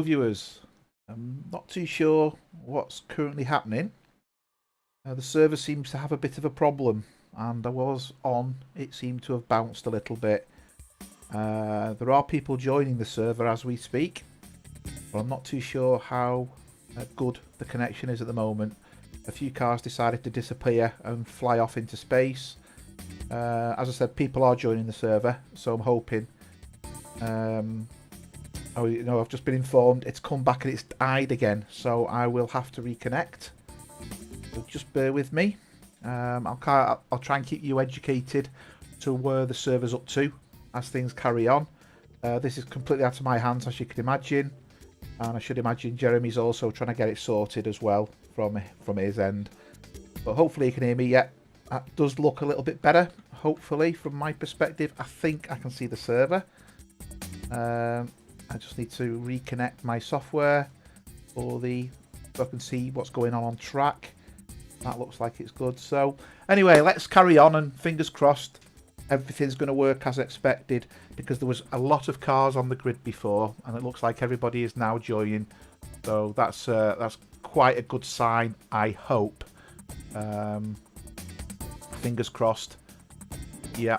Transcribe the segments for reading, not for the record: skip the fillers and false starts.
viewers. I'm not too sure what's currently happening. The server seems to have a bit of a problem, and I was on. It seemed to have bounced a little bit. There are people joining the server as we speak, but I'm not too sure how good the connection is at the moment. A few cars decided to disappear and fly off into space. As I said, people are joining the server, so I'm hoping. I've just been informed it's come back and it's died again, so I will have to reconnect. So just bear with me. I'll try and keep you educated to where the server's up to as things carry on. This is completely out of my hands, as you can imagine, and I should imagine Jeremy's also trying to get it sorted as well from his end. But hopefully you can hear me. Yeah, that does look a little bit better. Hopefully, from my perspective, I think I can see the server. I just need to reconnect my software so I can see what's going on track. That looks like it's good. So anyway, let's carry on, and fingers crossed everything's going to work as expected, because there was a lot of cars on the grid before and it looks like everybody is now joining. So that's quite a good sign, I hope. Fingers crossed. Yeah,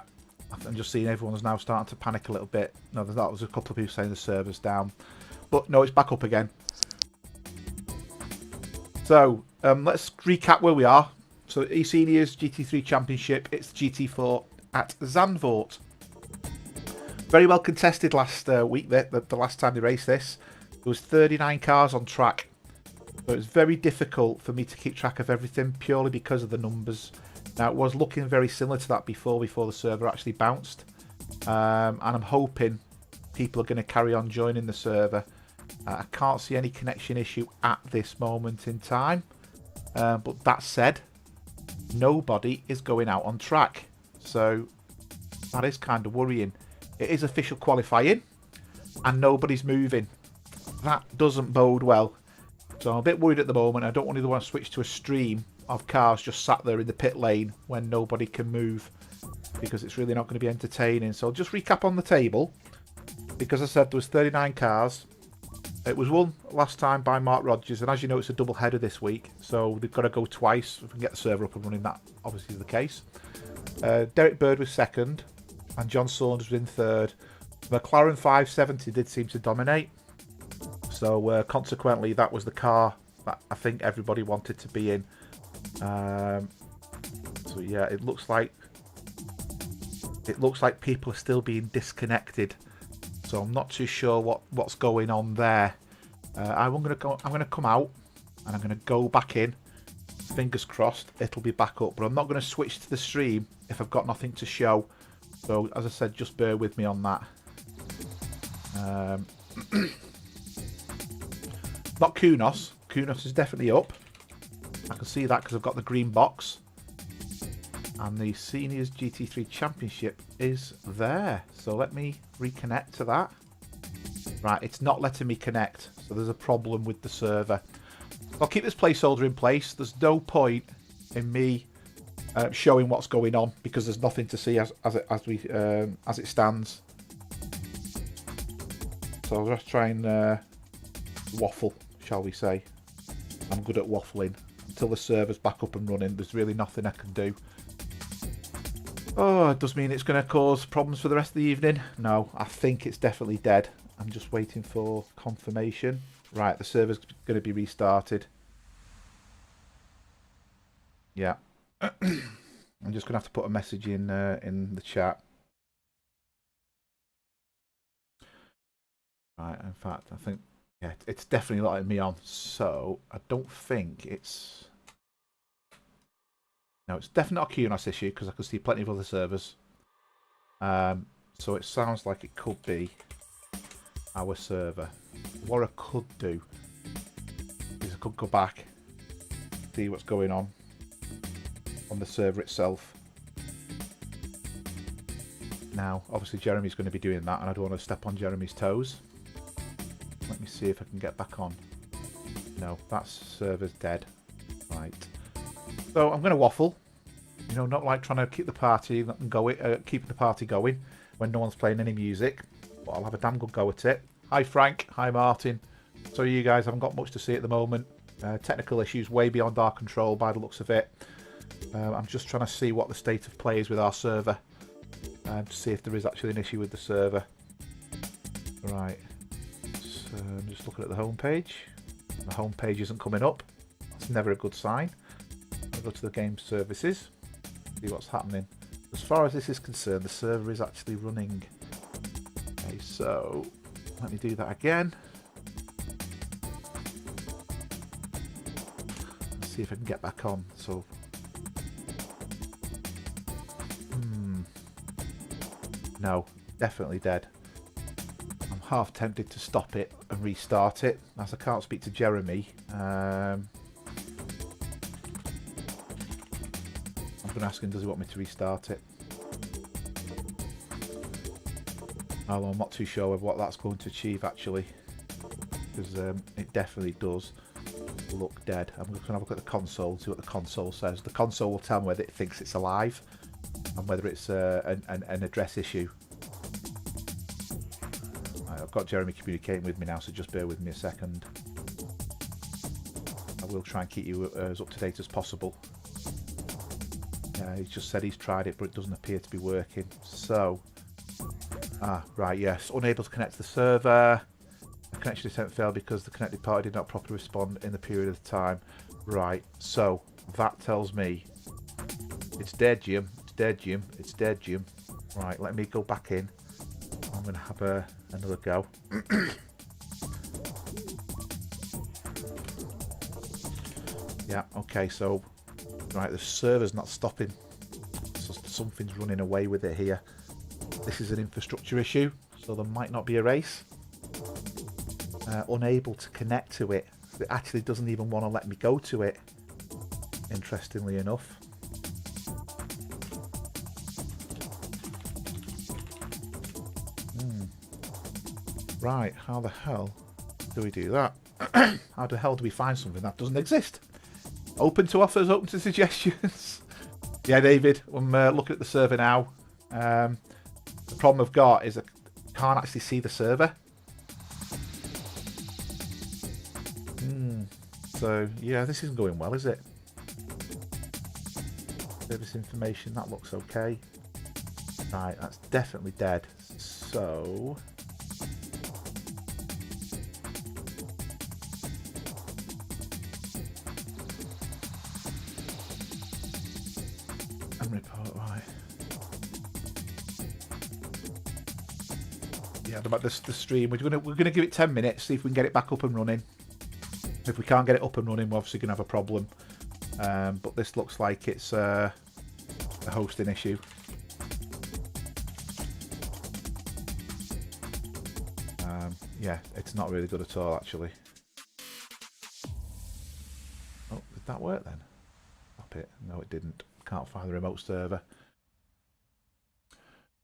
I'm just seeing everyone's now starting to panic a little bit. No, there's a couple of people saying the server's down, but no, it's back up again. So let's recap where we are. So eSeniors GT3 Championship, it's GT4 at Zandvoort. Very well contested last week. The last time they raced this, there was 39 cars on track, so it was very difficult for me to keep track of everything purely because of the numbers. Now, it was looking very similar to that before the server actually bounced, and I'm hoping people are going to carry on joining the server. I can't see any connection issue at this moment in time, but that said, nobody is going out on track, so that is kind of worrying. It is official qualifying and nobody's moving. That doesn't bode well, so I'm a bit worried at the moment. I don't want to switch to a stream of cars just sat there in the pit lane when nobody can move, because it's really not going to be entertaining. So I'll just recap on the table, because I said there was 39 cars. It was won last time by Mark Rogers, and as you know, it's a double header this week, so they've got to go twice if we can get the server up and running. That obviously is the case. Derek Bird was second and John Saunders was in third. McLaren 570 did seem to dominate, so consequently that was the car that I think everybody wanted to be in. So yeah, it looks like people are still being disconnected, so I'm not too sure what's going on there. I'm going to come out and I'm going to go back in. Fingers crossed it'll be back up, but I'm not going to switch to the stream if I've got nothing to show. So as I said, just bear with me on that. Not Kunos. Kunos is definitely up. I can see that because I've got the green box. And the Seniors GT3 Championship is there. So let me reconnect to that. Right, it's not letting me connect, so there's a problem with the server. I'll keep this placeholder in place. There's no point in me showing what's going on, because there's nothing to see as it stands. So I'll just try and waffle, shall we say. I'm good at waffling. Until the server's back up and running, there's really nothing I can do. Oh, it does mean it's going to cause problems for the rest of the evening. No, I think it's definitely dead. I'm just waiting for confirmation. Right, the server's going to be restarted. Yeah. I'm just going to have to put a message in the chat. Right, in fact, I think, yeah, it's definitely letting me on. So I don't think it's... No, it's definitely not a QNOS issue, because I can see plenty of other servers. So it sounds like it could be our server. What I could do is I could go back, see what's going on the server itself. Now, obviously Jeremy's going to be doing that, and I don't want to step on Jeremy's toes. Let me see if I can get back on. No, that server's dead. Right. So I'm going to waffle. You know, not like trying to keep the party going, keeping the party going when no one's playing any music. But I'll have a damn good go at it. Hi Frank. Hi Martin. So you guys haven't got much to see at the moment. Technical issues way beyond our control by the looks of it. I'm just trying to see what the state of play is with our server. To see if there is actually an issue with the server. Right. So I'm just looking at the home page. The home page isn't coming up. That's never a good sign. I'll go to the game services. See what's happening. As far as this is concerned, the server is actually running. Okay, so let me do that again. Let's see if I can get back on. So, no, definitely dead. I'm half tempted to stop it and restart it, as I can't speak to Jeremy. I'm going to ask him, does he want me to restart it? Although I'm not too sure of what that's going to achieve actually, because it definitely does look dead. I'm just going to have a look at the console, see what the console says. The console will tell me whether it thinks it's alive and whether it's an address issue. Right, I've got Jeremy communicating with me now, so just bear with me a second. I will try and keep you as up to date as possible. He's just said he's tried it, but it doesn't appear to be working. So, right, yes, unable to connect to the server. The connection attempt failed because the connected party did not properly respond in the period of time. Right, so that tells me it's dead, Jim. It's dead, Jim. It's dead, Jim. Right, let me go back in. I'm going to have another go. Yeah, okay, so right, the server's not stopping. So something's running away with it here. This is an infrastructure issue, so there might not be a race. Unable to connect to it. It actually doesn't even want to let me go to it, interestingly enough. Right, how the hell do we do that? How the hell do we find something that doesn't exist? Open to offers, open to suggestions. Yeah, David, I'm looking at the server now. The problem I've got is I can't actually see the server. So, yeah, this isn't going well, is it? Service information, that looks okay. Right, that's definitely dead. So... report, right. Yeah, about the stream. We're gonna give it 10 minutes, see if we can get it back up and running. If we can't get it up and running, we're obviously gonna have a problem. But this looks like it's a hosting issue. Yeah, it's not really good at all, actually. Oh, did that work then? Stop it. No, it didn't. Can't find the remote server.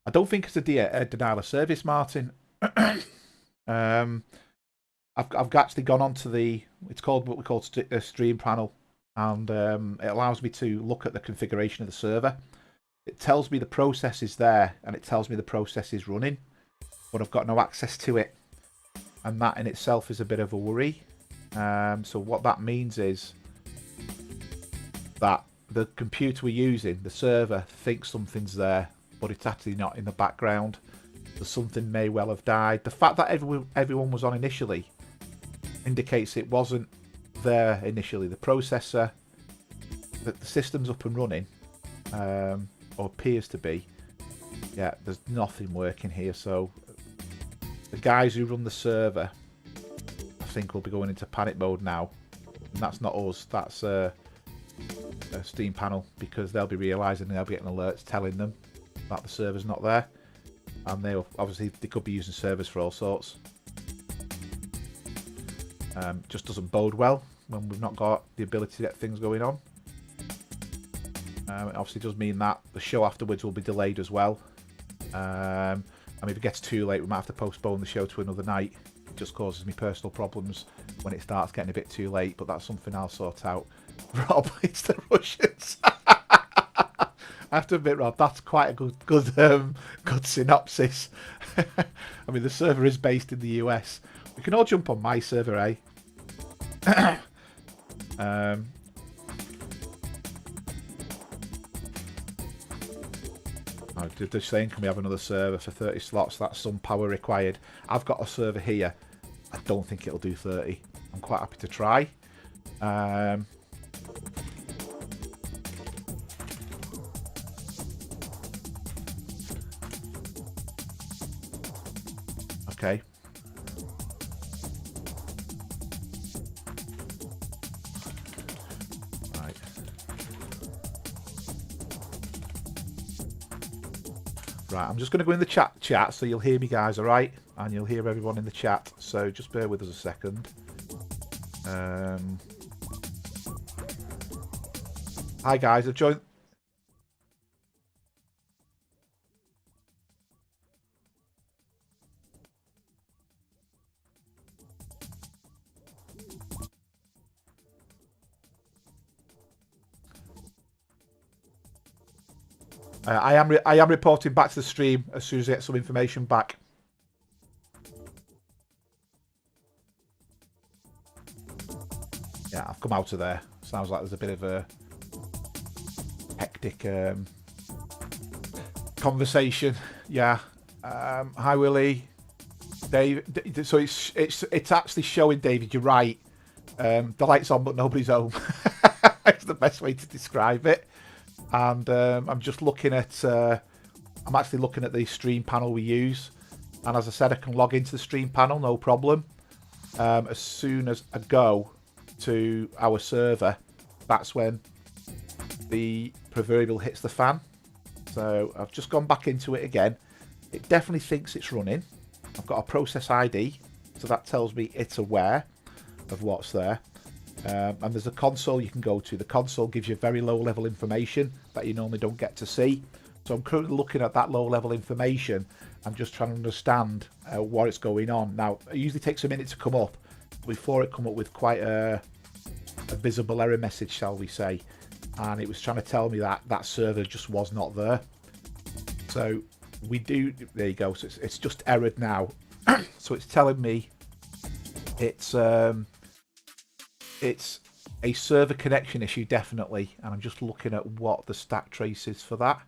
I don't think it's a denial of service, Martin. I've actually gone onto it's called what we call a stream panel, and it allows me to look at the configuration of the server. It tells me the process is there, and it tells me the process is running, but I've got no access to it, and that in itself is a bit of a worry. So what that means is that the computer we're using, the server, thinks something's there, but it's actually not in the background. So something may well have died. The fact that everyone was on initially indicates it wasn't there initially. The processor, the system's up and running, or appears to be. Yeah, there's nothing working here. So the guys who run the server, I think, will be going into panic mode now. And that's not us. That's a Steam panel, because they'll be realising they'll be getting alerts telling them that the server's not there, and they could be using servers for all sorts. Just doesn't bode well when we've not got the ability to get things going on. It obviously does mean that the show afterwards will be delayed as well. I mean, if it gets too late, we might have to postpone the show to another night. It just causes me personal problems when it starts getting a bit too late, but that's something I'll sort out. Rob, it's the Russians. I have to admit, Rob, that's quite a good synopsis. I mean, the server is based in the US, We can all jump on my server, eh? They're saying, can we have another server for 30 slots? That's some power required. I've got a server here. I don't think it'll do 30. I'm quite happy to try. Okay. Right. Right, I'm just going to go in the chat so you'll hear me, guys, all right? And you'll hear everyone in the chat, so just bear with us a second. Hi, guys, I've joined... I am reporting back to the stream as soon as I get some information back. Yeah, I've come out of there. Sounds like there's a bit of a hectic conversation. Yeah. Hi, Willie. Dave. So it's actually showing, David. You're right. The light's on, but nobody's home. That's the best way to describe it. And I'm just looking at. I'm actually looking at the stream panel we use, and as I said, I can log into the stream panel, no problem. As soon as I go to our server, that's when the proverbial hits the fan. So I've just gone back into it again. It definitely thinks it's running. I've got a process ID, so that tells me it's aware of what's there. And there's a console you can go to. The console gives you very low level information that you normally don't get to see. So I'm currently looking at that low level information. I'm just trying to understand what is going on. Now, it usually takes a minute to come up. Before it come up with quite a visible error message, shall we say. And it was trying to tell me that that server just was not there. So we do, there you go. So it's just errored now. So it's telling me it's a server connection issue, definitely. And I'm just looking at what the stack trace is for that.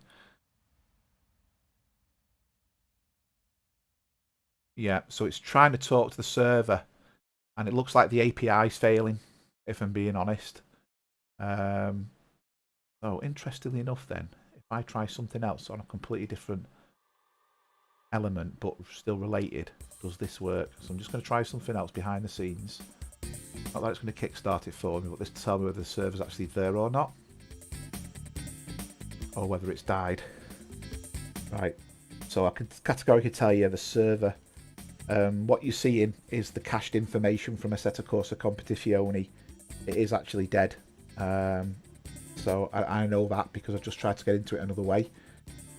Yeah, so it's trying to talk to the server. And it looks like the API is failing, if I'm being honest. Oh, interestingly enough then, if I try something else on a completely different element, but still related, does this work? So I'm just going to try something else behind the scenes. Not that it's going to kickstart it for me, but this will tell me whether the server's actually there or not. Or whether it's died. Right, so I can categorically tell you the server. What you're seeing is the cached information from Assetto Corsa Competizione. It is actually dead. So I know that because I've just tried to get into it another way.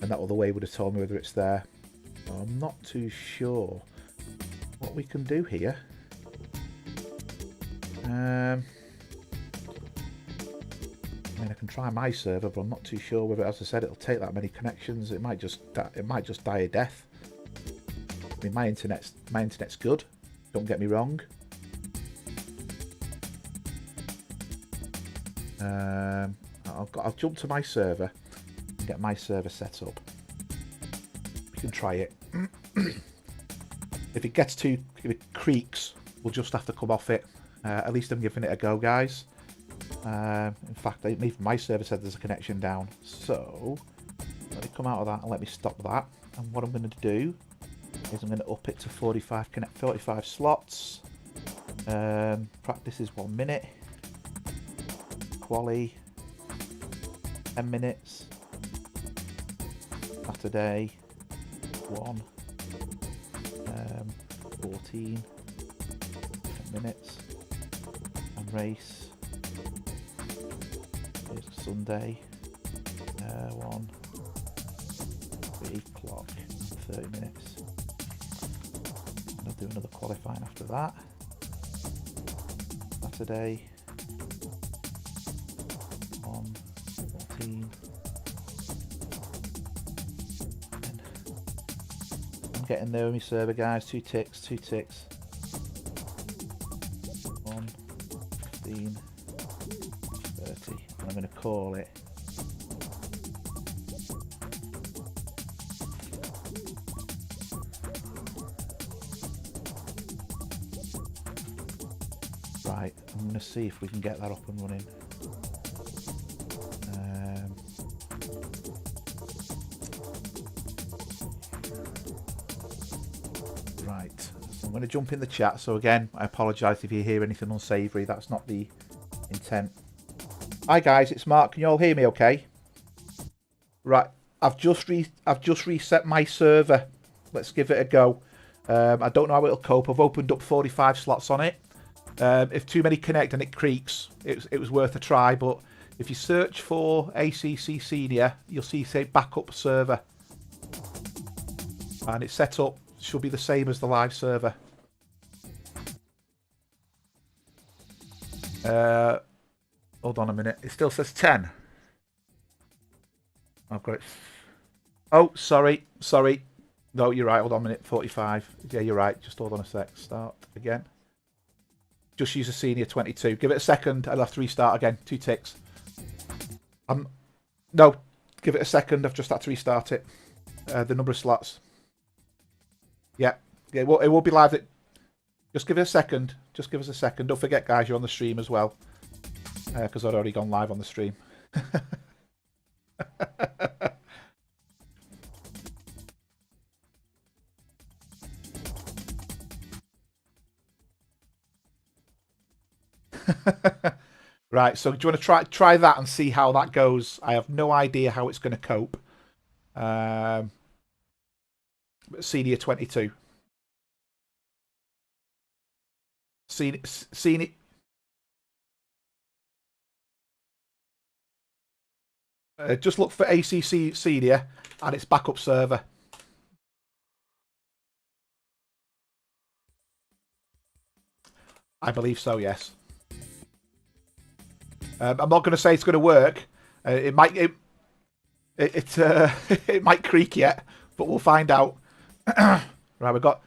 And that other way would have told me whether it's there. So I'm not too sure what we can do here. I mean, I can try my server, but I'm not too sure whether, as I said, it'll take that many connections. It might just die a death. I mean, my internet's good. Don't get me wrong. I'll jump to my server and get my server set up. We can try it. If it creaks, we'll just have to come off it. At least I'm giving it a go, guys. In fact, even my server said there's a connection down. So let me come out of that and let me stop that. And what I'm going to do is I'm going to up it to 45 slots. Practice is 1 minute. Quali 10 minutes. Saturday 1. 14 10 minutes. And race is Sunday 1 3 o'clock 30 minutes. And I'll do another qualifying after that. Saturday 1 14. I'm getting there with my server, guys. 2 ticks. 1630. And I'm going to call it right. I'm going to see if we can get that up and running. Right, so I'm going to jump in the chat. So again, I apologise if you hear anything unsavoury. That's not the intent. Hi guys, it's Mark. Can you all hear me? Okay. Right, I've just reset my server. Let's give it a go. I don't know how it'll cope. I've opened up 45 slots on it. If too many connect and it creaks, it was worth a try. But if you search for ACC Senior, you'll see say backup server, and it's set up. Should be the same as the live server. Hold on a minute. It still says 10. I've got it. Oh, sorry. No, you're right. Hold on a minute. 45. Yeah, you're right. Just hold on a sec. Start again. Just use a senior 22. Give it a second. I'll have to restart again. 2 ticks. No, give it a second. I've just had to restart it. The number of slots. Yeah, it will be live. Just give it a second. Just give us a second. Don't forget, guys, you're on the stream as well. Because I've already gone live on the stream. Right, so do you want to try that and see how that goes? I have no idea how it's going to cope. Senior 22. Senior. Just look for ACC Senior and its backup server. I believe so, yes. I'm not going to say it's going to work. It might it might creak yet, but we'll find out. Right, we've got.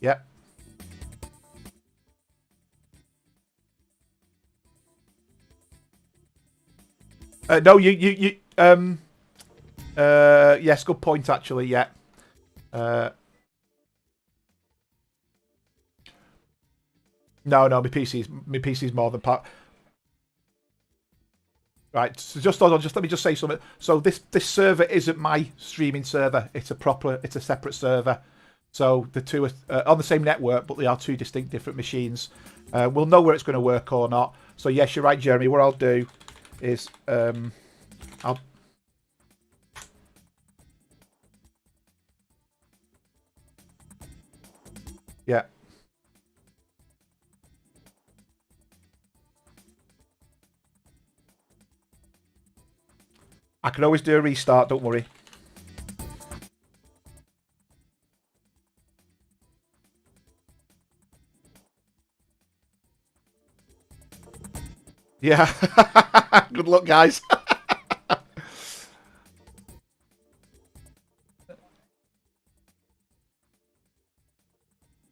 Yep. No, you yes, good point actually. Yeah. No, my PC's more than part. Right, so just hold on, let me just say something. So this server isn't my streaming server. It's a separate server. So the two are on the same network, but they are two distinct different machines. We'll know where it's going to work or not. So yes, you're right, Jeremy. What I'll do is yeah. I can always do a restart, don't worry. Yeah. Good luck, guys.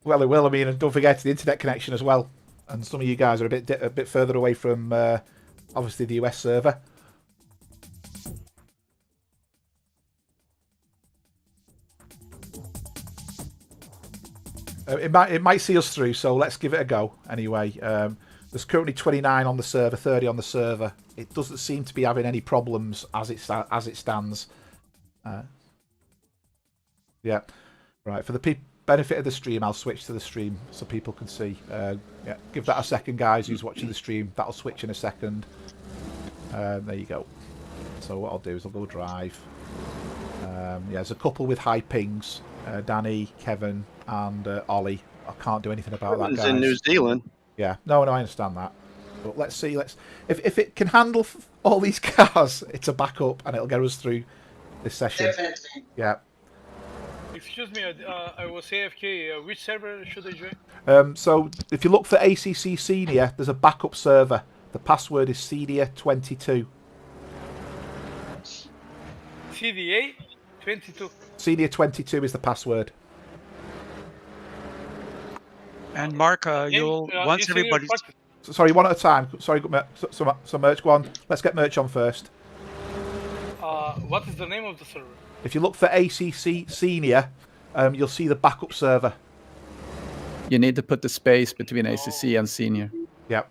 Well, it will. I mean, and don't forget the internet connection as well. And some of you guys are a bit further away from, obviously, the US server. It might see us through, so let's give it a go anyway. There's currently 29 on the server, 30 on the server. It doesn't seem to be having any problems as it stands. Yeah, right. For the benefit of the stream, I'll switch to the stream so people can see. Yeah, give that a second, guys. Who's watching the stream? That'll switch in a second. There you go. So what I'll do is I'll go drive. Yeah, there's a couple with high pings. Danny, Kevin, and Ollie. I can't do anything about that, guys. In New Zealand. Yeah, no, I understand that. But let's see. If it can handle all these cars, it's a backup and it'll get us through this session. Definitely. Yeah. Excuse me, I was AFK. Which server should I join? So if you look for ACC Senior, there's a backup server. The password is Senior 22. CDA 22. Senior 22 is the password. And Mark, you'll once eSeniors everybody's practice. Sorry, one at a time. Sorry, so Merch, go on. Let's get Merch on first. What is the name of the server? If you look for ACC Senior, you'll see the backup server. You need to put the space between ACC and senior. Yep.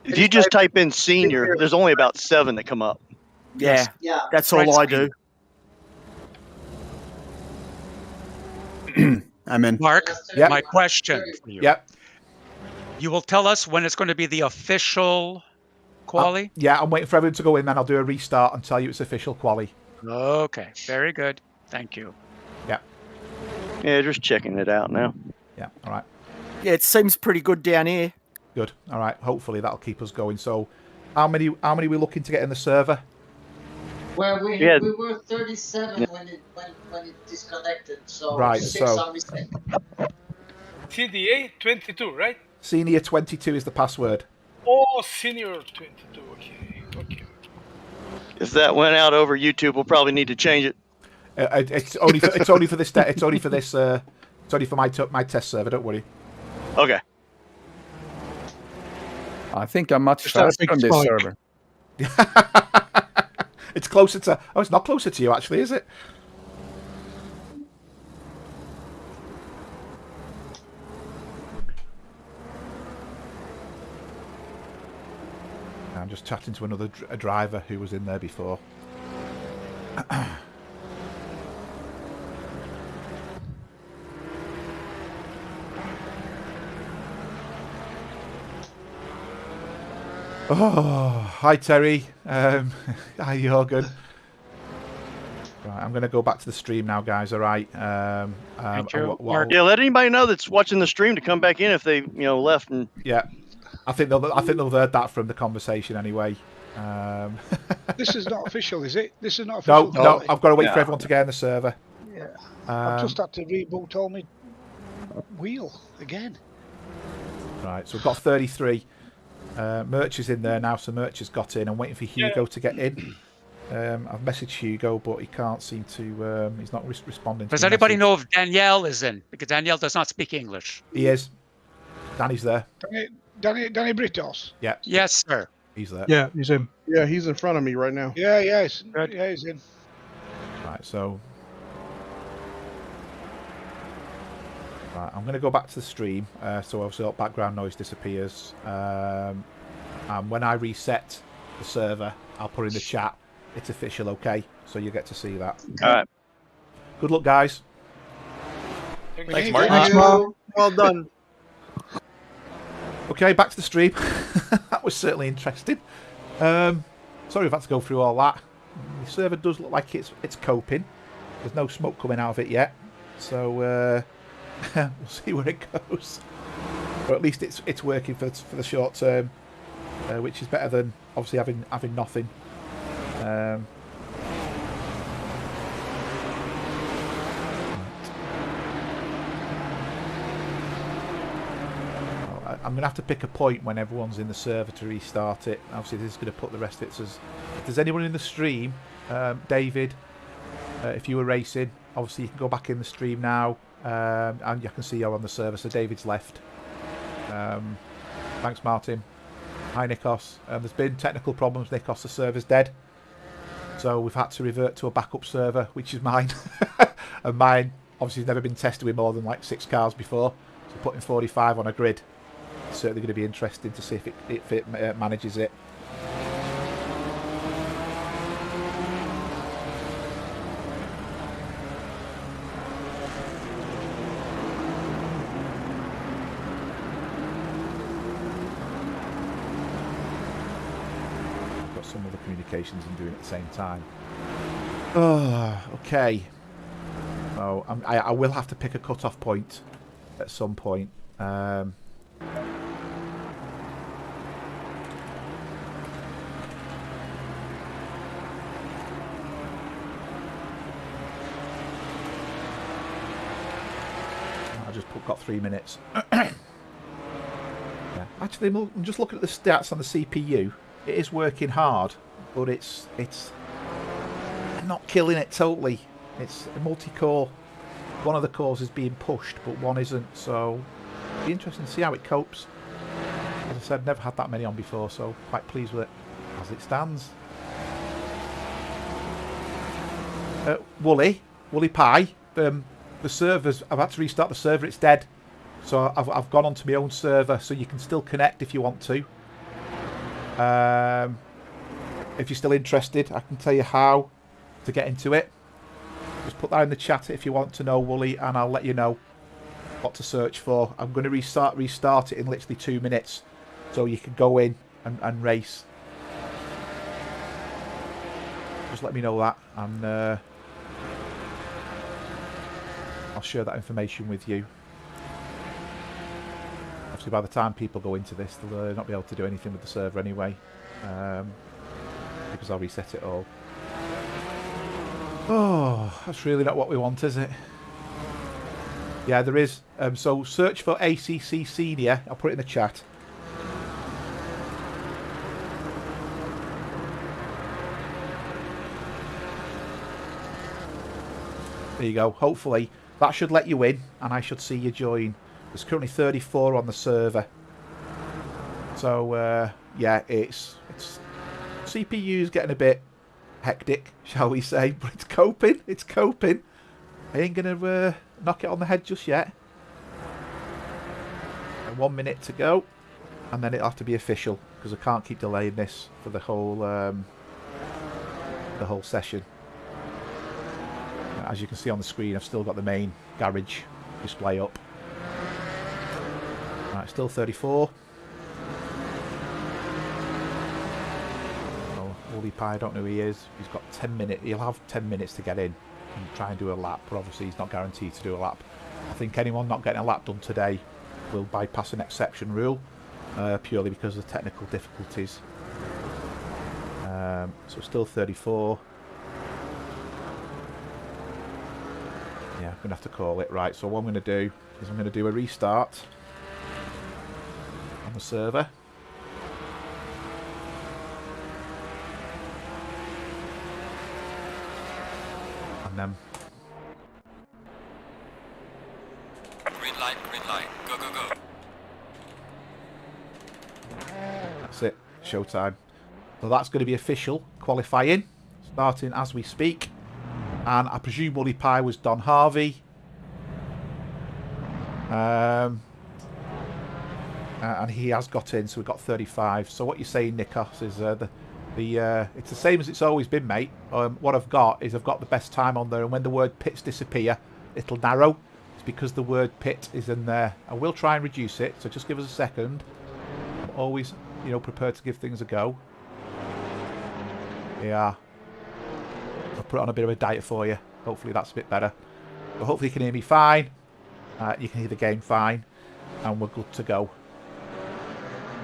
If you just type in senior, there's only about 7 that come up. Yeah, that's all I do. I'm in. Mark, Yep. my question for you. Yep. You will tell us when it's going to be the official quali? Yeah, I'm waiting for everyone to go in, then I'll do a restart and tell you it's official quali. Okay, very good. Thank you. Yeah. Yeah, just checking it out now. Yeah, all right. Yeah, it seems pretty good down here. Good. All right. Hopefully that'll keep us going. So, how many are we looking to get in the server? Well, we were 37 when it disconnected. So Right, 6 so- are missing. CDA 22, right? Senior 22 is the password. Oh, senior 22. Okay. If that went out over YouTube, we'll probably need to change it. It's only for it's only for this it's only for this it's only for my test server. Don't worry. Okay. I think I'm much Just had a faster big on this spike. server. It's closer to. Oh, it's not closer to you actually, is it? I'm just chatting to another a driver who was in there before. Oh, hi Terry. Hi Jorgen. Right, I'm going to go back to the stream now, guys. All right. Thank you, Mark. Yeah, let anybody know that's watching the stream to come back in if they, left. And Yeah, I think they'll have heard that from the conversation anyway. This is not official, is it? This is not official. No, I've got to wait for everyone to get in the server. Yeah. I've Um, just had to reboot all my wheel again. Right, so we've got 33. Merch is in there now, so Merch has got in. I'm waiting for Hugo to get in. I've messaged Hugo, but he can't seem to. He's not responding. Does to the anybody message. know if Danielle is in? Because Danielle does not speak English. He is. Danny's there. Danny Britos. Yeah, Yes, sir. he's there. Yeah, he's in. Yeah, he's in front of me right now. Yeah, he's in. Right, so. Right, I'm going to go back to the stream, so obviously all background noise disappears. And when I reset the server, I'll put in the chat. It's official, okay? So you get to see that. all right. Good luck, guys. Thanks, Mark. Well done. Okay, back to the stream. That was certainly interesting. Sorry we've had to go through all that. The server does look like it's coping. There's no smoke coming out of it yet, so we'll see where it goes. Or at least it's working for the short term, which is better than obviously having nothing. I'm going to have to pick a point when everyone's in the server to restart it. Obviously, this is going to put the rest of it as... If there's anyone in the stream, David, if you were racing, obviously you can go back in the stream now, and you can see you're on the server, so David's left. Thanks, Martin. Hi, Nikos. There's been technical problems, Nikos. The server's dead. So we've had to revert to a backup server, which is mine. And mine, obviously, has never been tested with more than like 6 cars before. So putting 45 on a grid, it's certainly going to be interesting to see if it manages it. Got some other communications and doing it at the same time. Oh, okay. Oh, I will have to pick a cut-off point at some point. I just got 3 minutes. Yeah. Actually, I'm just looking at the stats on the CPU. It is working hard, but it's not killing it totally. It's a multi-core. One of the cores is being pushed, but one isn't. So it'll be interesting to see how it copes. As I said, never had that many on before, so quite pleased with it as it stands. Woolly Pie. The servers. I've had to restart the server. It's dead. So I've gone onto my own server, so you can still connect if you want to. If you're still interested, I can tell you how to get into it. Just put that in the chat if you want to know, Woolly, and I'll let you know what to search for. I'm going to restart it in literally 2 minutes, so you can go in and race. Just let me know that, and I'll share that information with you. Obviously, by the time people go into this, they'll not be able to do anything with the server anyway, because I'll reset it all. Oh, that's really not what we want, is it? Yeah, there is. So search for ACC Senior. I'll put it in the chat. There you go. Hopefully that should let you in, and I should see you join. There's currently 34 on the server. So yeah, it's CPU's getting a bit hectic, shall we say, but it's coping. It's coping. I ain't gonna knock it on the head just yet. 1 minute to go, and then it'll have to be official because I can't keep delaying this for the whole session. As you can see on the screen, I've still got the main garage display up. Right, still 34. Oh, Woolly Pie, I don't know who he is. He's got 10 minutes. He'll have 10 minutes to get in and try and do a lap, but obviously he's not guaranteed to do a lap. I think anyone not getting a lap done today will bypass an exception rule, purely because of the technical difficulties. So still 34. Yeah, I'm going to have to call it. Right, so what I'm going to do is I'm going to do a restart on the server. And then... Green light, go, go, go. That's it, showtime. So that's going to be official qualifying, starting as we speak. And I presume Woolly Pie was Don Harvey. And he has got in, so we've got 35. So what you're saying, Nikos, is it's the same as it's always been, mate. What I've got is I've got the best time on there, and when the word pits disappear, it'll narrow. It's because the word pit is in there. I will try and reduce it, so just give us a second. I'm always, you know, prepared to give things a go. Yeah. I'll put it on a bit of a diet for you. Hopefully that's a bit better. But hopefully you can hear me fine. You can hear the game fine. And we're good to go.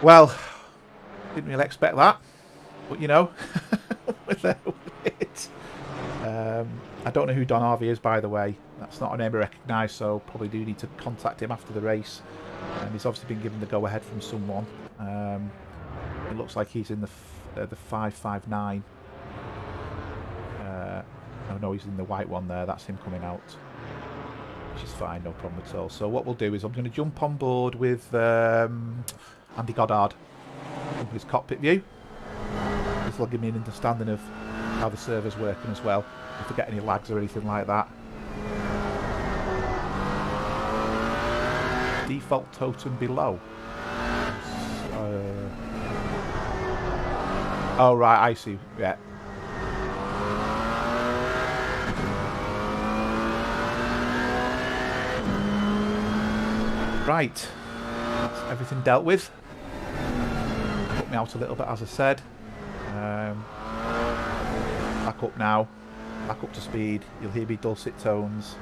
Well, didn't really expect that. But, you know, we're there with it. I don't know who Don Harvey is, by the way. That's not a name I recognise, so probably do need to contact him after the race. He's obviously been given the go-ahead from someone. It looks like he's in the 559. Oh no, he's in the white one there. That's him coming out, which is fine, no problem at all. So what we'll do is I'm going to jump on board with Andy Goddard from his cockpit view. This will give me an understanding of how the server's working as well, if we get any lags or anything like that. Default totem below. Oh right, I see. Yeah. Right, that's everything dealt with. Put me out a little bit, as I said. Back up now, back up to speed. You'll hear me dulcet tones.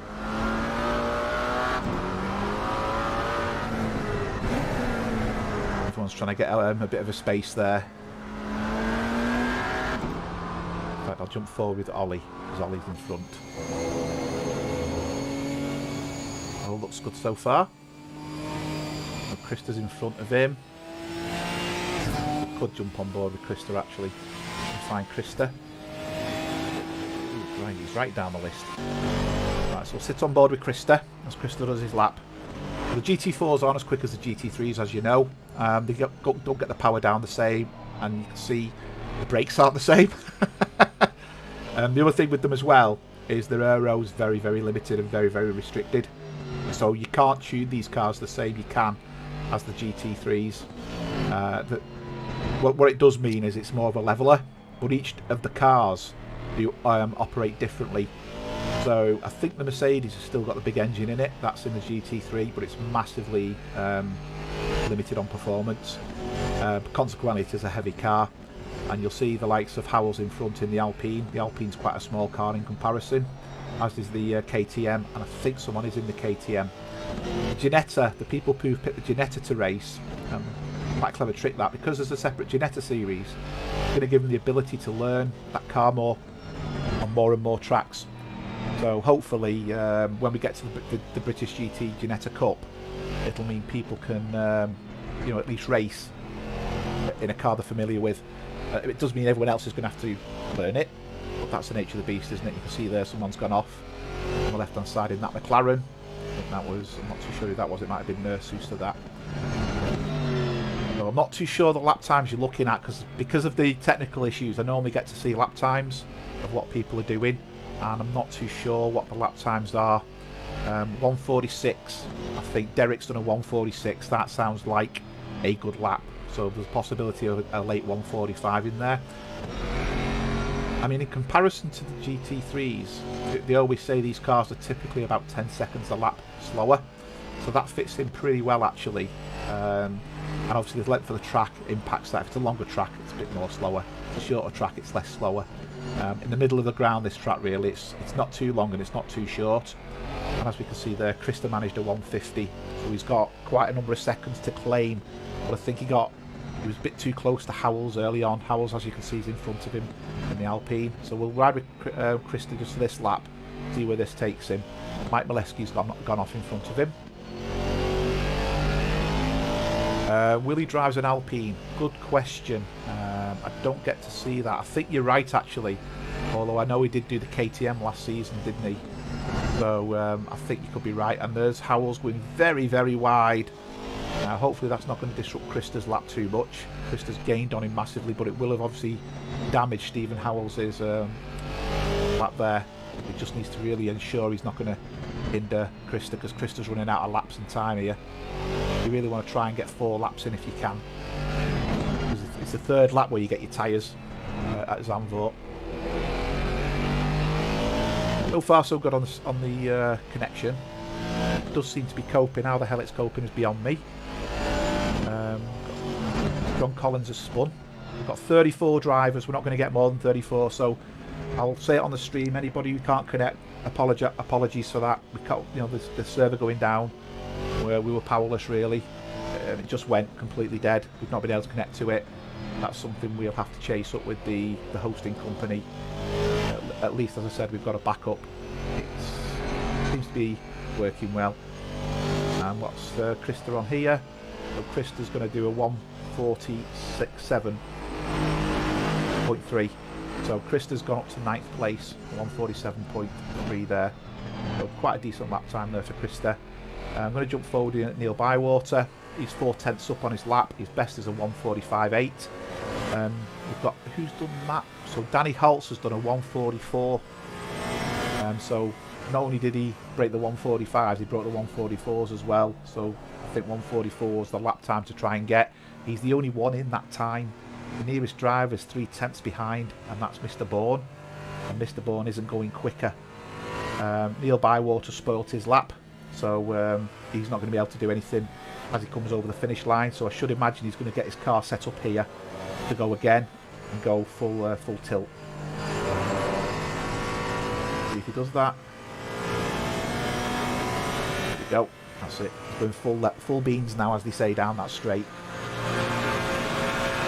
Everyone's trying to get a bit of a space there. In fact, I'll jump forward with Ollie, because Ollie's in front. All looks good so far. Krista's in front of him. Could jump on board with Krista actually and find Krista. Ooh, find it. He's right down the list. Right, so we'll sit on board with Krista as Krista does his lap. The GT4s aren't as quick as the GT3s, as you know. They don't get the power down the same, and you can see the brakes aren't the same. The other thing with them as well is their aero is very, very limited and very, very restricted. So you can't tune these cars the same you can as the GT3s. What it does mean is it's more of a leveler, but each of the cars do operate differently. So I think the Mercedes has still got the big engine in it. That's in the GT3, but it's massively limited on performance. Consequently, it is a heavy car. And you'll see the likes of Howells in front in the Alpine. The Alpine's quite a small car in comparison, as is the KTM, and I think someone is in the KTM. Ginetta, the people who picked the Ginetta to race, quite a clever trick that, because there's a separate Ginetta series, it's going to give them the ability to learn that car more on more and more tracks. So hopefully when we get to the British GT Ginetta Cup, it'll mean people can at least race in a car they're familiar with. It does mean everyone else is going to have to learn it, but that's the nature of the beast, isn't it? You can see there someone's gone off on the left hand side in that McLaren. I think that was, I'm not too sure who that was, it might have been Nurse who's to that. So I'm not too sure the lap times you're looking at, because of the technical issues I normally get to see lap times of what people are doing, and I'm not too sure what the lap times are. 146, I think Derek's done a 146, that sounds like a good lap. So there's a possibility of a late 145 in there. I mean, in comparison to the GT3s, they always say these cars are typically about 10 seconds a lap slower. So that fits in pretty well, actually. And obviously the length of the track impacts that. If it's a longer track, it's a bit more slower. If it's a shorter track, it's less slower. In the middle of the ground, this track really, it's not too long and it's not too short. And as we can see there, Krista managed a 150. So he's got quite a number of seconds to claim. But I think he was a bit too close to Howells early on. Howells, as you can see, is in front of him in the Alpine. So we'll ride with Krista just for this lap, see where this takes him. Mike Molesky's gone off in front of him. Willie drives an Alpine. Good question. I don't get to see that. I think you're right, actually. Although I know he did do the KTM last season, didn't he? So I think you could be right. And there's Howells going very, very wide. Hopefully that's not going to disrupt Krista's lap too much. Krista's gained on him massively, but it will have obviously damaged Stephen Howells' lap there. He just needs to really ensure he's not going to hinder Krista, because Krista's running out of laps and time here. You really want to try and get 4 laps in if you can. It's the 3rd lap where you get your tyres at Zandvoort. So far so good on the connection. It does seem to be coping. How the hell it's coping is beyond me. John Collins has spun. We've got 34 drivers. We're not going to get more than 34, so I'll say it on the stream. Anybody who can't connect, apologies for that. We can't, the server going down, where we were powerless really. It just went completely dead. We've not been able to connect to it. That's something we'll have to chase up with the hosting company. At least, as I said, we've got a backup. It seems to be working well. And what's Krista on here? So Krista's going to do a 147.3. So Krista's gone up to 9th place, 147.3 there. So quite a decent lap time there for Krista. I'm going to jump forward in at Neil Bywater. He's 4/10 up on his lap. His best is a 145.8. We've got, who's done that? So Danny Holtz has done a 144. So not only did he break the 145s, he broke the 144s as well. So I think 144 is the lap time to try and get. He's the only one in that time. The nearest driver is 3/10 behind, and that's Mr. Bourne. And Mr. Bourne isn't going quicker. Neil Bywater spoilt his lap, so he's not going to be able to do anything as he comes over the finish line. So I should imagine he's going to get his car set up here to go again and go full tilt. See if he does that. There we go. That's it. He's going full beans now, as they say down that straight.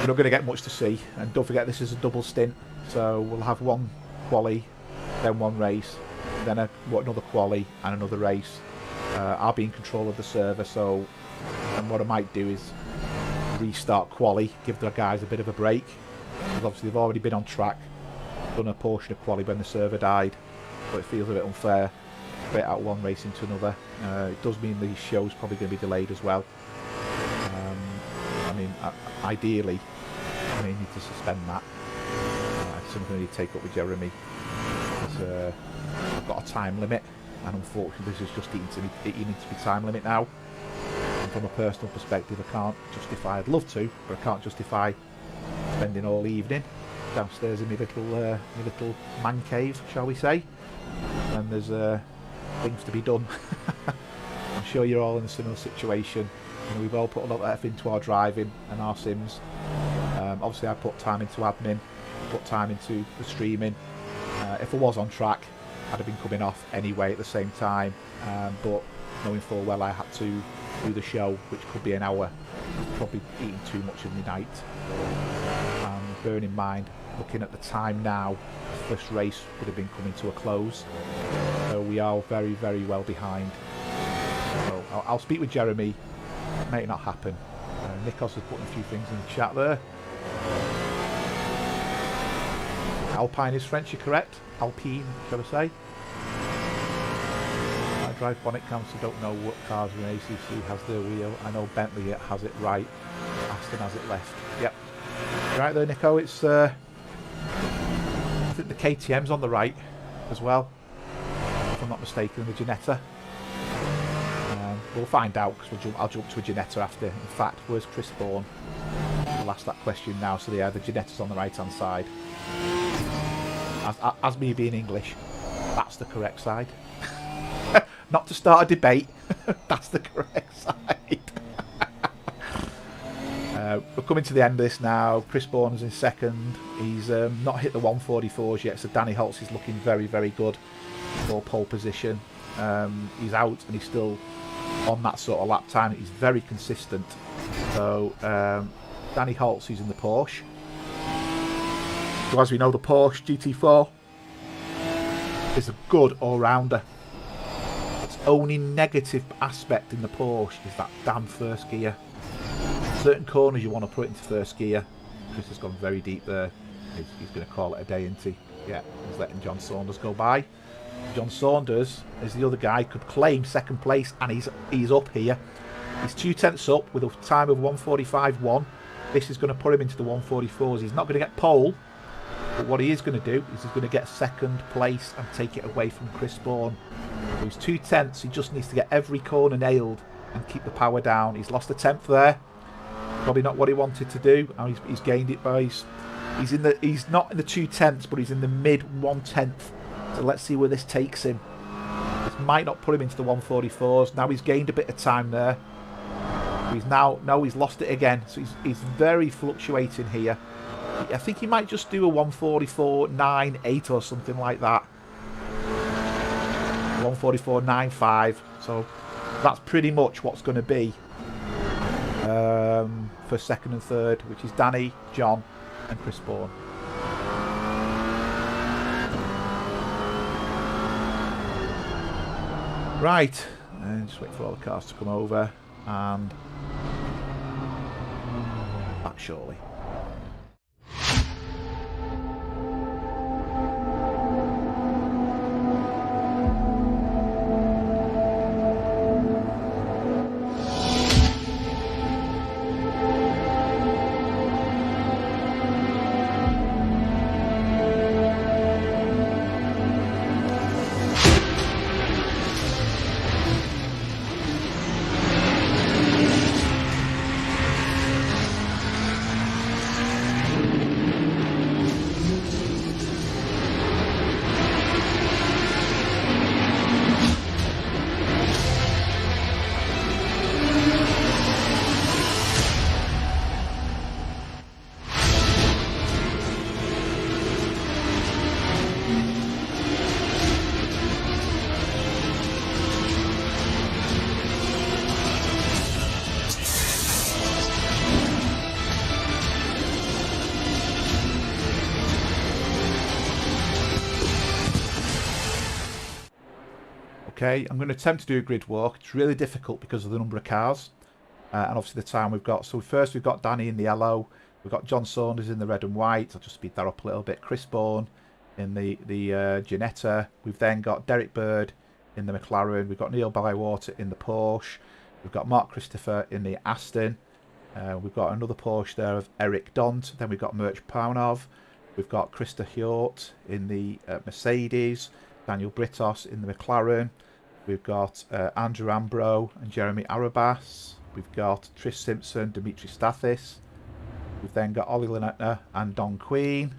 We're not going to get much to see, and don't forget this is a double stint, so we'll have one quali, then one race, then another quali and another race. I'll be in control of the server, so and what I might do is restart quali, give the guys a bit of a break, because obviously they've already been on track, done a portion of quali when the server died, but it feels a bit unfair. Straight out one race into another. It does mean the show's probably going to be delayed as well. I mean, ideally, I may need to suspend that. It's something I need to take up with Jeremy. Because, I've got a time limit, and unfortunately, this is just eating into my time limit now. And from a personal perspective, I can't justify. I'd love to, but I can't justify spending all evening downstairs in my little man cave, shall we say? And there's things to be done. I'm sure you're all in a similar situation. You know, we've all put a lot of effort into our driving and our sims. Obviously, I put time into admin, put time into the streaming. If I was on track, I'd have been coming off anyway at the same time. But knowing full well I had to do the show, which could be an hour, probably eating too much of the night. And bearing in mind, looking at the time now, the first race would have been coming to a close. So we are very, very well behind. So I'll speak with Jeremy. It may not happen. Nikos has put a few things in the chat there. Alpine is French, you're correct. Alpine, shall I say. I drive bonnet cams, so don't know what cars in ACC has their wheel. I know Bentley has it right. Aston has it left. Yep. Right there, Nico. It's I think the KTM's on the right as well, if I'm not mistaken, the Ginetta. We'll find out, because I'll jump to a Ginetta after. In fact, where's Chris Bourne? I'll ask that question now. So yeah, the Ginetta's on the right hand side. As me being English, that's the correct side. Not to start a debate, that's the correct side. We're coming to the end of this now. Chris Bourne's in second. He's not hit the 144s yet, so Danny Holtz is looking very, very good for pole position. He's out and he's still on that sort of lap time. He's very consistent. So Danny Holtz is in the Porsche. So as we know, the Porsche GT4 is a good all-rounder. Its only negative aspect in the Porsche is that damn first gear. Certain corners you want to put it into first gear. Chris has gone very deep there. He's going to call it a day, isn't he? Yeah, he's letting John Saunders go by. John Saunders is the other guy, could claim second place, and he's up here. He's 2/10 up with a time of 1:45.1. This is going to put him into the 1:44s. He's not going to get pole, but what he is going to do is he's going to get second place and take it away from Chris Bourne. So he's 2/10. He just needs to get every corner nailed and keep the power down. He's lost a 10th there. Probably not what he wanted to do. And he's gained it by he's not in the 2/10, but he's in the mid 1/10. So let's see where this takes him. This might not put him into the 1:44s. Now he's gained a bit of time there. He's lost it again. So he's very fluctuating here. I think he might just do a 1:44.98 or something like that. 1:44.95. So that's pretty much what's going to be for second and third, which is Danny, John, and Chris Bourne. Right, and just wait for all the cars to come over and back shortly. Okay, I'm going to attempt to do a grid walk. It's really difficult because of the number of cars and obviously the time we've got. So first we've got Danny in the yellow, we've got John Saunders in the red and white. I'll just speed that up a little bit. Chris Bourne in the Ginetta. We've then got Derek Bird in the McLaren. We've got Neil Bywater in the Porsche. We've got Mark Christopher in the Aston. We've got another Porsche there of Eric Dont. Then we've got Merch Paunov. We've got Krista Hjort in the Mercedes. Daniel Britos in the McLaren. We've got Andrew Ambro and Jeremy Arabas. We've got Trish Simpson, Dimitri Stathis. We've then got Ollie Lynette and Don Queen.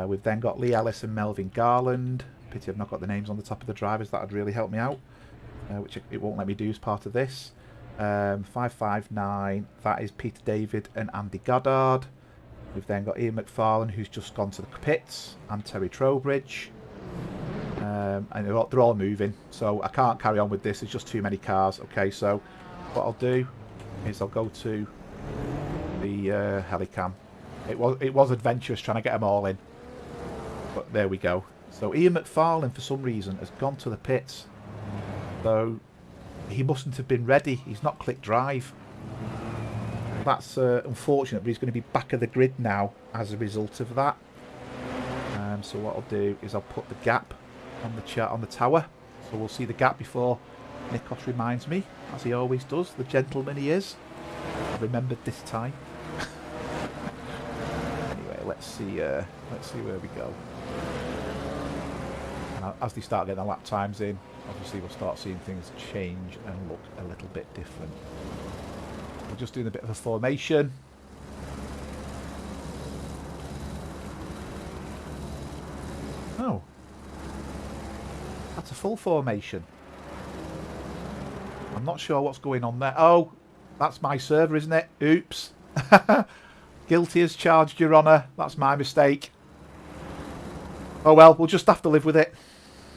We've then got Lee Ellis and Melvin Garland. Pity I've not got the names on the top of the drivers. That would really help me out, which it won't let me do as part of this. 559, that is Peter David and Andy Goddard. We've then got Ian McFarlane, who's just gone to the pits, and Terry Trowbridge. And they're all moving, so I can't carry on with this. There's just too many cars. Okay, so what I'll do is I'll go to the Helicam. It was adventurous trying to get them all in, but there we go. So Ian McFarlane, for some reason, has gone to the pits, though he mustn't have been ready. He's not click drive. That's unfortunate, but he's going to be back of the grid now as a result of that. So what I'll do is I'll put the gap on the chart on the tower, so we'll see the gap before Nikos reminds me, as he always does, the gentleman he is. I remembered this time. Anyway, let's see where we go. And as they start getting the lap times in, obviously we'll start seeing things change and look a little bit different. We're just doing a bit of a formation. Oh, that's a full formation. I'm not sure what's going on there. Oh, that's my server, isn't it? Oops. Guilty as charged, Your Honour. That's my mistake. Oh well, we'll just have to live with it.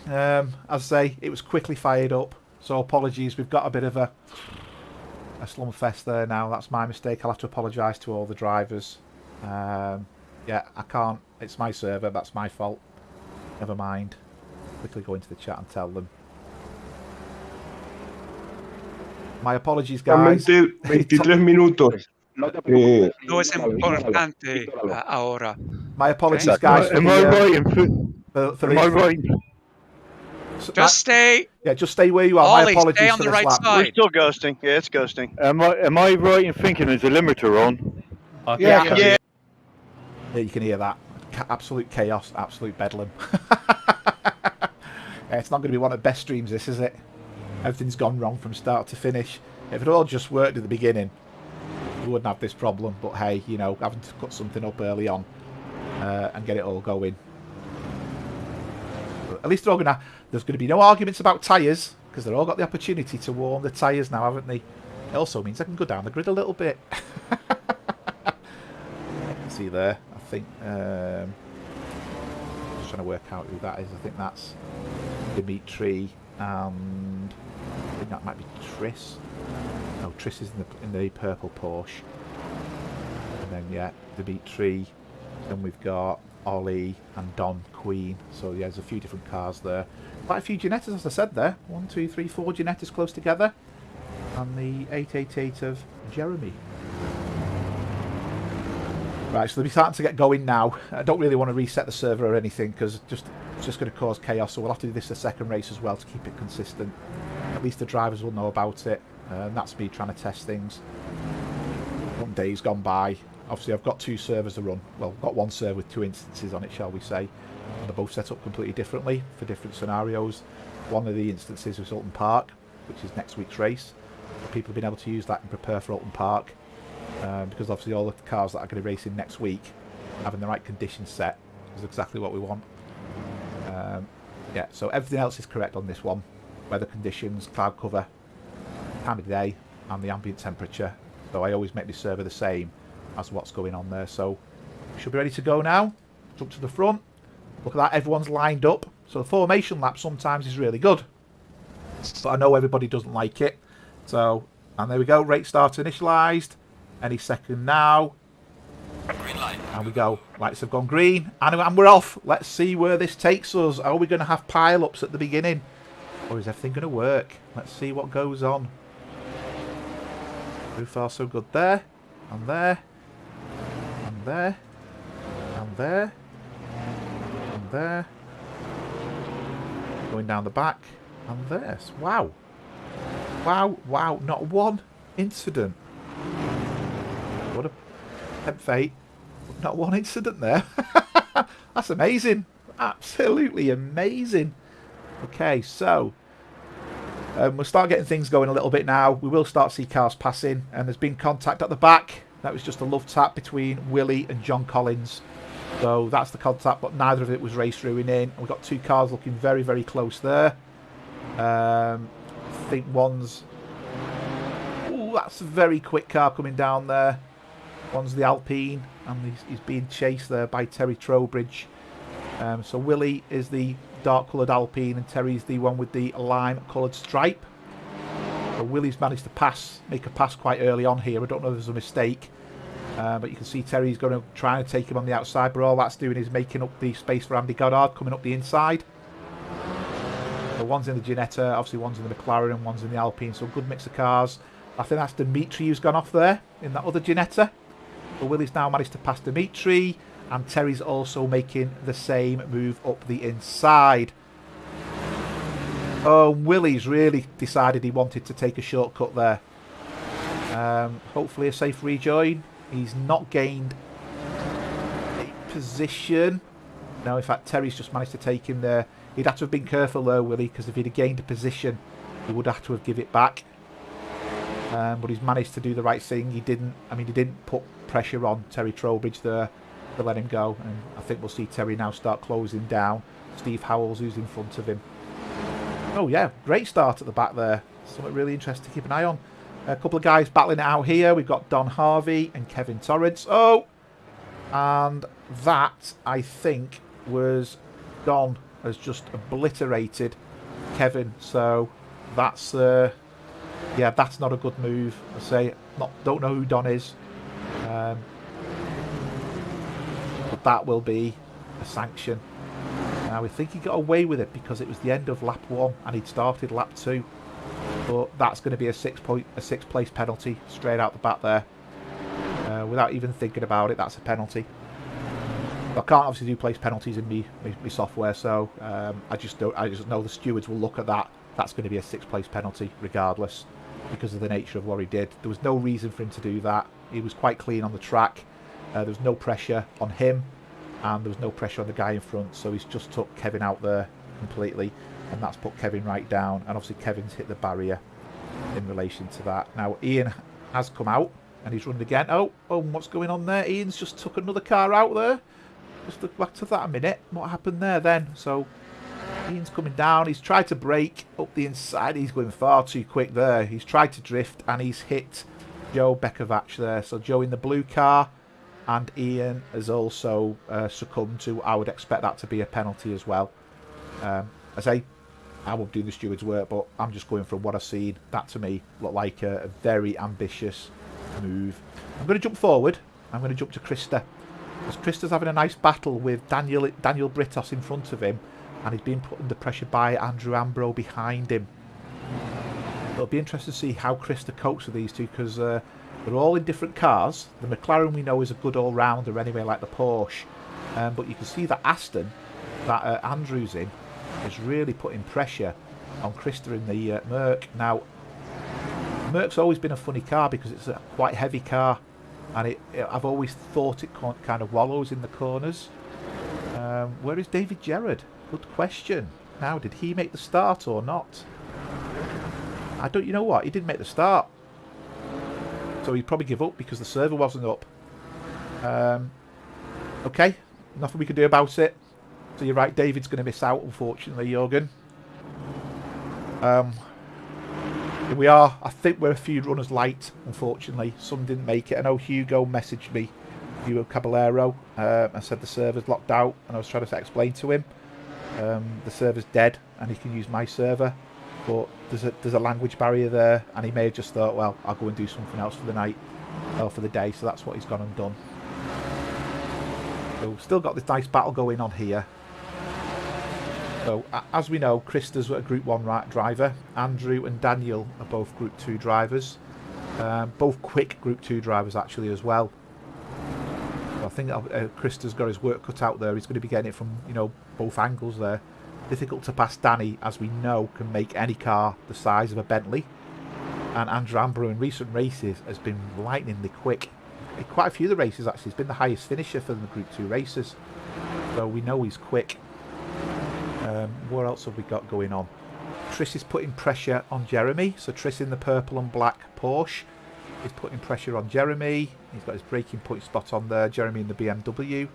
As I say, it was quickly fired up, so apologies. We've got a bit of a slumfest there now. That's my mistake. I'll have to apologise to all the drivers. Yeah, I can't. It's my server. That's my fault. Never mind. Quickly go into the chat and tell them. My apologies, guys. 23 minutos. No es importante ahora. My apologies, guys. Am I right in Just stay. Yeah, just stay where you are. Ollie, my apologies stay on for the this right lap. side. We're still ghosting. Yeah, it's ghosting. Am I right in thinking there's a limiter on? Yeah. Yeah. Yeah, you can hear that. Absolute chaos, absolute bedlam. It's not going to be one of the best streams, this, is it? Everything's gone wrong from start to finish. If it all just worked at the beginning, we wouldn't have this problem. But hey, you know, having to put something up early on and get it all going. But at least there's going to be no arguments about tyres, because they've all got the opportunity to warm the tyres now, haven't they? It also means I can go down the grid a little bit. You can see there, I think, just trying to work out who that is. I think that's Dimitri, and I think that might be Triss. No, Triss is in the purple Porsche. And then, yeah, Dimitri. Then we've got Ollie and Don Queen. So, yeah, there's a few different cars there. Quite a few Ginettas, as I said there. 1, 2, 3, 4 Ginettas close together. And the 888 of Jeremy. Right, so they'll be starting to get going now. I don't really want to reset the server or anything, because it's just going to cause chaos. So we'll have to do this the second race as well to keep it consistent. At least the drivers will know about it. And that's me trying to test things. 1 day's gone by. Obviously, I've got 2 servers to run. Well, I've got 1 server with 2 instances on it, shall we say. And they're both set up completely differently for different scenarios. One of the instances was Alton Park, which is next week's race. People have been able to use that and prepare for Alton Park. Because obviously all the cars that are going to race in next week, having the right conditions set is exactly what we want. Yeah, so everything else is correct on this one. Weather conditions, cloud cover, time of day, and the ambient temperature. So I always make the server the same as what's going on there. So we should be ready to go now. Jump to the front. Look at that, everyone's lined up. So the formation lap sometimes is really good. But I know everybody doesn't like it. So, and there we go, rate start initialised. Any second now. Green light. And we go. Lights have gone green. And we're off. Let's see where this takes us. Are we going to have pile-ups at the beginning? Or is everything going to work? Let's see what goes on. So far so good there. And there. And there. And there. there. Going down the back. And this. Wow. Wow, wow. Not one incident. What a tempt fate. Not one incident there. That's amazing. Absolutely amazing. Okay, so we'll start getting things going a little bit now. We will start to see cars passing, and there's been contact at the back. That was just a love tap between Willie and John Collins. So that's the contact, but neither of it was race ruining. We've got two cars looking very, very close there. I think one's... Ooh, that's a very quick car coming down there. One's the Alpine, and he's being chased there by Terry Trowbridge. So Willie is the dark coloured Alpine, and Terry's the one with the lime coloured stripe. So Willie's managed to make a pass quite early on here. I don't know if there's a mistake, but you can see Terry's going to try and take him on the outside, but all that's doing is making up the space for Andy Goddard coming up the inside. So one's in the Ginetta, obviously one's in the McLaren, and one's in the Alpine, so good mix of cars. I think that's Dimitri who's gone off there in that other Ginetta. But Willie's now managed to pass Dimitri, and Terry's also making the same move up the inside. Oh, Willie's really decided he wanted to take a shortcut there. Hopefully a safe rejoin. He's not gained a position. No, in fact, Terry's just managed to take him there. He'd have to have been careful though, Willie, because if he'd have gained a position, he would have to have given it back. But he's managed to do the right thing. He didn't put pressure on Terry Trowbridge there to let him go. And I think we'll see Terry now start closing down Steve Howells, who's in front of him. Oh yeah, great start at the back there. Something really interesting to keep an eye on. A couple of guys battling it out here. We've got Don Harvey and Kevin Torrance. Oh! And that, I think, was Don has just obliterated Kevin. So that's... yeah, that's not a good move. I say, don't know who Don is. But that will be a sanction. Now, we think he got away with it because it was the end of lap 1 and he'd started lap 2. But that's going to be a sixth place penalty straight out the back there. Without even thinking about it, that's a penalty. I can't obviously do place penalties in me software, so I just know the stewards will look at that. That's going to be a 6th place penalty regardless, because of the nature of what he did. There was no reason for him to do that. He was quite clean on the track. There was no pressure on him, and there was no pressure on the guy in front, so he's just took Kevin out there completely, and that's put Kevin right down, and obviously Kevin's hit the barrier in relation to that. Now Ian has come out and he's running again. Oh, what's going on there? Ian's just took another car out there. Just look back to that a minute. What happened there then? So Ian's coming down. He's tried to brake up the inside. He's going far too quick there. He's tried to drift and he's hit Joe Bekovac there. So Joe in the blue car, and Ian has also succumbed to, I would expect that to be a penalty as well. I say, I won't do the steward's work, but I'm just going from what I've seen. That to me looked like a very ambitious move. I'm going to jump forward. I'm going to jump to Krista. Because Krista's having a nice battle with Daniel Britos in front of him, and he's being put under pressure by Andrew Ambro behind him. It'll be interesting to see how Krista copes with these two, because they're all in different cars. The McLaren we know is a good all-rounder anyway, like the Porsche. But you can see that Aston, that Andrew's in, is really putting pressure on Krista in the Merc. Now, Merc's always been a funny car because it's a quite heavy car, and I've always thought it kind of wallows in the corners. Where is David Gerrard? Good question. Now, did he make the start or not? You know what? He didn't make the start. So he'd probably give up because the server wasn't up. Okay, nothing we can do about it. So you're right, David's going to miss out, unfortunately, Jürgen. Here we are. I think we're a few runners light, unfortunately. Some didn't make it. I know Hugo messaged me, Hugo Caballero, and said the server's locked out, and I was trying to explain to him the server's dead and he can use my server, but there's a language barrier there, and he may have just thought, well, I'll go and do something else for the night or for the day, so that's what he's gone and done. So still got this nice battle going on here. So, as we know, Krista's a Group 1 driver. Andrew and Daniel are both Group 2 drivers. Both quick Group 2 drivers, actually, as well. So I think Krista's got his work cut out there. He's going to be getting it from, you know, both angles there. Difficult to pass Danny, as we know, can make any car the size of a Bentley. And Andrew Ambro in recent races has been lightningly quick. In quite a few of the races, actually. He's been the highest finisher for the Group 2 races. So we know he's quick. What else have we got going on? Triss is putting pressure on Jeremy. So Triss in the purple and black Porsche is putting pressure on Jeremy. He's got his braking point spot on there. Jeremy in the BMW.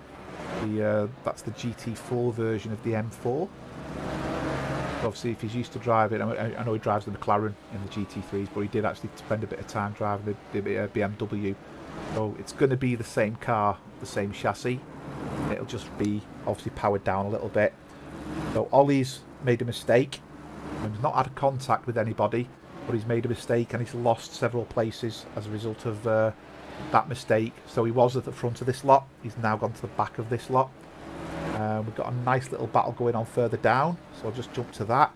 That's the GT4 version of the M4. Obviously, if he's used to driving, I know he drives the McLaren in the GT3s, but he did actually spend a bit of time driving the BMW. So it's going to be the same car, the same chassis. It'll just be obviously powered down a little bit. So Ollie's made a mistake. He's not had contact with anybody, but he's made a mistake and he's lost several places as a result of that mistake. So he was at the front of this lot. He's now gone to the back of this lot. We've got a nice little battle going on further down, so I'll just jump to that,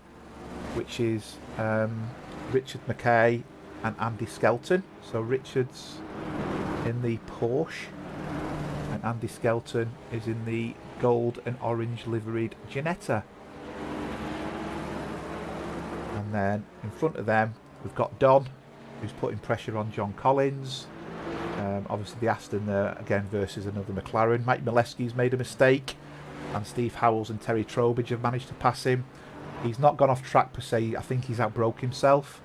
which is Richard Mckay and Andy Skelton. So Richard's in the Porsche and Andy Skelton is in the gold and orange liveried Ginetta. And then in front of them we've got Don, who's putting pressure on John Collins. Obviously the Aston there again versus another McLaren. Mike Mileski's made a mistake, and Steve Howells and Terry Trowbridge have managed to pass him. He's not gone off track per se. I think he's outbroke himself.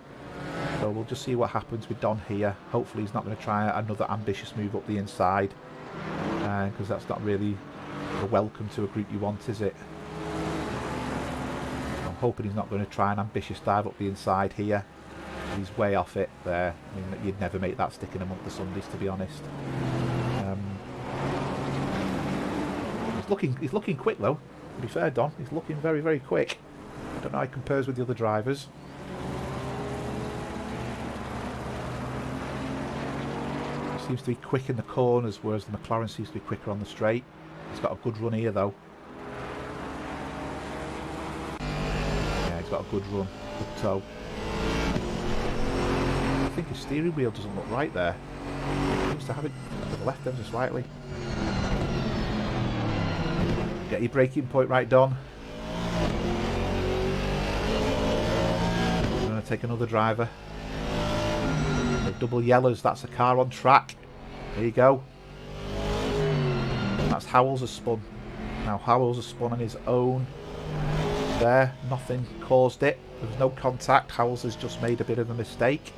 So we'll just see what happens with Don here. Hopefully he's not going to try another ambitious move up the inside, because that's not really a welcome to a group you want, is it? I'm hoping he's not going to try an ambitious dive up the inside here. He's way off it there. I mean, you'd never make that stick in a month of Sundays, to be honest. He's looking quick though, to be fair, Don. He's looking very, very quick. I don't know how he compares with the other drivers. He seems to be quick in the corners, whereas the McLaren seems to be quicker on the straight. He's got a good run here though. Yeah, he's got a good run, good toe. I think his steering wheel doesn't look right there. He seems to have it to the left ever so slightly. Get your braking point right, Don. I'm going to take another driver. The double yellows, that's a car on track. There you go. And that's Howells has spun. Now Howells has spun on his own. There, nothing caused it. There was no contact. Howells has just made a bit of a mistake.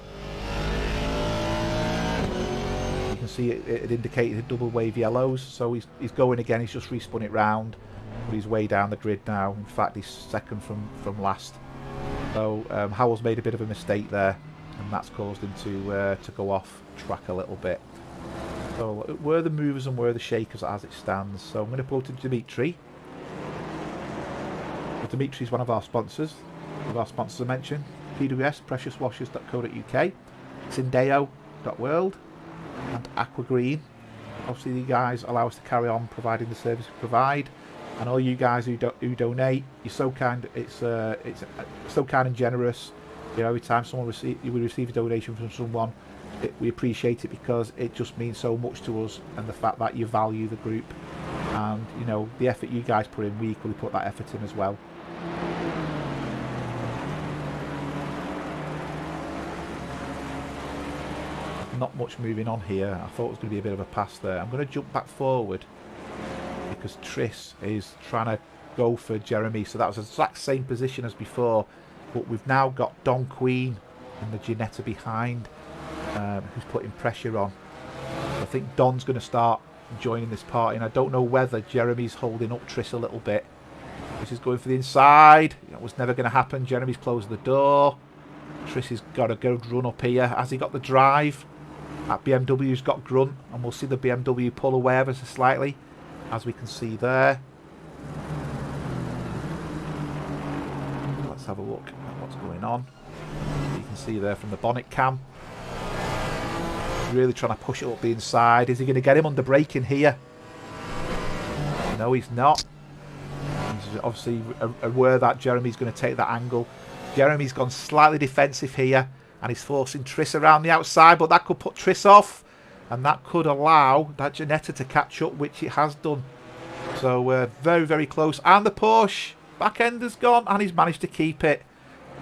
You can see it indicated double wave yellows, so he's going again. He's just respun it round, but he's way down the grid now. In fact, he's second from last. So Howells made a bit of a mistake there, and that's caused him to go off track a little bit. So where are the movers and where are the shakers as it stands? So I'm going to go to Dimitri. Dimitri is one of our sponsors. One of our sponsors I mentioned: PWS, preciouswashers.co.uk, Syndeo.world, and Aqua Green. Obviously, you guys allow us to carry on providing the service we provide, and all you guys who donate, you're so kind. It's so kind and generous. You know, every time we receive a donation from someone, we appreciate it because it just means so much to us, and the fact that you value the group, and you know the effort you guys put in, we equally put that effort in as well. Not much moving on here. I thought it was going to be a bit of a pass there. I'm going to jump back forward because Triss is trying to go for Jeremy. So that was the exact same position as before, but we've now got Don Queen and the Ginetta behind, who's putting pressure on. I think Don's going to start joining this party, and I don't know whether Jeremy's holding up Triss a little bit. This is going for the inside. That was never going to happen. Jeremy's closing the door. Triss has got a good run up here. Has he got the drive? That BMW's got grunt, and we'll see the BMW pull away ever so slightly, as we can see there. Let's have a look at what's going on. You can see there from the bonnet cam. Really trying to push it up the inside. Is he going to get him under braking here? No, he's not. He's obviously aware that Jeremy's going to take that angle. Jeremy's gone slightly defensive here, and he's forcing Triss around the outside, but that could put Triss off. and that could allow that Janetta to catch up, which it has done. So very, very close. And the Porsche back end has gone, and he's managed to keep it.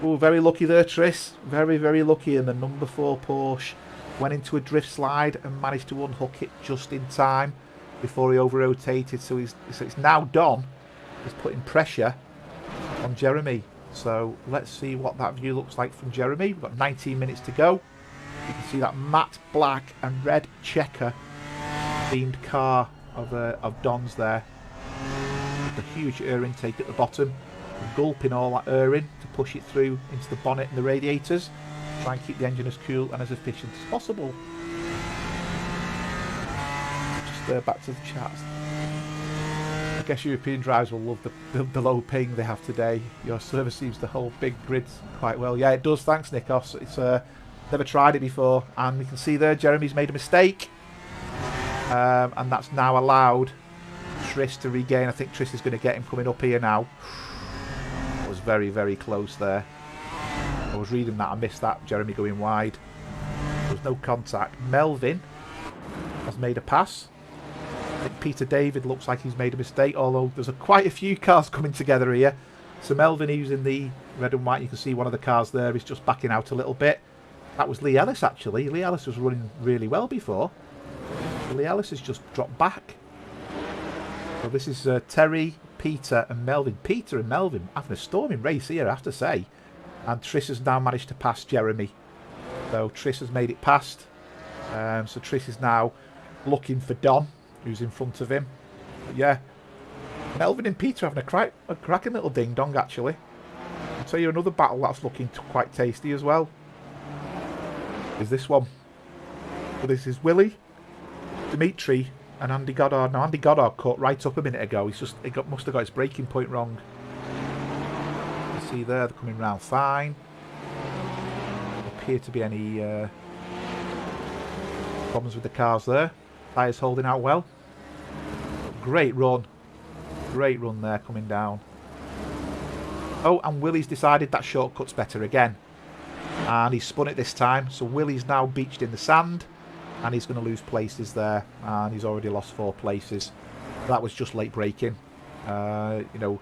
Oh, very lucky there, Tris. Very, very lucky. And the number 4 Porsche went into a drift slide and managed to unhook it just in time before he over-rotated. So it's now Don is putting pressure on Jeremy. So let's see what that view looks like from Jeremy. We've got 19 minutes to go. You can see that matte black and red checker themed car of Don's there. The huge air intake at the bottom, gulping all that air in to push it through into the bonnet and the radiators. Try and keep the engine as cool and as efficient as possible. Just back to the charts. I guess European drivers will love the low ping they have today. Your server seems to hold big grids quite well. Yeah, it does. Thanks, Nikos. It's never tried it before, and we can see there Jeremy's made a mistake, and that's now allowed Tris to regain. I think Tris is going to get him coming up here now. It was very, very close there. I was reading that. I missed that. Jeremy going wide. There was no contact. Melvin has made a pass. I think Peter David looks like he's made a mistake, although there's quite a few cars coming together here. So Melvin using the red and white. You can see one of the cars there is just backing out a little bit. That was Lee Ellis, actually. Lee Ellis was running really well before. So Lee Ellis has just dropped back. So this is Terry, Peter and Melvin. Peter and Melvin having a storming race here, I have to say. And Tris has now managed to pass Jeremy. So Tris has made it past. So Tris is now looking for Don, who's in front of him. But yeah, Melvin and Peter having a cracking little ding-dong, actually. I'll tell you another battle that's looking quite tasty as well. Is this one. So this is Willie, Dimitri and Andy Goddard. Now Andy Goddard cut right up a minute ago. Must have got his braking point wrong. You see there, they're coming round fine. There appear to be any problems with the cars there. Tyres holding out well. Great run there coming down. Oh, and Willie's decided that shortcut's better again. And he's spun it this time, so Willie's now beached in the sand, and he's going to lose places there, and he's already lost 4 places. That was just late braking, you know,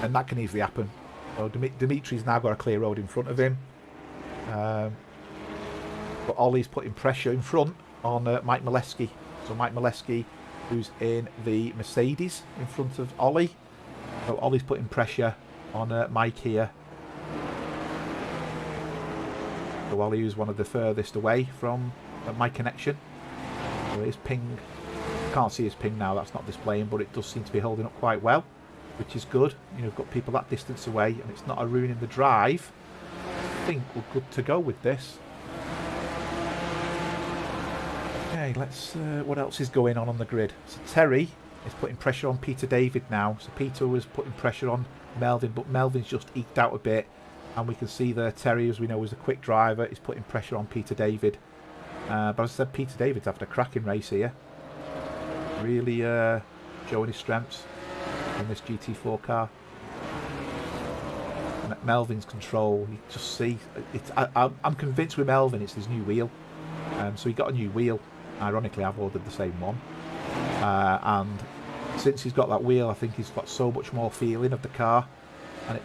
and that can easily happen. So Dimitri's now got a clear road in front of him, but Ollie's putting pressure in front on Mike Molesky. So Mike Molesky, who's in the Mercedes in front of Ollie. So Ollie's putting pressure on Mike here. So Ollie is one of the furthest away from my connection. So his ping, can't see his ping now, that's not displaying, but it does seem to be holding up quite well, which is good. You know, we've got people that distance away, and it's not a ruining the drive. I think we're good to go with this. Okay, let's. What else is going on the grid? So Terry is putting pressure on Peter David now. So Peter was putting pressure on Melvin, but Melvin's just eked out a bit. And we can see there Terry, as we know, is a quick driver, is putting pressure on Peter David. But as I said, Peter David's having a cracking race here. Really showing his strengths in this GT4 car. Melvin's control, you just see. I'm convinced with Melvin it's his new wheel. So he got a new wheel. Ironically, I've ordered the same one. And since he's got that wheel, I think he's got so much more feeling of the car.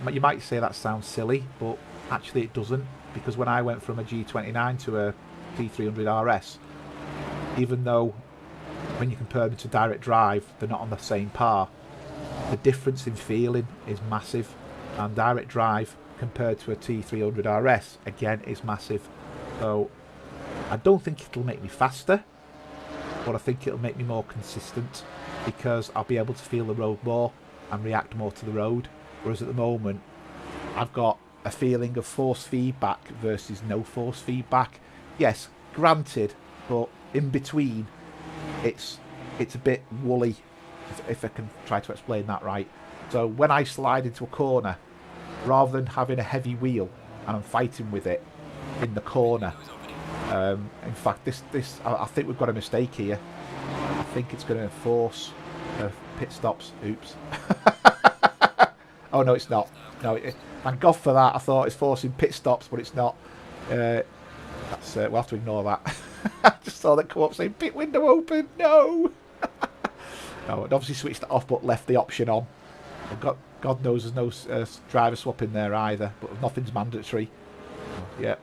And you might say that sounds silly, but actually it doesn't, because when I went from a G29 to a T300 RS, even though when you compare them to direct drive, they're not on the same par, the difference in feeling is massive. And direct drive compared to a T300 RS, again, is massive. So I don't think it'll make me faster, but I think it'll make me more consistent, because I'll be able to feel the road more and react more to the road. Whereas at the moment, I've got a feeling of force feedback versus no force feedback. Yes, granted, but in between, it's a bit woolly, if I can try to explain that right. So when I slide into a corner, rather than having a heavy wheel and I'm fighting with it in the corner, in fact, I think we've got a mistake here. I think it's going to force pit stops. Oops. Oh no, it's not. No, thank God for that. I thought it's forcing pit stops, but it's not. That's we'll have to ignore that. I just saw that come up saying pit window open. No. No, it obviously switched it off, but left the option on. God knows there's no driver swap in there either, but nothing's mandatory. Yeah,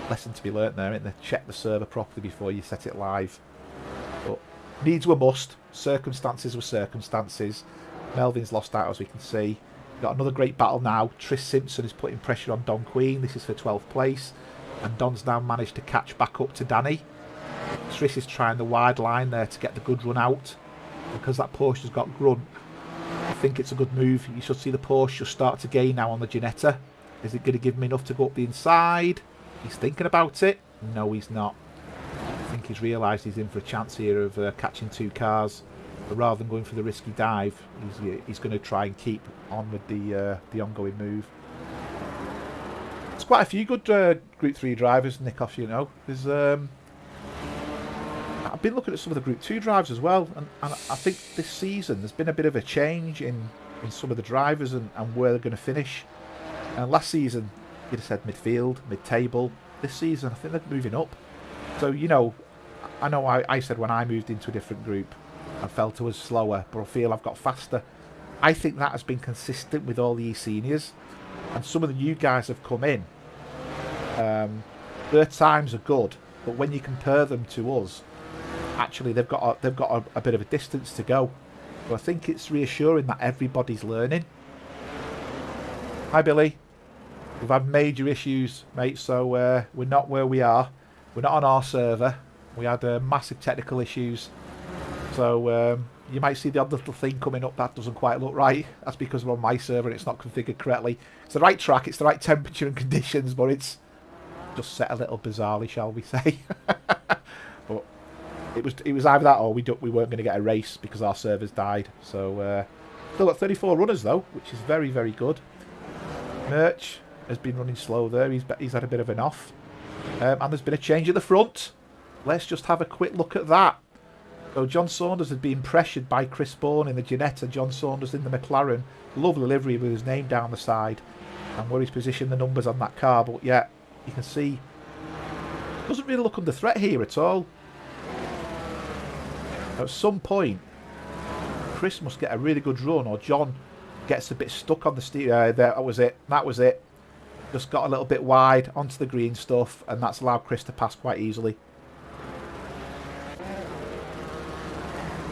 lesson to be learnt there, isn't there? Check the server properly before you set it live. But needs were must. Circumstances were circumstances. Melvin's lost out, as we can see. Got another great battle now. Tris Simpson is putting pressure on Don Queen. This is for 12th place. And Don's now managed to catch back up to Danny. Tris is trying the wide line there to get the good run out. Because that Porsche has got grunt, I think it's a good move. You should see the Porsche just start to gain now on the Ginetta. Is it going to give him enough to go up the inside? He's thinking about it. No, he's not. I think he's realised he's in for a chance here of catching 2 cars. But rather than going for the risky dive, he's going to try and keep on with the ongoing move. There's quite a few good Group 3 drivers, Nick, off, you know. There's I've been looking at some of the Group 2 drivers as well, and I think this season there's been a bit of a change in some of the drivers and where they're going to finish. And last season, you'd have said midfield, mid-table. This season, I think they're moving up. So, you know I said when I moved into a different group, I felt I was slower, but I feel I've got faster. I think that has been consistent with all the eSeniors. And some of the new guys have come in. Their times are good, but when you compare them to us, actually they've got a bit of a distance to go. So I think it's reassuring that everybody's learning. Hi Billy, we've had major issues, mate, so we're not where we are. We're not on our server. We had massive technical issues, so you might see the odd little thing coming up that doesn't quite look right. That's because we're on my server and it's not configured correctly. It's the right track, it's the right temperature and conditions, but it's just set a little bizarrely, shall we say. But it was either that or we weren't going to get a race because our servers died. So still got 34 runners though, which is very, very good. Merch has been running slow there. He's had a bit of an off, and there's been a change at the front. Let's just have a quick look at that. So John Saunders had been pressured by Chris Bourne in the Ginetta. John Saunders in the McLaren. Lovely livery with his name down the side, and where he's positioned the numbers on that car. But yeah, you can see doesn't really look under threat here at all. At some point, Chris must get a really good run, or John gets a bit stuck on the steer. That was it. That was it. Just got a little bit wide onto the green stuff, and that's allowed Chris to pass quite easily.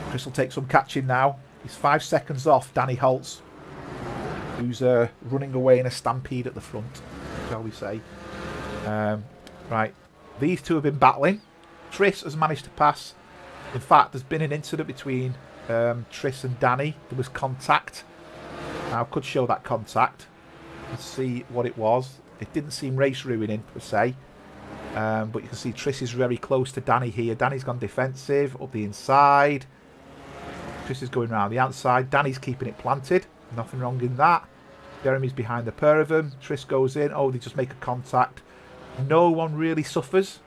Chris will take some catching now. He's 5 seconds off Danny Holtz, who's running away in a stampede at the front, shall we say. Right, these two have been battling. Tris has managed to pass. In fact, there's been an incident between Tris and Danny. There was contact. Now, I could show that contact and see what it was. It didn't seem race ruining per se, but you can see Tris is very close to Danny here. Danny's gone defensive up the inside. Tris is going around the outside. Danny's keeping it planted. Nothing wrong in that. Jeremy's behind the pair of them. Tris goes in. Oh, they just make a contact. No one really suffers.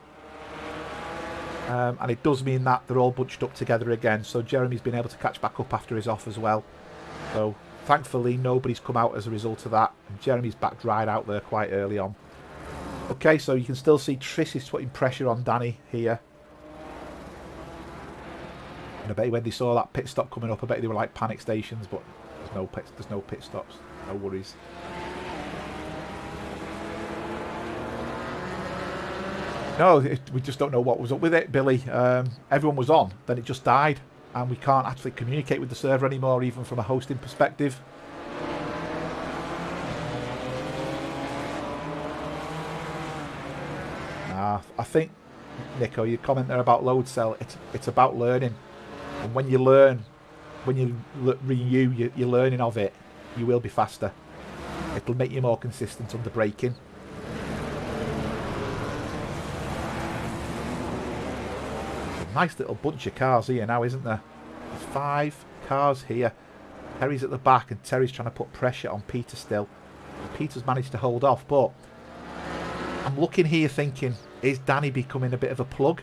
And it does mean that they're all bunched up together again. So Jeremy's been able to catch back up after his off as well. So thankfully nobody's come out as a result of that. And Jeremy's back dried out there quite early on. Okay, so you can still see Tris is putting pressure on Danny here. And I bet when they saw that pit stop coming up, I bet they were like panic stations, but there's no pit stops. No worries. No, we just don't know what was up with it, Billy. Everyone was on, then it just died. And we can't actually communicate with the server anymore, even from a hosting perspective. I think, Nico, your comment there about load cell, it's about learning. And when you learn, when you renew your learning of it, you will be faster. It'll make you more consistent under braking. Nice little bunch of cars here now, isn't there? There's 5 cars here. Terry's at the back and Terry's trying to put pressure on Peter still. Peter's managed to hold off, but I'm looking here thinking, is Danny becoming a bit of a plug?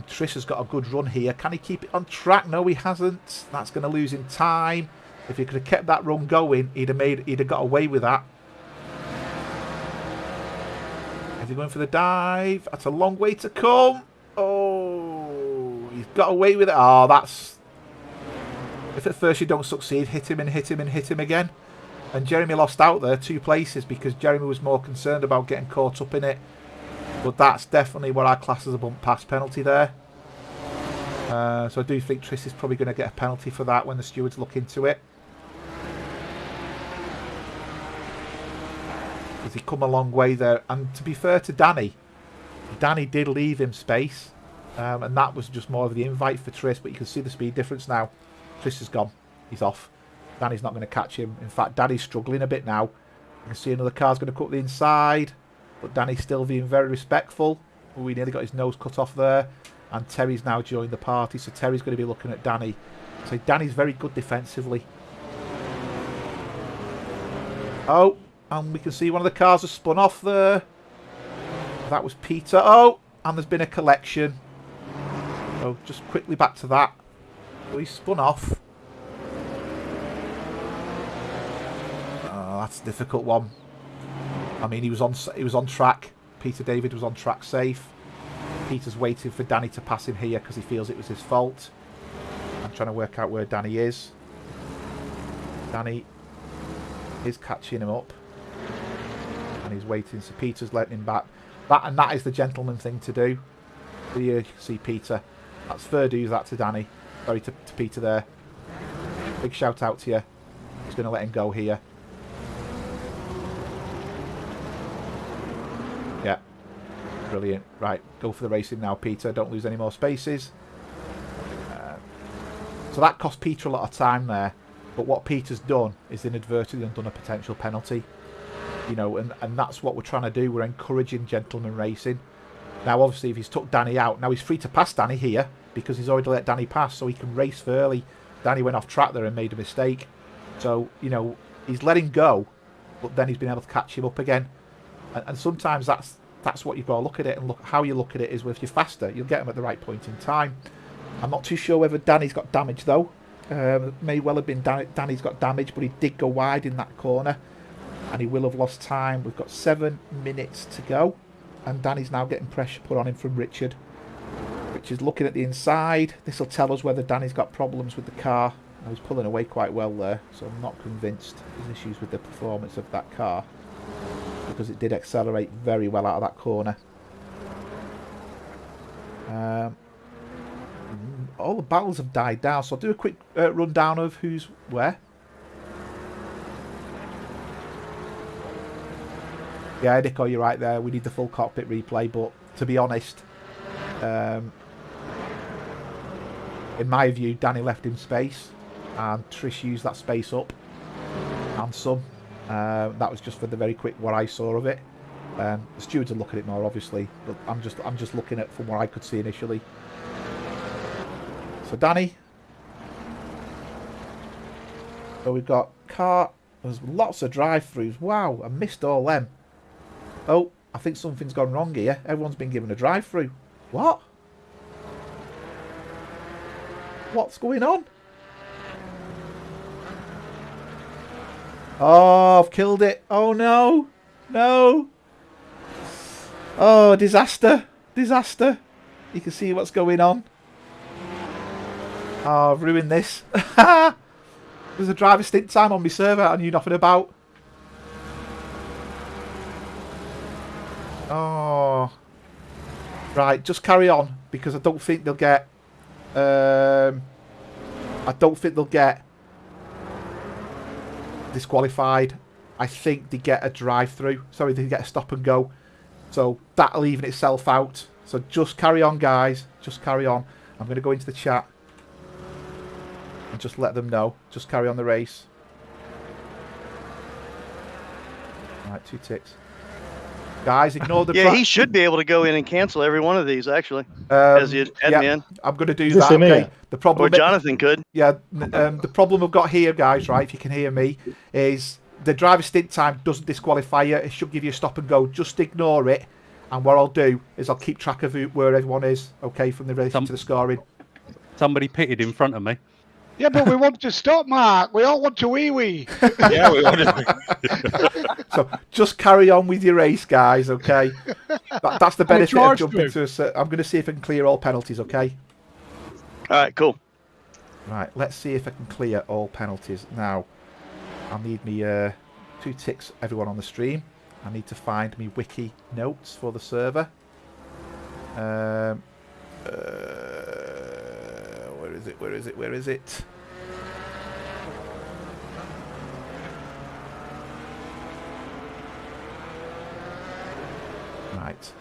Tris has got a good run here. Can he keep it on track? No, he hasn't. That's going to lose him time. If he could have kept that run going, he'd have got away with that. Is he going for the dive? That's a long way to come. Oh, he's got away with it. Oh, that's... If at first you don't succeed, hit him and hit him and hit him again. And Jeremy lost out there 2 places because Jeremy was more concerned about getting caught up in it. But that's definitely what I class as a bump pass penalty there. So I do think Triss is probably going to get a penalty for that when the stewards look into it. Because he come a long way there. And to be fair to Danny, Danny did leave him space. And that was just more of the invite for Triss. But you can see the speed difference now. Triss is gone. He's off. Danny's not going to catch him. In fact, Danny's struggling a bit now. You can see another car's going to cut the inside. But Danny's still being very respectful. Oh, he nearly got his nose cut off there. And Terry's now joined the party. So Terry's going to be looking at Danny. So Danny's very good defensively. Oh, and we can see one of the cars has spun off there. That was Peter. Oh, and there's been a collection. So just quickly back to that. Oh, he spun off. Oh, that's a difficult one. I mean, he was on track. Peter David was on track safe. Peter's waiting for Danny to pass him here because he feels it was his fault. I'm trying to work out where Danny is. Danny is catching him up. And he's waiting, so Peter's letting him back. That is the gentleman thing to do. Here you can see Peter. That's fair dues that to Danny. Sorry to Peter there. Big shout out to you. He's going to let him go here. Yeah. Brilliant. Right, go for the racing now, Peter. Don't lose any more spaces. So that cost Peter a lot of time there. But what Peter's done is inadvertently undone a potential penalty. You know, and that's what we're trying to do. We're encouraging gentleman racing. Now, obviously, if he's took Danny out, now he's free to pass Danny here because he's already let Danny pass, so he can race fairly. Danny went off track there and made a mistake. So, you know, he's let him go, but then he's been able to catch him up again. And sometimes that's what you've got to look at it, and look how you look at it is, well, if you're faster, you'll get him at the right point in time. I'm not too sure whether Danny's got damage though. May well have been Danny's got damage, but he did go wide in that corner, and he will have lost time. We've got 7 minutes to go, and Danny's now getting pressure put on him from Richard. Richard's looking at the inside. This will tell us whether Danny's got problems with the car. I was pulling away quite well there, so I'm not convinced there's issues with the performance of that car, because it did accelerate very well out of that corner. All the battles have died down, so I'll do a quick rundown of who's where. Yeah, Nico, you're right there. We need the full cockpit replay, but to be honest, in my view, Danny left him space, and Trish used that space up, and some. That was just for the very quick what I saw of it. The stewards will look at it more, obviously, but I'm just looking at from what I could see initially. So Danny. So we've got car. There's lots of drive-throughs. Wow, I missed all them. Oh, I think something's gone wrong here. Everyone's been given a drive-through. What? What's going on? Oh, I've killed it. Oh, no. No. Oh, disaster. Disaster. You can see what's going on. Oh, I've ruined this. There's a driver stint time on my server I knew nothing about. Oh. Right, just carry on, because I don't think they'll get... I don't think they'll get disqualified. I think they get a drive-through. Sorry, they get a stop and go. So that'll even itself out. So just carry on, guys. Just carry on. I'm going to go into the chat and just let them know. Just carry on the race. Right, 2 ticks. Guys, ignore the... Yeah, he should be able to go in and cancel every one of these, actually, as the admin. Yeah, I'm going to do that. Okay. The problem, or Jonathan could. Yeah, the problem we've got here, guys, right, if you can hear me, is the driver stint time doesn't disqualify you. It should give you a stop and go. Just ignore it. And what I'll do is I'll keep track of where everyone is, okay, from the racing to the scoring. Somebody pitted in front of me. Yeah, but we want to stop, Mark. We all want to wee-wee. Yeah, we want to. So just carry on with your race, guys, okay? That's the benefit of charge jumping through. to a... I'm going to see if I can clear all penalties, okay? All right, cool. Right, let's see if I can clear all penalties. Now, I'll need me 2 ticks, everyone on the stream. I need to find me wiki notes for the server. Where is it? Where is it? Where is it? Right.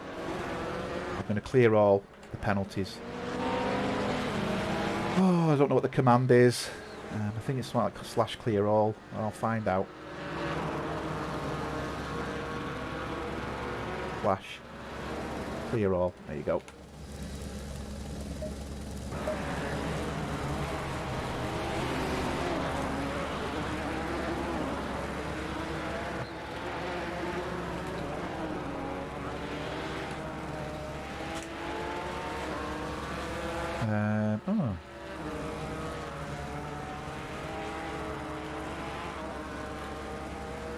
I'm going to clear all the penalties. Oh, I don't know what the command is. I think it's something like /clear all. I'll find out. /clear all. There you go. Oh.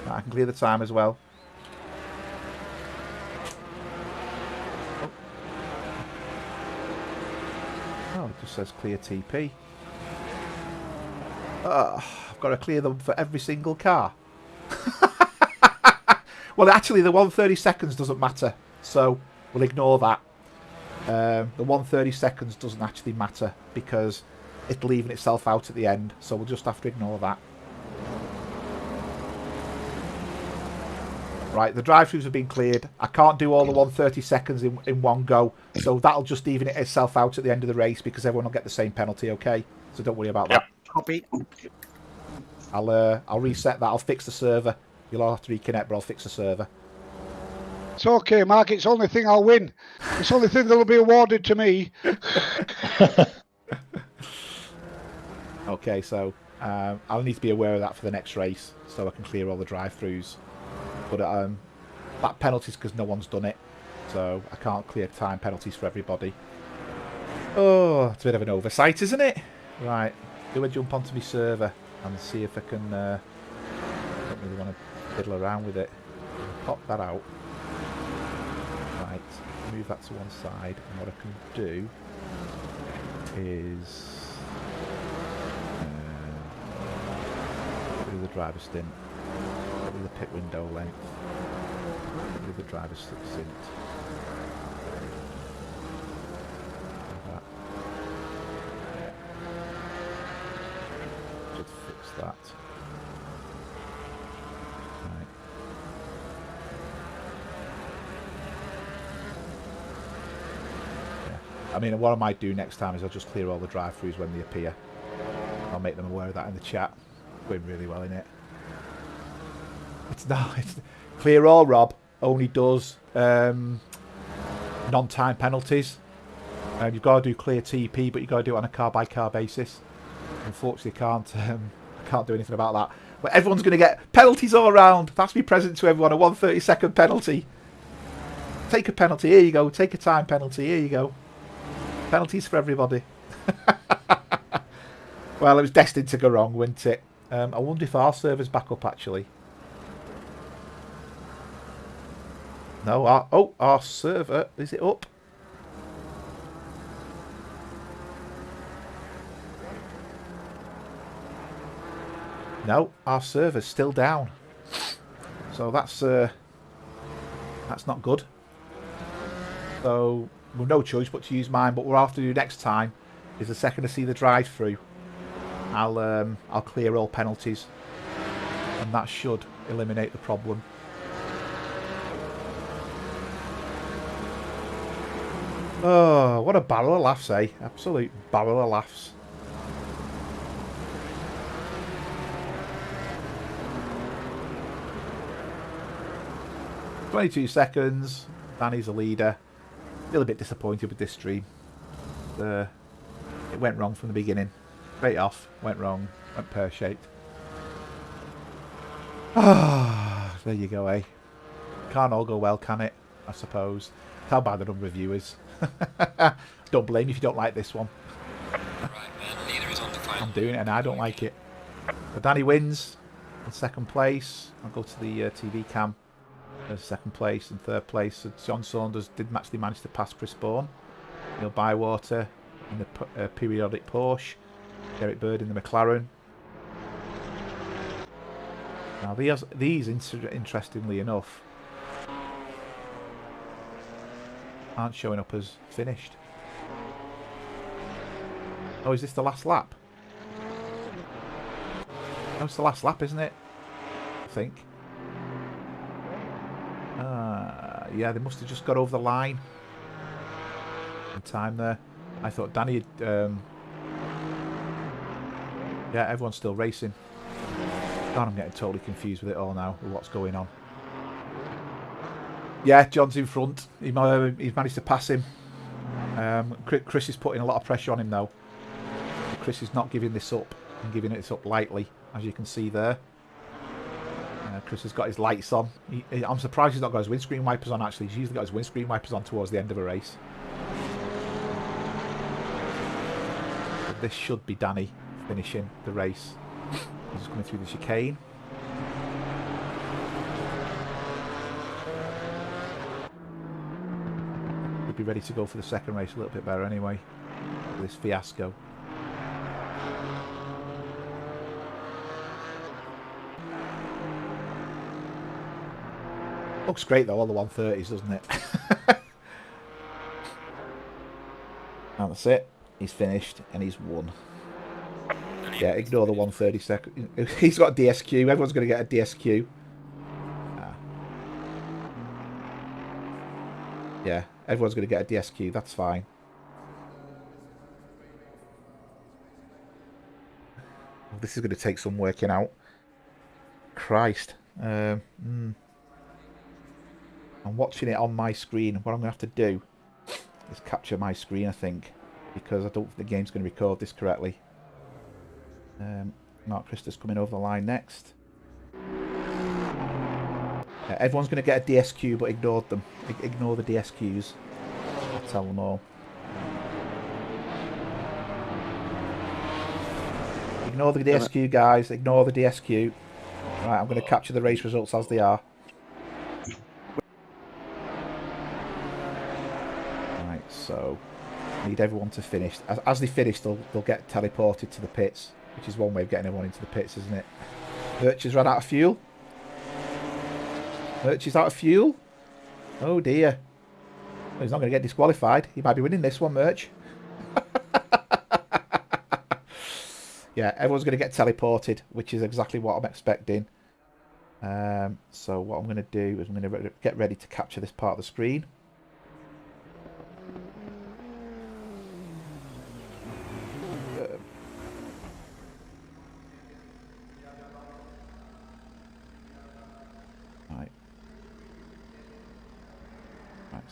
I can clear the time as well. Oh, it just says clear TP. I've got to clear them for every single car. Well, actually, the 130 seconds doesn't matter, so we'll ignore that. The 130 seconds doesn't actually matter because it'll even itself out at the end, so we'll just have to ignore that. Right, the drive-thrus have been cleared. I can't do all the 130 seconds in one go, so that'll just even it itself out at the end of the race because everyone will get the same penalty, okay? So don't worry about that. Copy. I'll reset that. I'll fix the server. You'll all have to reconnect, but I'll fix the server. It's okay, Mark. It's the only thing I'll win. It's the only thing that'll be awarded to me. Okay, so I'll need to be aware of that for the next race so I can clear all the drive-thrus. But that penalty's because no one's done it, so I can't clear time penalties for everybody. Oh, it's a bit of an oversight, isn't it? Right, do a jump onto my server and see if I can... I don't really want to fiddle around with it. Pop that out. Right, move that to one side, and what I can do is... do the driver stint. The pit window length with the driver's stint. Like that. Just fix that. Right. Yeah. I mean, what I might do next time is I'll just clear all the drive-thrus when they appear. I'll make them aware of that in the chat. Going really well in it. It's clear all, Rob, only does non-time penalties. You've got to do clear TP, but you've got to do it on a car-by-car basis. Unfortunately, I can't do anything about that. But everyone's going to get penalties all around. That's me present to everyone, a 130-second penalty. Take a penalty, here you go. Take a time penalty, here you go. Penalties for everybody. Well, it was destined to go wrong, wasn't it? I wonder if our server's back up, actually. No, our server, is it up? No, our server's still down. So that's not good. So we've no choice but to use mine. But what I'll have to do next time is the second I see the drive-through, I'll clear all penalties, and that should eliminate the problem. Oh, what a barrel of laughs, eh? Absolute barrel of laughs. "22 seconds. Danny's a leader. Still a bit disappointed with this stream. It went wrong from the beginning. Straight off. Went wrong. Went pear-shaped. Ah, there you go, eh? Can't all go well, can it? I suppose. Tell by the number of viewers. Don't blame you if you don't like this one. Right, man. Leader is on the final. I'm doing it and I don't like it. But Danny wins in second place. I'll go to the TV cam. There's second place and third place. So John Saunders did actually manage to pass Chris Bourne. Neil Bywater in the periodic Porsche. Derek Bird in the McLaren. Now these interestingly enough, aren't showing up as finished. Oh, is this the last lap? No, it's the last lap, isn't it? I think. Yeah, they must have just got over the line in time there. I thought Danny had... yeah, everyone's still racing. God, I'm getting totally confused with it all now, with what's going on. Yeah, John's in front. He's managed to pass him. Chris is putting a lot of pressure on him, though. Chris is not giving this up and giving it up lightly, as you can see there. Chris has got his lights on. I'm surprised he's not got his windscreen wipers on, actually. He's usually got his windscreen wipers on towards the end of a race. But this should be Danny finishing the race. He's just coming through the chicane. He'll be ready to go for the second race a little bit better anyway. This fiasco. Looks great though, all the 130s, doesn't it? And that's it. He's finished and he's won. Yeah, ignore the 130 second. He's got a DSQ. Everyone's going to get a DSQ. Yeah, everyone's going to get a DSQ. That's fine. This is going to take some working out. Christ. I'm watching it on my screen. What I'm going to have to do is capture my screen, I think, because I don't think the game's going to record this correctly. Mark Christus coming over the line next. Everyone's going to get a DSQ, but ignore them. Ignore the DSQs. I'll tell them all. Ignore the DSQ, guys. Ignore the DSQ. Right, I'm going to capture the race results as they are. So, need everyone to finish. As they finish, they'll get teleported to the pits, which is one way of getting everyone into the pits, isn't it? Birch has run out of fuel. Birch is out of fuel. Oh dear. Well, he's not going to get disqualified. He might be winning this one, Merch. Yeah, everyone's going to get teleported, which is exactly what I'm expecting. So what I'm going to do is I'm going to get ready to capture this part of the screen.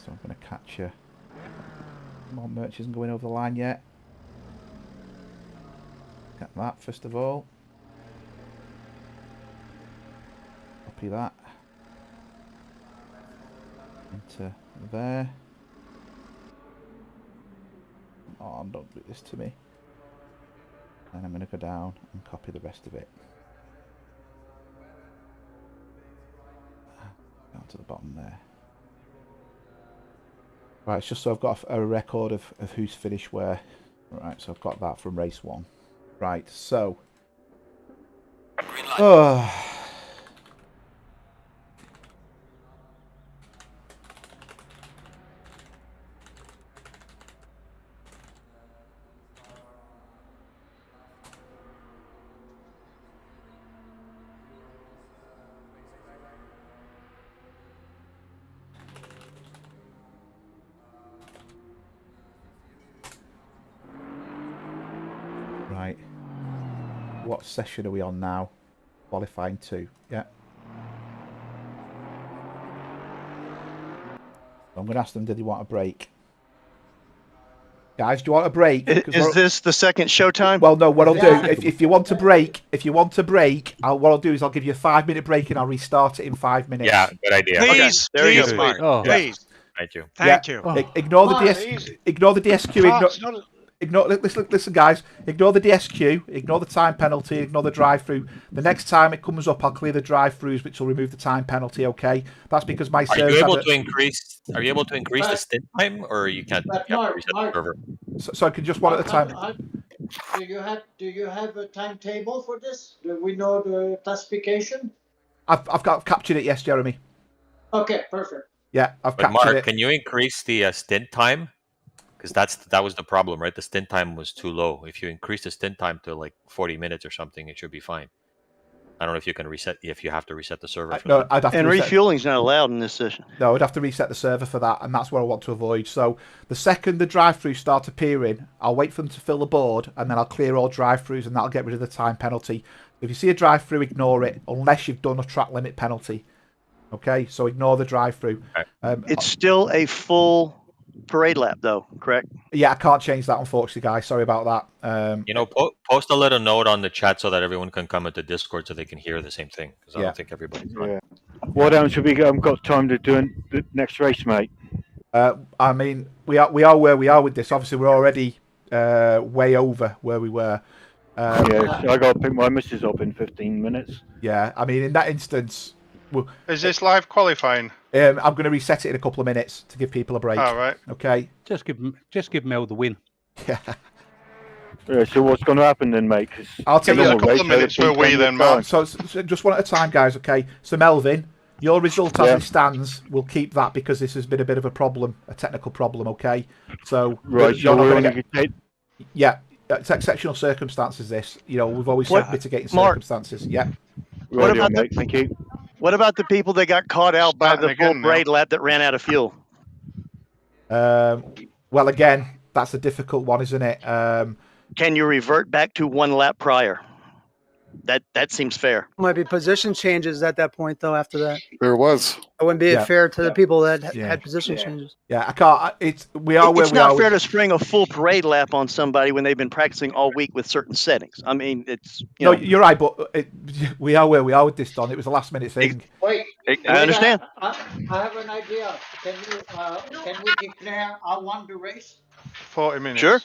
So I'm going to capture. More Merch isn't going over the line yet. Get that first of all. Copy that into there. Oh, don't do this to me. And I'm going to go down and copy the rest of it. Down to the bottom there. Right, it's just so I've got a record of who's finished where. Right, so I've got that from race 1. Right, so. Oh. Right. What session are we on now? Qualifying 2. Yeah. I'm going to ask them, did they want a break? Guys, do you want a break? Is this the second showtime? Well, no. What I'll do, if you want a break, what I'll do is I'll give you a 5-minute break and I'll restart it in 5 minutes. Yeah, good idea. Please, okay. There you please, go. Mark. Oh. Please. Thank you. Thank you. Ignore the DSQ. Listen, guys. Ignore the DSQ. Ignore the time penalty. Ignore the drive-through. The next time it comes up, I'll clear the drive-throughs, which will remove the time penalty. Okay, that's because my server. Are you able to increase the stint time, or you can't? But You have to reset the Mark, server. So I can just one at a time. do you have a timetable for this? Do we know the classification? I've captured it. Yes, Jeremy. Okay, perfect. Yeah, I've But captured Mark, it. can you increase the stint time? Because that was the problem, right? The stint time was too low. If you increase the stint time to like 40 minutes or something, it should be fine. I don't know if you can reset. If you have to reset the server. For that. I'd have to And reset. refueling's not allowed in this session. No, I'd have to reset the server for that, and that's what I want to avoid. So the second the drive-throughs start appearing, I'll wait for them to fill the board, and then I'll clear all drive-throughs, and that'll get rid of the time penalty. If you see a drive-through, ignore it, unless you've done a track limit penalty. Okay, so ignore the drive-through. It's still a full parade lap, though, correct? Yeah, I can't change that, unfortunately, guys. Sorry about that. Post a little note on the chat so that everyone can come into Discord so they can hear the same thing. Because I don't think everybody's on. Yeah. What else have we got time to do in the next race, mate? I mean, we are where we are with this. Obviously, we're already way over where we were. Yeah, so I got to pick my missus up in 15 minutes. Yeah, I mean, in that instance... Is this live qualifying? I'm going to reset it in a couple of minutes to give people a break. All right. Okay. Just give Mel the win. Yeah. Yeah, so what's going to happen then, mate? I'll tell you a couple of minutes for we then, Mark. So just one at a time, guys. Okay. So Melvin, your result as it stands, we'll keep that because this has been a bit of a problem, a technical problem. Okay. So right. you're So not going to Yeah. It's exceptional circumstances. This, we've always said mitigating circumstances. Yeah. What about mate? Thank you. What about the people that got caught out by the full parade lap that ran out of fuel? Well, again, that's a difficult one, isn't it? Can you revert back to one lap prior? That seems fair. Might be position changes at that point, though. After that, There was. it wouldn't be fair to the people that had position changes. Yeah, I can't. It's where we are. It's not fair to spring a full parade lap on somebody when they've been practicing all week with certain settings. I mean, it's no, you're right, but we are where we are with this, Don. It was a last minute thing. Wait, I understand. I have an idea. Can we declare I won the race? 40 minutes. Sure.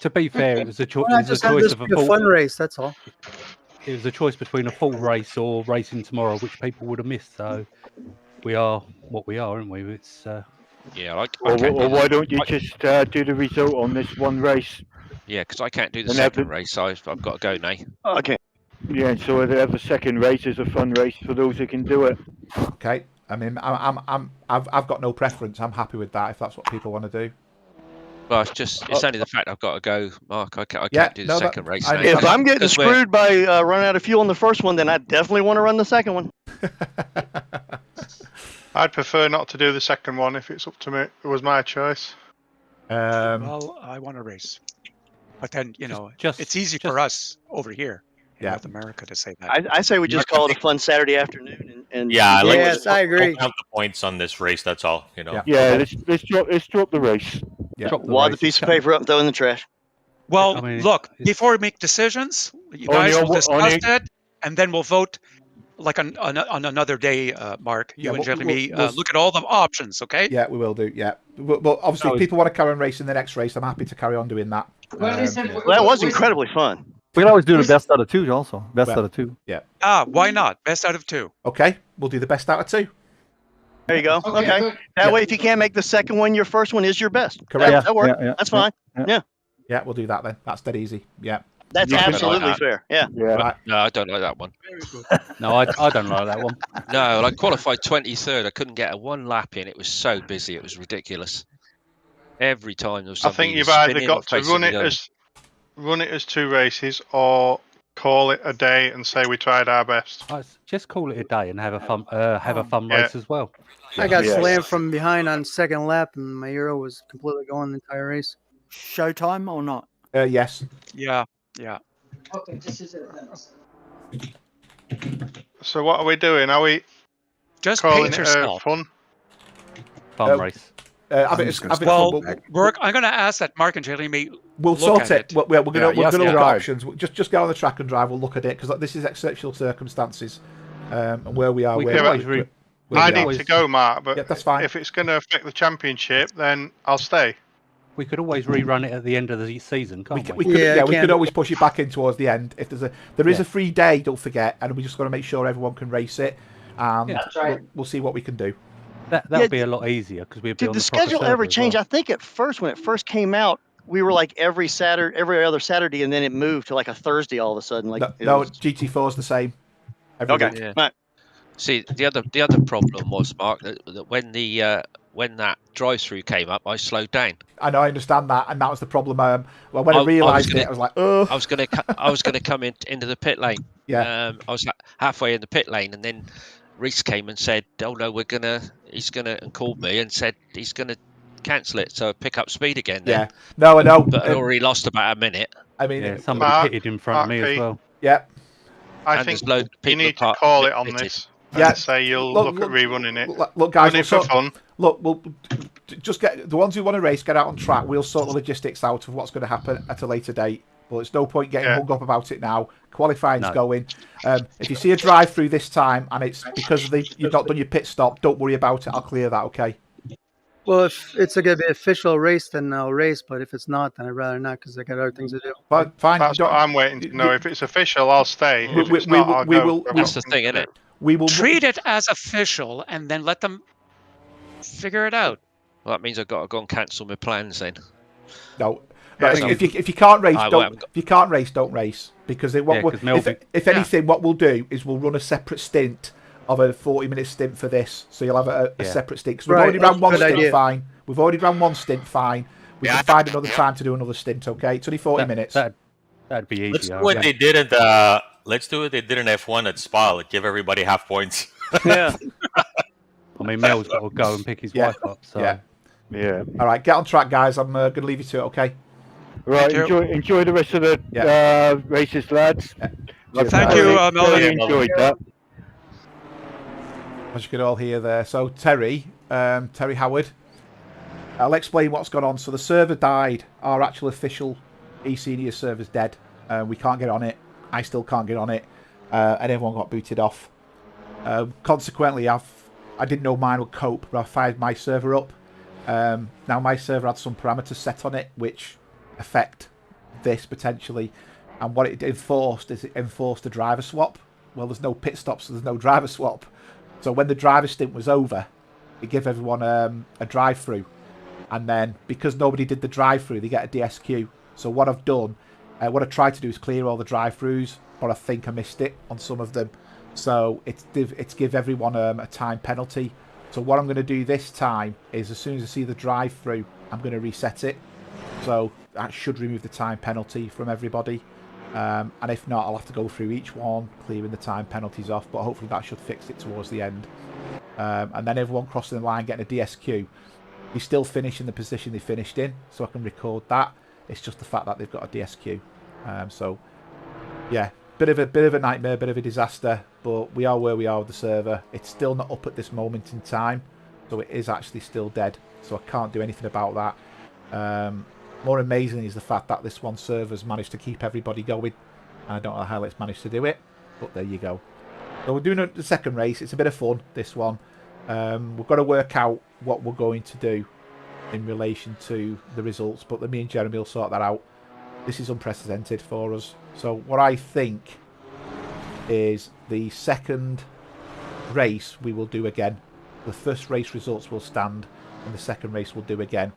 To be fair, it was a choice of a full fun race. That's all. It was a choice between a full race or racing tomorrow, which people would have missed. So we are what we are, aren't we? It's Yeah, or why don't you just do the result on this one race? Yeah, because I can't do the second race, so I've got to go now. Okay. Yeah, so they have a second race as a fun race for those who can do it. Okay. I mean, I've got no preference. I'm happy with that if that's what people want to do. Well, it's only the fact I've got to go, Mark. I can't do the second race. If I'm getting screwed by running out of fuel in the first one, then I definitely want to run the second one. I'd prefer not to do the second one if it's up to me. It was my choice. Well, I want to race, but then it's easy for us over here in North America to say that. I say we just call it a fun Saturday afternoon. And yeah, I agree. Don't count the points on this race. That's all. Yeah, let's drop the race. Yeah. Wad the piece of paper up and throw in the trash. Well, look, before we make decisions, you guys will discuss it, and then we'll vote like on another day, Mark. You and Jeremy look at all the options, okay? Yeah, we will do, yeah. But obviously, if people want to carry on racing the next race, I'm happy to carry on doing that. Well, listen, that was incredibly fun. We can always do the best out of two also. Best out of two. Yeah. Why not? Best out of two. Okay, we'll do the best out of two. There you go. Okay. That way, if you can't make the second one, your first one is your best. Correct. That works. That's fine. Yeah. Yeah, we'll do that then. That's dead easy. Yeah. That's absolutely fair. Yeah. Right. No, I don't like that one. No, I don't like that one. No, I qualified 23rd. I couldn't get a one lap in. It was so busy. It was ridiculous. Every time there was something. I think you've either got to run it as two races or call it a day and say we tried our best. Just call it a day and have a fun race as well. I got slammed from behind on second lap, and my Euro was completely going the entire race. Showtime or not? Yes. Yeah. Okay, this is it then. So what are we doing? Are we just calling pace it yourself? Fun race? I'm going to ask that Mark and Jeremy. We'll sort it. We're going to look at options. Just get on the track and drive. We'll look at it because this is exceptional circumstances and where we are. I need to go, Mark. But that's fine. If it's going to affect the championship, then I'll stay. We could always rerun it at the end of the season, can't we? We could always push it back in towards the end. If there is a free day, don't forget, and we just got to make sure everyone can race it. And That's right. we'll see what we can do. That'll be a lot easier because we'll be Did on the the proper schedule server ever as change? well. I think at first, when it first came out, we were like every other Saturday, and then it moved to like a Thursday all of a sudden. Like no, GT4 is the same. Every week. Yeah. Right. See, the other problem was, Mark, that when that drive-through came up, I slowed down. I know, I understand that, and that was the problem. Well, when I realised it, I was like, "Oh!" I was gonna come into the pit lane. Yeah. I was halfway in the pit lane, and then Reese came and said, "Oh no, and called me and said he's gonna cancel it, so pick up speed again." Then. Yeah. No, I know. But I already lost about a minute. I mean, somebody pitted in front of me as well. Yeah. I think you need to call it on this. Yeah. And say you'll look at rerunning it. Look, guys, run it for fun. Look, we'll just get the ones who want to race, get out on track. We'll sort the logistics out of what's going to happen at a later date. But it's no point getting hung up about it now. Qualifying's going. If you see a drive-through this time and it's because you've not done your pit stop, don't worry about it. I'll clear that, okay? Well, if it's going to be an official race, then I'll race. But if it's not, then I'd rather not because I got other things to do. Fine. That's what I'm waiting to know. If it's official, I'll stay. If it's not, I'll go. That's the thing, isn't it? We will treat it as official and then let them figure it out. Well, that means I've got to go and cancel my plans then. No. If you can't race, don't race. Because if anything, what we'll do is we'll run a separate stint of a 40-minute stint for this. So you'll have a separate stint. Because we've already run one stint fine. We've already run one stint fine. We can find another time to do another stint, okay? It's only 40 minutes. That'd be easy. Let's do what they did at Let's do what they did in F1 at Spa. Like, give everybody half points. Yeah. I mean, Mel's got to go and pick his wife up. So. Yeah. All right, get on track, guys. I'm going to leave you to it, okay? Right, enjoy the rest of the races, lads. Thank you, Melody. Enjoyed that. As you can all hear there. So, Terry Howard, I'll explain what's gone on. So, the server died. Our actual official eSeniors server's dead. We can't get on it. I still can't get on it. And everyone got booted off. Consequently, I didn't know mine would cope, but I fired my server up. Now, my server had some parameters set on it, which affect this potentially. And what it enforced is it enforced a driver swap. Well, there's no pit stop, so there's no driver swap. So when the driver stint was over, it gave everyone a drive-through. And then, because nobody did the drive-through, they get a DSQ. So what I've done, what I tried to do is clear all the drive-throughs, but I think I missed it on some of them. So it's give everyone a time penalty. So what I'm going to do this time is, as soon as I see the drive-through, I'm going to reset it. So that should remove the time penalty from everybody. And if not, I'll have to go through each one, clearing the time penalties off. But hopefully that should fix it towards the end. And then everyone crossing the line getting a DSQ. They still finish in the position they finished in, so I can record that. It's just the fact that they've got a DSQ. So, yeah, bit of a nightmare, bit of a disaster. But we are where we are with the server. It's still not up at this moment in time, so it is actually still dead. So I can't do anything about that. More amazing is the fact that this one server's managed to keep everybody going. And I don't know how it's managed to do it, but there you go. So we're doing the second race. It's a bit of fun, this one. We've got to work out what we're going to do in relation to the results, but me and Jeremy will sort that out. This is unprecedented for us. So what I think is the second race we will do again. The first race results will stand, and the second race we'll do again.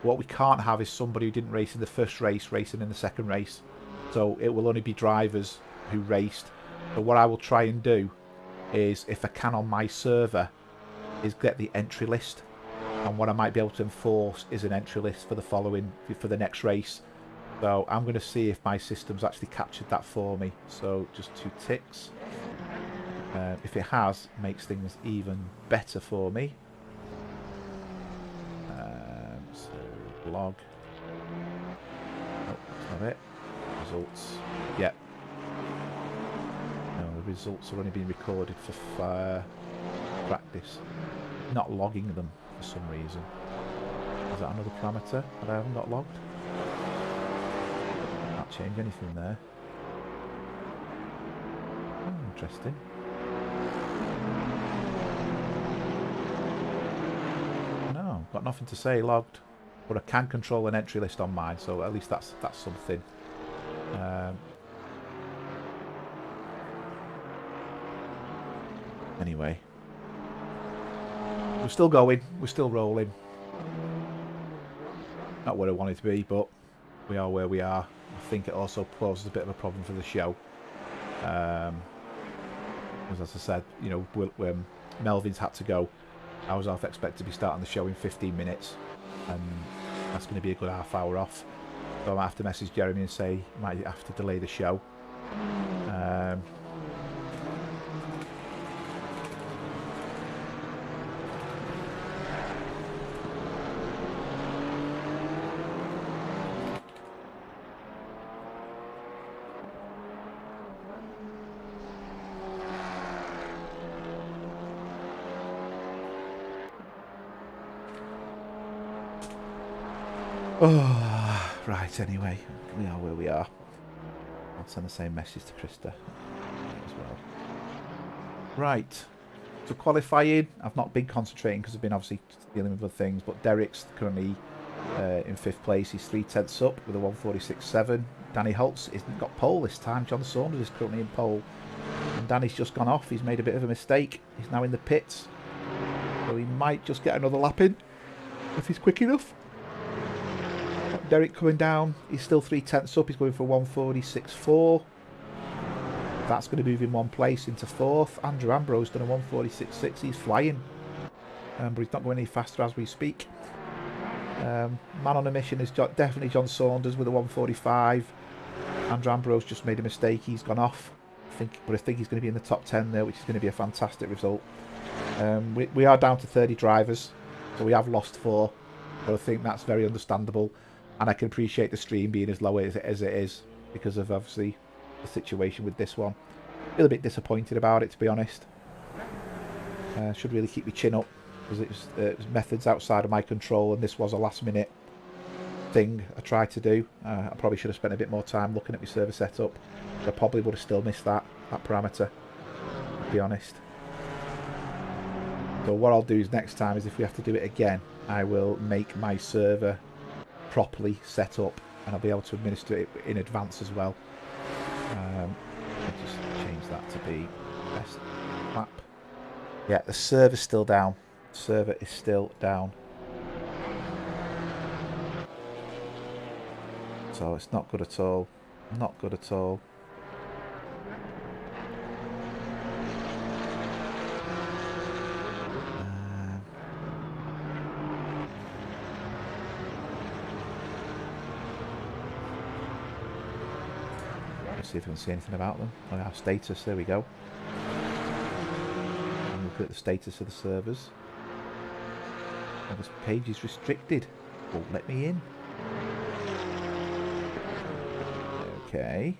What we can't have is somebody who didn't race in the first race racing in the second race. So it will only be drivers who raced. So what I will try and do is, if I can on my server, is get the entry list. And what I might be able to enforce is an entry list for the next race. So I'm going to see if my system's actually captured that for me. So just 2 ticks. If it has, makes things even better for me. So log. Oh, that's not it. Results. Yep. No, the results are only being recorded for practice. Not logging them for some reason. Is that another parameter that I haven't got logged? Can't change anything there. Oh, interesting. No, got nothing to say logged. but I can control an entry list on mine, so at least that's something. Anyway, we're still going, we're still rolling. Not where I wanted to be, but we are where we are. I think it also poses a bit of a problem for the show. As I said, you know, when Melvin's had to go, I was half expected to be starting the show in 15 minutes, and that's going to be a good half hour off. So I might have to message Jeremy and say might have to delay the show. Oh, right, anyway, we are where we are. I'll send the same message to Krista as well. Right, so qualifying, I've not been concentrating because I've been obviously dealing with other things, but Derek's currently in 5th place. He's 3/10 up with a 1:46.7. Danny Holtz hasn't got pole this time. John Saunders is currently in pole. And Danny's just gone off. He's made a bit of a mistake. He's now in the pits. So he might just get another lap in if he's quick enough. Derek coming down, he's still 3/10 up, he's going for 1:46.4. That's going to move him 1 place into 4th. Andrew Ambrose done a 1:46.6, he's flying. But he's not going any faster as we speak. Man on a mission is definitely John Saunders with a 1:45. Andrew Ambrose just made a mistake, he's gone off. But I think he's going to be in the top 10 there, which is going to be a fantastic result. We are down to 30 drivers, so we have lost 4. But I think that's very understandable. And I can appreciate the stream being as low as it is because of obviously the situation with this one. A little bit disappointed about it, to be honest. Should really keep my chin up because it was methods outside of my control, and this was a last minute thing I tried to do. I probably should have spent a bit more time looking at my server setup. I probably would have still missed that parameter, to be honest. So what I'll do is next time is if we have to do it again, I will make my server properly set up and I'll be able to administer it in advance as well. I'll just change that to be best map. Yeah, the server's still down. The server is still down. So it's not good at all. Not good at all. See if we can see anything about them. Oh, our status, there we go. And look at the status of the servers. Oh, this page is restricted. Won't let me in. Okay.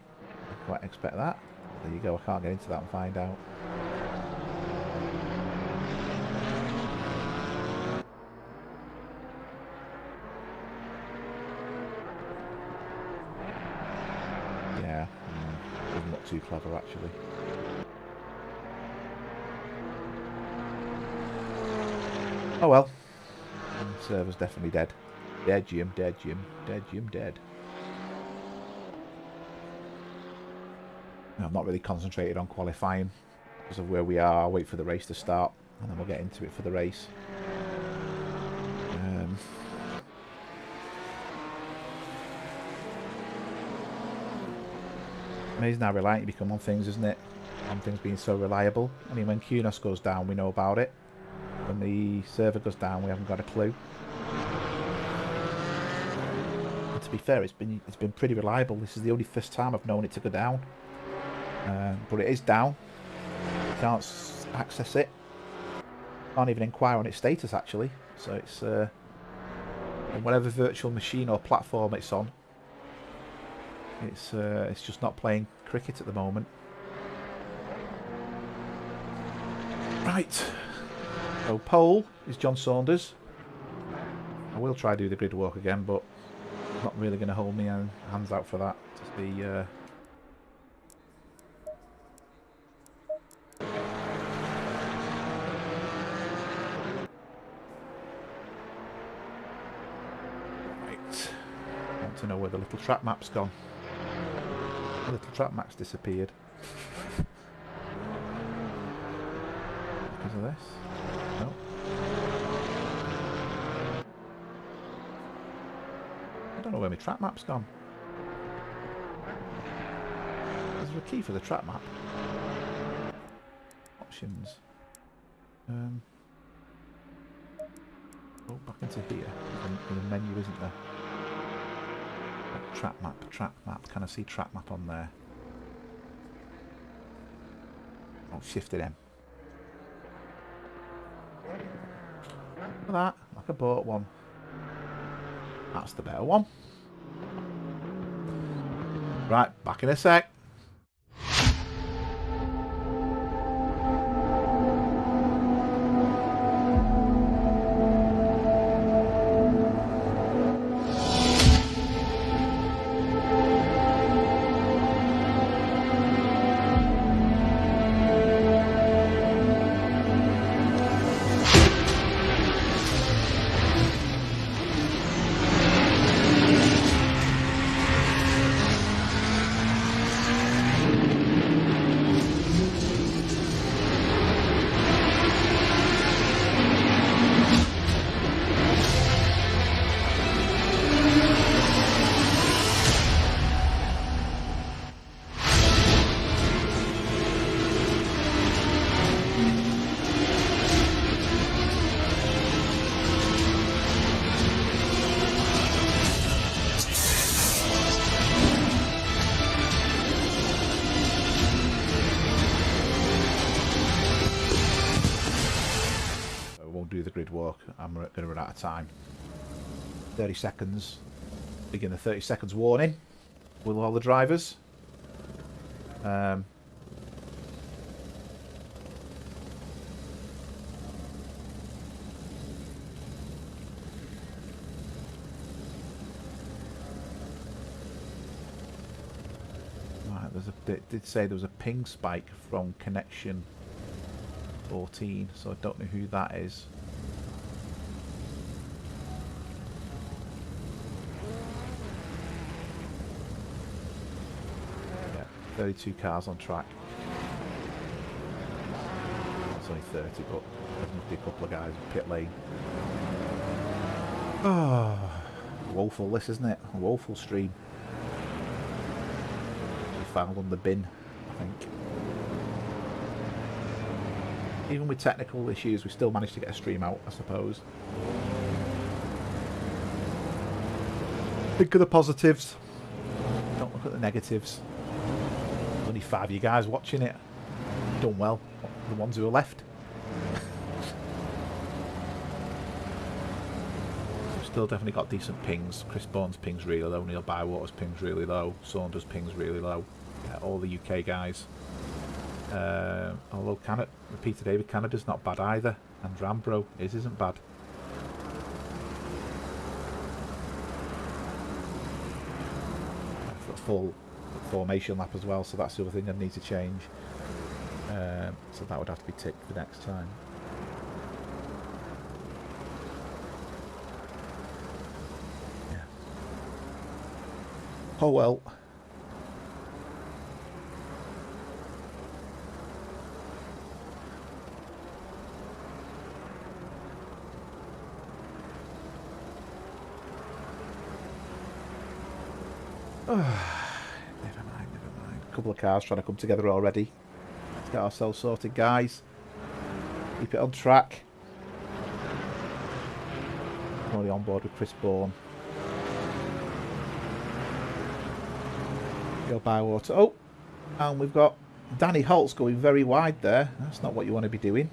Didn't quite expect that. There you go, I can't get into that and find out. Yeah. Not too clever actually. Oh well. The server's definitely dead. Dead Jim, dead Jim, dead Jim, dead. No, I'm not really concentrated on qualifying because of where we are. I'll wait for the race to start and then we'll get into it for the race. Amazing how reliant you become on things, isn't it? On things being so reliable. I mean, when QNOS goes down, we know about it. When the server goes down, we haven't got a clue. And to be fair, it's been pretty reliable. This is the only first time I've known it to go down. But it is down. You can't access it. Can't even inquire on its status actually. So it's on whatever virtual machine or platform it's on. It's just not playing cricket at the moment. Right. So pole is John Saunders. I will try to do the grid walk again, but I'm not really going to hold my hands out for that. Just be want to know where the little track map's gone. The little track map's disappeared. Because of this? No. I don't know where my track map's gone. Is there a key for the track map? Options. Oh, back into here. In the menu, isn't there? Track map. Can I see track map on there? Oh, shifted M. Look at that, like I bought one. That's the better one. Right, back in a sec. Do the grid walk. I'm going to run out of time. 30 seconds. Begin the 30 seconds warning with all the drivers. Right, it did say there was a ping spike from connection 14, so I don't know who that is. Yeah, 32 cars on track. It's only 30, but there must be a couple of guys in pit lane. Oh, woeful this, isn't it? A woeful stream. We found on the bin, I think. Even with technical issues, we still managed to get a stream out, I suppose. Think of the positives. Don't look at the negatives. There's only 5 of you guys watching it. Done well. The ones who are left. We've still definitely got decent pings. Chris Bourne's ping's really low. Neil Bywater's ping's really low. Saunders' ping's really low. All the UK guys. Although Peter David Canada's not bad either, and Rambro isn't bad. I've got a full formation lap as well, so that's the other thing I need to change. So that would have to be ticked for next time. Yeah. Oh well. Never mind. A couple of cars trying to come together already. Let's get ourselves sorted, guys. Keep it on track. Already on board with Chris Bourne. Go Bywater. Oh, and we've got Danny Holtz going very wide there. That's not what you want to be doing.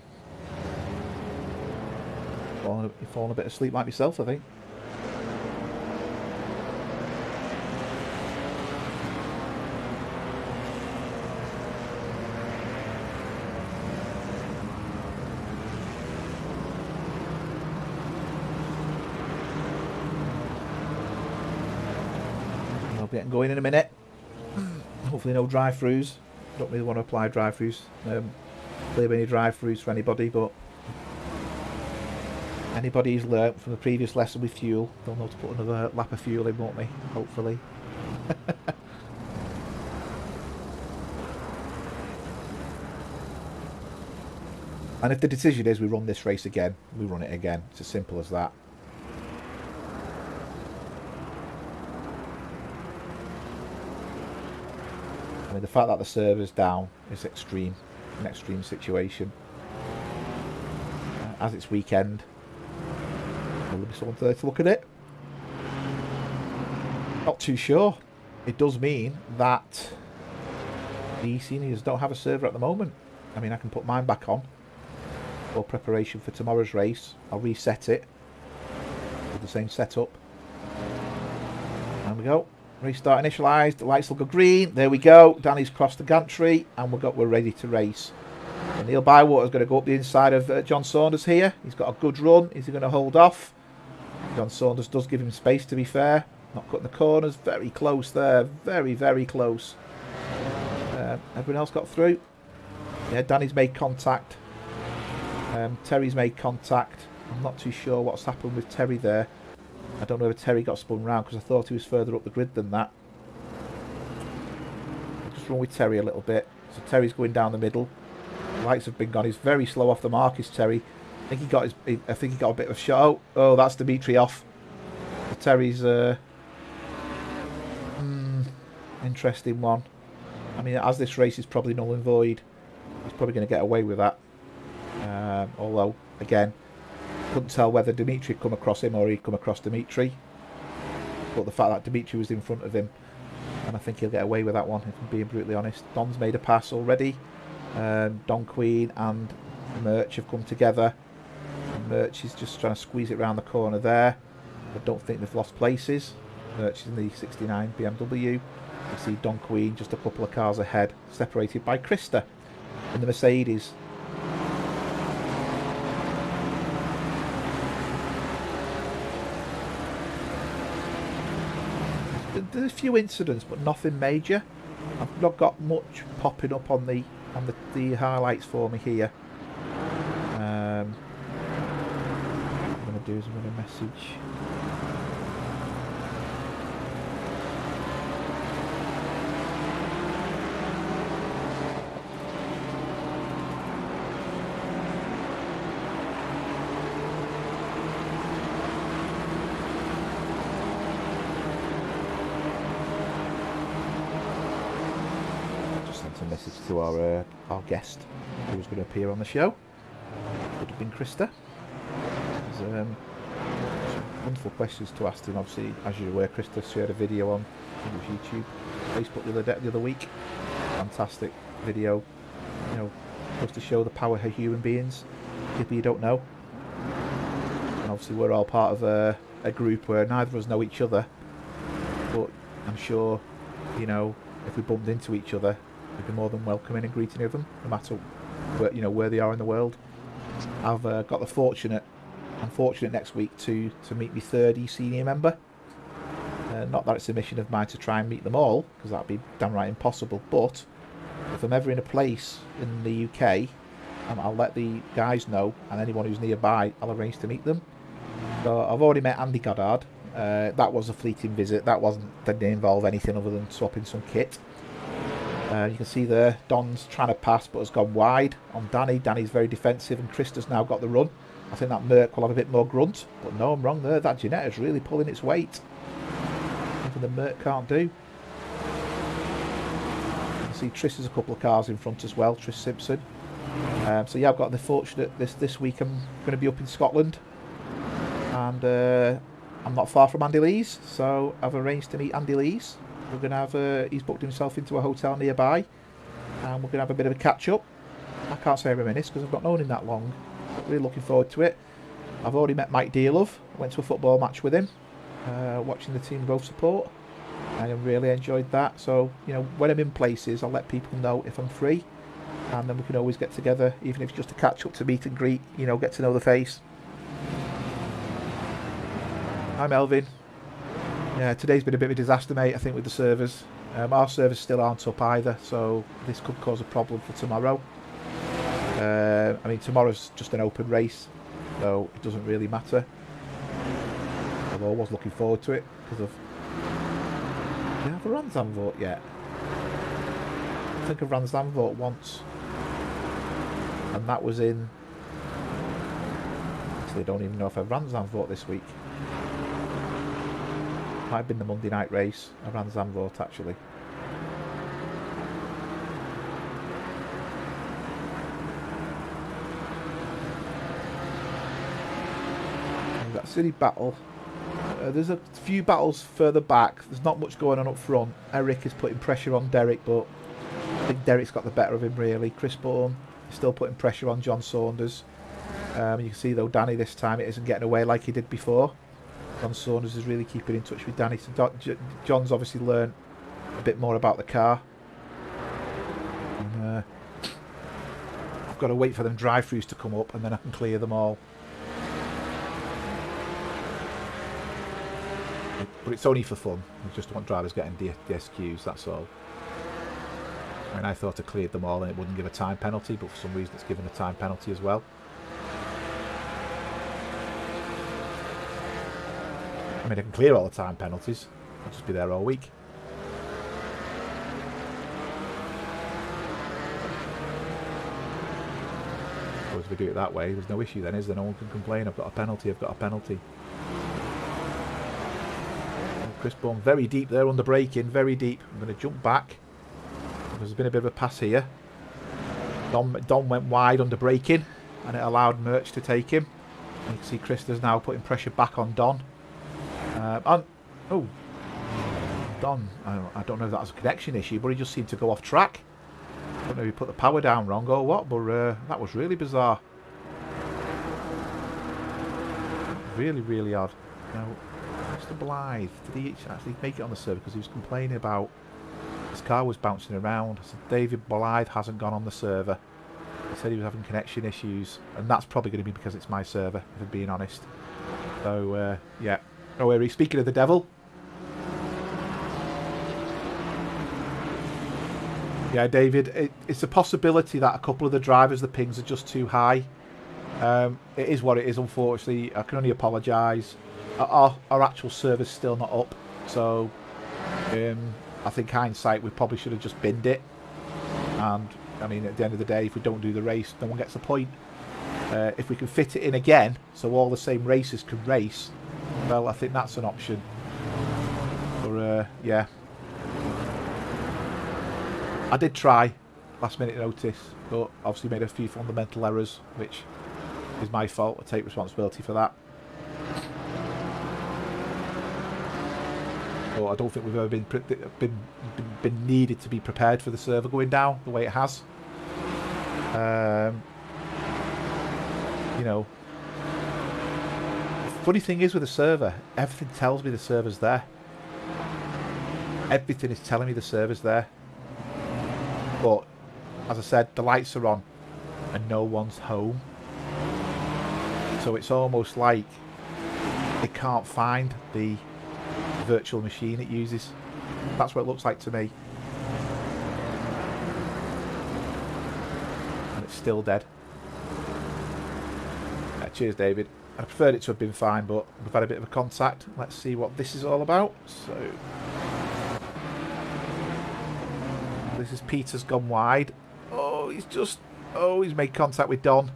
You're falling a bit asleep like myself, I think. Getting going in a minute. Hopefully no drive-throughs. Don't really want to apply drive-throughs. Leave any drive-throughs for anybody, but Anybody who's learnt from the previous lesson with fuel, they'll know to put another lap of fuel in, won't they? Hopefully. And if the decision is we run this race again, we run it again. It's as simple as that. I mean, the fact that the server's down is extreme, an extreme situation. As it's weekend, will there be someone there to look at it? Not too sure. It does mean that the eSeniors don't have a server at the moment. I mean, I can put mine back on for preparation for tomorrow's race. I'll reset it with the same setup. There we go. Restart initialised. The lights will go green. There we go. Danny's crossed the gantry, and we're ready to race. And Neil Bywater's going to go up the inside of John Saunders here. He's got a good run. Is he going to hold off? John Saunders does give him space, to be fair. Not cutting the corners. Very close there. Very, very close. Everyone else got through. Yeah, Danny's made contact. Terry's made contact. I'm not too sure what's happened with Terry there. I don't know if Terry got spun round because I thought he was further up the grid than that. Just run with Terry a little bit. So Terry's going down the middle. The lights have been gone. He's very slow off the mark, is Terry. I think he got a bit of a shot. Oh, that's Dimitri off. So Terry's interesting one. I mean, as this race is probably null and void, he's probably going to get away with that. Although, again, couldn't tell whether Dimitri had come across him or he'd come across Dimitri. But the fact that Dimitri was in front of him, and I think he'll get away with that one, if I'm being brutally honest. Don's made a pass already. Don Queen and Merch have come together. And Merch is just trying to squeeze it around the corner there. I don't think they've lost places. Merch is in the 69 BMW. You see Don Queen just a couple of cars ahead, separated by Krista in the Mercedes. There's a few incidents, but nothing major. I've not got much popping up on the highlights for me here. What I'm going to do is I'm going to message. To our guest who was going to appear on the show. Would have been Krista. There's wonderful questions to ask him. Obviously, as you're aware, Krista shared a video on YouTube, Facebook the other week. Fantastic video. You know, supposed to show the power of human beings. People you don't know. And obviously, we're all part of a group where neither of us know each other, but I'm sure, you know, if we bumped into each other, we'd be more than welcoming and greeting of them, no matter where they are in the world. I've got the unfortunate next week to meet my third eSenior member. Not that it's a mission of mine to try and meet them all, because that'd be downright impossible. But if I'm ever in a place in the UK, I'll let the guys know, and anyone who's nearby, I'll arrange to meet them. So I've already met Andy Goddard. That was a fleeting visit. Didn't involve anything other than swapping some kit. You can see there, Don's trying to pass but has gone wide on Danny. Danny's very defensive and Krista's now got the run. I think that Merc will have a bit more grunt, but no, I'm wrong there. That Jeanetta's really pulling its weight. Something the Merc can't do. You can see Triss is a couple of cars in front as well, Triss Simpson. So yeah, I've got the fortunate this week I'm going to be up in Scotland. And I'm not far from Andy Lee's, so I've arranged to meet Andy Lee's. We're going to have, he's booked himself into a hotel nearby, and we're going to have a bit of a catch-up. I can't say every minute because I've not known him that long. But really looking forward to it. I've already met Mike Dearlove. Went to a football match with him, watching the team both support. I really enjoyed that. So, you know, when I'm in places, I'll let people know if I'm free, and then we can always get together, even if it's just a catch-up to meet and greet, you know, get to know the face. Hi, Melvin. Yeah, today's been a bit of a disaster, mate, I think, with the servers. Our servers still aren't up either, so this could cause a problem for tomorrow. I mean, tomorrow's just an open race. so it doesn't really matter. Although I was looking forward to it because of... Did I have a run Zandvoort yet? I think I've run Zandvoort once, and that was in... Actually, I don't even know if I've run Zandvoort this week. Might have been the Monday night race. I ran Zandvoort actually. We've got City Battle. There's a few battles further back. There's not much going on up front. Eric is putting pressure on Derek, but I think Derek's got the better of him really. Chris Bourne is still putting pressure on John Saunders. You can see though Danny this time it isn't getting away like he did before. John Saunders is really keeping in touch with Danny. So John's obviously learned a bit more about the car. And, I've got to wait for them drive-throughs to come up and then I can clear them all. But it's only for fun. I just want drivers getting DSQs, that's all. I mean, I thought I cleared them all and it wouldn't give a time penalty, but for some reason it's given a time penalty as well. I mean, I can clear all the time penalties. I'll just be there all week. So if we do it that way, there's no issue then, is there? No one can complain, I've got a penalty, I've got a penalty. Chris Bourne very deep there under braking, very deep. I'm going to jump back. There's been a bit of a pass here. Don went wide under braking and it allowed Merch to take him. And you can see Krista's now putting pressure back on Don. Oh, Don, I don't know if that was a connection issue, but he just seemed to go off track. I don't know if he put the power down wrong or what, but that was really bizarre. Really, really odd. Now, Mr. Blythe, did he actually make it on the server? Because he was complaining about his car was bouncing around. So David Blythe hasn't gone on the server. He said he was having connection issues, and that's probably going to be because it's my server, if I'm being honest. So, yeah. Oh, Harry, speaking of the devil. Yeah, David, it's a possibility that a couple of the drivers, the pings are just too high. It is what it is, unfortunately. I can only apologise. Our actual server's still not up, so I think hindsight, we probably should have just binned it. And, I mean, at the end of the day, if we don't do the race, no one gets a point. If we can fit it in again, so all the same races can race, well, I think that's an option. But, yeah. I did try, last minute notice, but obviously made a few fundamental errors, which is my fault. I take responsibility for that. But I don't think we've ever been needed to be prepared for the server going down the way it has. You know, the funny thing is with the server, everything tells me the server's there. Everything is telling me the server's there. But, as I said, the lights are on and no one's home. So it's almost like it can't find the virtual machine it uses. That's what it looks like to me. And it's still dead. Cheers, David. I preferred it to have been fine, but we've had a bit of a contact. Let's see what this is all about. So, this is Peter's gone wide. Oh, he's made contact with Don.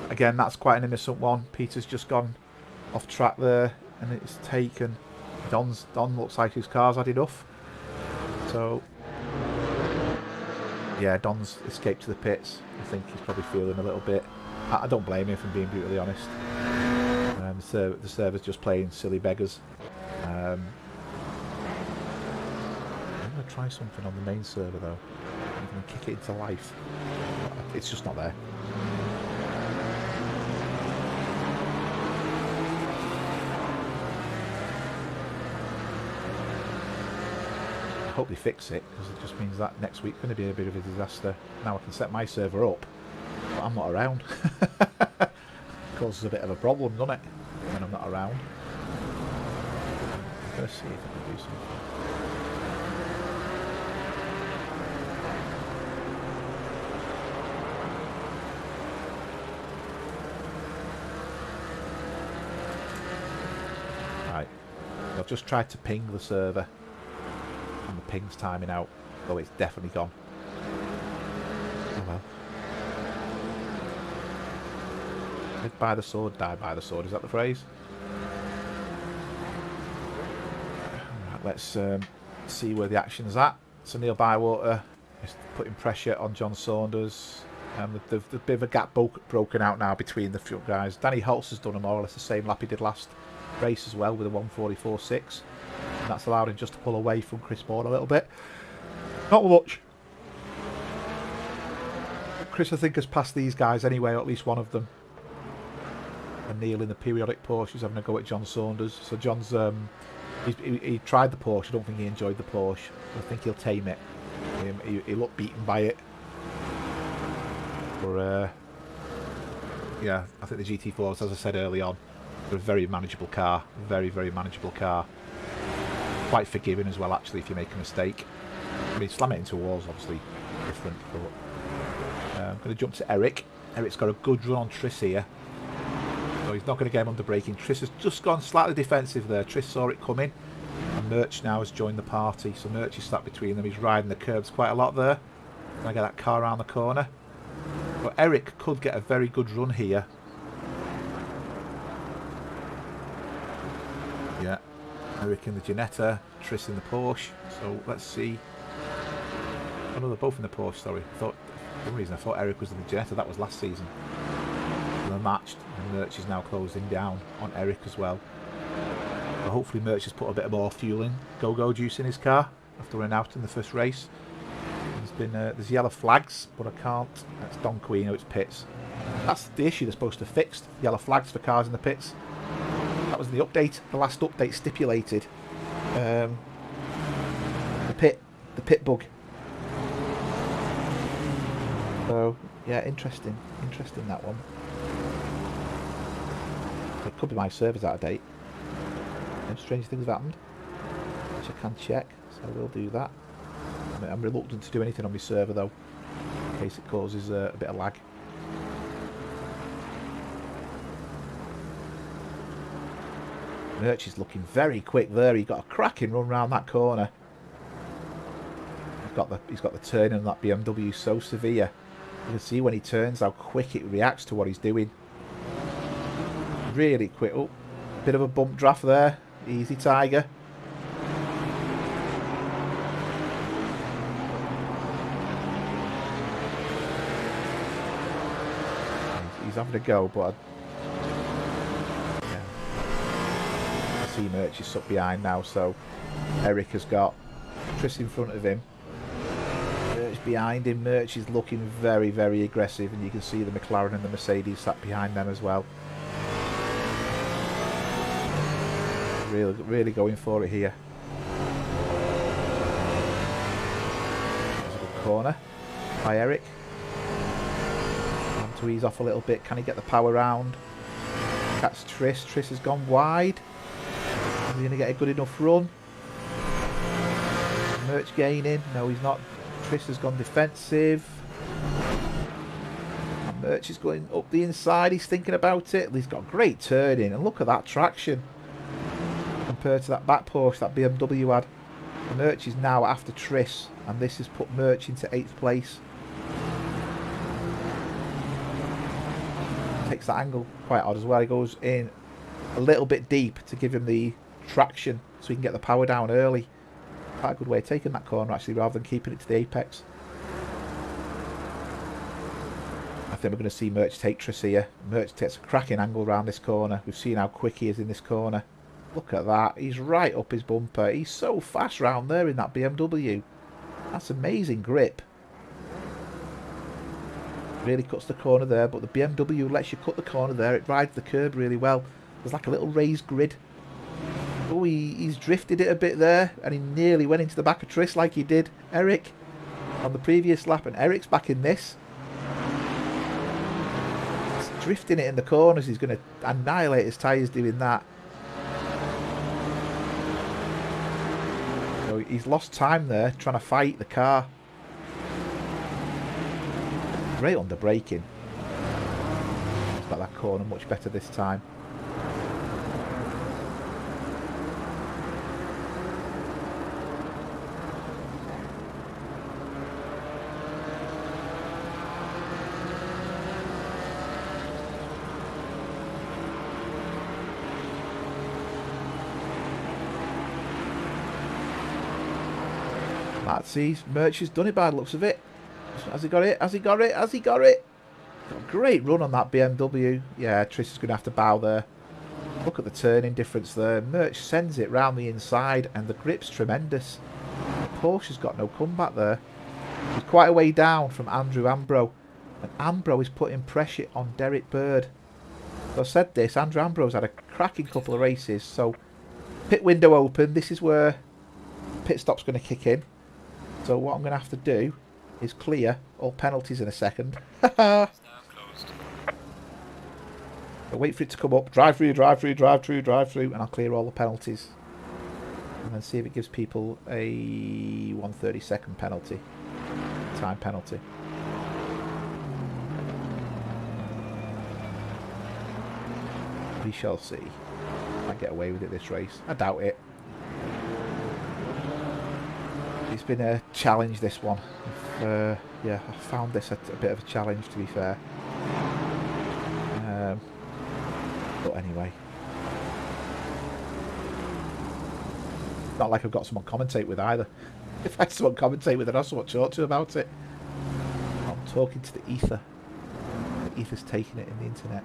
Again, that's quite an innocent one. Peter's just gone off track there, and it's taken. Don looks like his car's had enough. So, yeah, Don's escaped to the pits. I think he's probably feeling a little bit. I don't blame him, if I'm being brutally honest. The server's just playing silly beggars. I'm going to try something on the main server though. I'm going to kick it into life. It's just not there. I hope they fix it, because it just means that next week's going to be a bit of a disaster. Now I can set my server up, but I'm not around. Causes a bit of a problem, doesn't it, when I'm not around. I'm going to see if I can do something. I've just tried to ping the server, and the ping's timing out. Oh, it's definitely gone. Oh well. Live by the sword, die by the sword. Is that the phrase? Right, let's see where the action's at. So Neil Bywater is putting pressure on John Saunders. There's a bit of a gap broken out now between the few guys. Danny Holtz has done a more or less the same lap he did last race as well with a 1:44.6. And that's allowed him just to pull away from Chris Bourne a little bit. Not much. Chris, I think, has passed these guys anyway, or at least one of them. And Neil in the periodic Porsche is having a go at John Saunders. So John's he tried the Porsche. I don't think he enjoyed the Porsche. I think he'll tame it. He looked beaten by it. But yeah, I think the GT4s, as I said early on, are a very manageable car. Very, very manageable car. Quite forgiving as well, actually, if you make a mistake. I mean, slam it into walls, obviously, different. But I'm going to jump to Eric. Eric's got a good run on Triss here. So he's not going to get him under braking. Triss has just gone slightly defensive there. Triss saw it coming. And Murch now has joined the party. So Murch is sat between them. He's riding the curbs quite a lot there. Can I get that car around the corner? But Eric could get a very good run here. Yeah. Eric in the Ginetta. Triss in the Porsche. So let's see. Oh no, they're both in the Porsche, sorry. For some reason I thought Eric was in the Ginetta. That was last season. They're matched, and Murch is now closing down on Eric as well. But hopefully Murch has put a bit more fuel in, go-go juice in his car after running out in the first race. There's yellow flags, but I can't. That's Don Quino, it's pits. That's the issue they're supposed to fix, yellow flags for cars in the pits. That was the update. The last update stipulated the pit bug. So yeah, interesting that one. It could be my server's out of date. Strange things have happened, which I can check, so I will do that. I'm reluctant to do anything on my server though, in case it causes a bit of lag. Murch is looking very quick there. He got a cracking run round that corner. He's got the turn in that BMW so severe. You can see when he turns how quick it reacts to what he's doing. Really quick. Oh, bit of a bump draft there. Easy, Tiger. He's having a go, but yeah. I see Murch is up behind now, so Eric has got Triss in front of him. Murch behind him. Murch is looking very, very aggressive, and you can see the McLaren and the Mercedes sat behind them as well. Really going for it here. There's a good corner by Eric. Time to ease off a little bit. Can he get the power round? That's Triss. Triss has gone wide. Is he going to get a good enough run? Murch gaining. No, he's not. Triss has gone defensive. And Murch is going up the inside. He's thinking about it. He's got a great turn in. And look at that traction. Compared to that back Porsche that BMW had. Murch is now after Triss, and this has put Murch into 8th place. Takes that angle quite odd as well. He goes in a little bit deep to give him the traction so he can get the power down early. Quite a good way of taking that corner actually, rather than keeping it to the apex. I think we're going to see Murch take Triss here. Murch takes a cracking angle around this corner. We've seen how quick he is in this corner. Look at that. He's right up his bumper. He's so fast round there in that BMW. That's amazing grip. Really cuts the corner there, but the BMW lets you cut the corner there. It rides the curb really well. There's like a little raised grid. Oh, he's drifted it a bit there, and he nearly went into the back of Triss like he did Eric on the previous lap, and Eric's back in this. He's drifting it in the corners. He's going to annihilate his tyres doing that. He's lost time there trying to fight the car. Great under braking. He's got that corner much better this time. Let's see. Merch has done it by the looks of it. Has he got it? Has he got it? Has he got it? Got a great run on that BMW. Yeah, Trish is going to have to bow there. Look at the turning difference there. Merch sends it round the inside and the grip's tremendous. Porsche's got no comeback there. He's quite a way down from Andrew Ambro. And Ambro is putting pressure on Derek Bird. So I said this, Andrew Ambro's had a cracking couple of races. So pit window open. This is where pit stop's going to kick in. So what I'm going to have to do is clear all penalties in a second. I'll wait for it to come up. Drive through, and I'll clear all the penalties. And then see if it gives people a 1/32 penalty. Time penalty. We shall see. I get away with it this race. I doubt it. It's been a challenge, this one. Yeah, I found this a bit of a challenge, to be fair. But anyway. Not like I've got someone commentate with either. If I had someone commentate with, I'd have someone to talk to about it. I'm talking to the ether. The ether's taking it in the internet.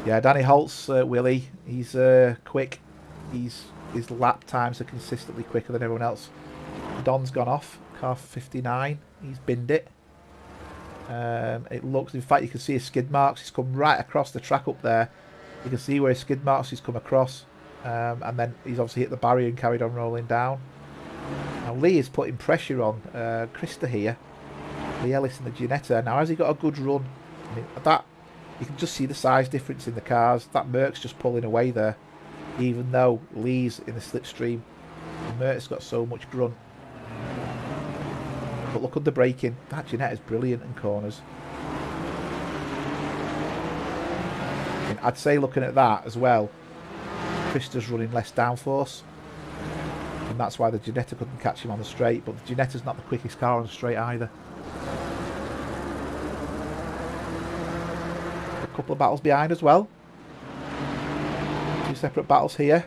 Yeah, Danny Holtz, Willie, he's quick. His lap times are consistently quicker than everyone else. Don's gone off, car 59. He's binned it. It looks, in fact, you can see his skid marks. He's come right across the track up there. You can see where his skid marks he's come across. And then he's obviously hit the barrier and carried on rolling down. Now Lee is putting pressure on Krista here. Lee Ellis and the Ginetta. Now has he got a good run? I mean, that you can just see the size difference in the cars. That Merc's just pulling away there. Even though Lee's in the slipstream. Merc's got so much grunt. But look at the braking. That Ginetta's brilliant in corners. And I'd say looking at that as well, Krista's running less downforce. And that's why the Ginetta couldn't catch him on the straight. But the Ginetta's not the quickest car on the straight either. A couple of battles behind as well. Two separate battles here.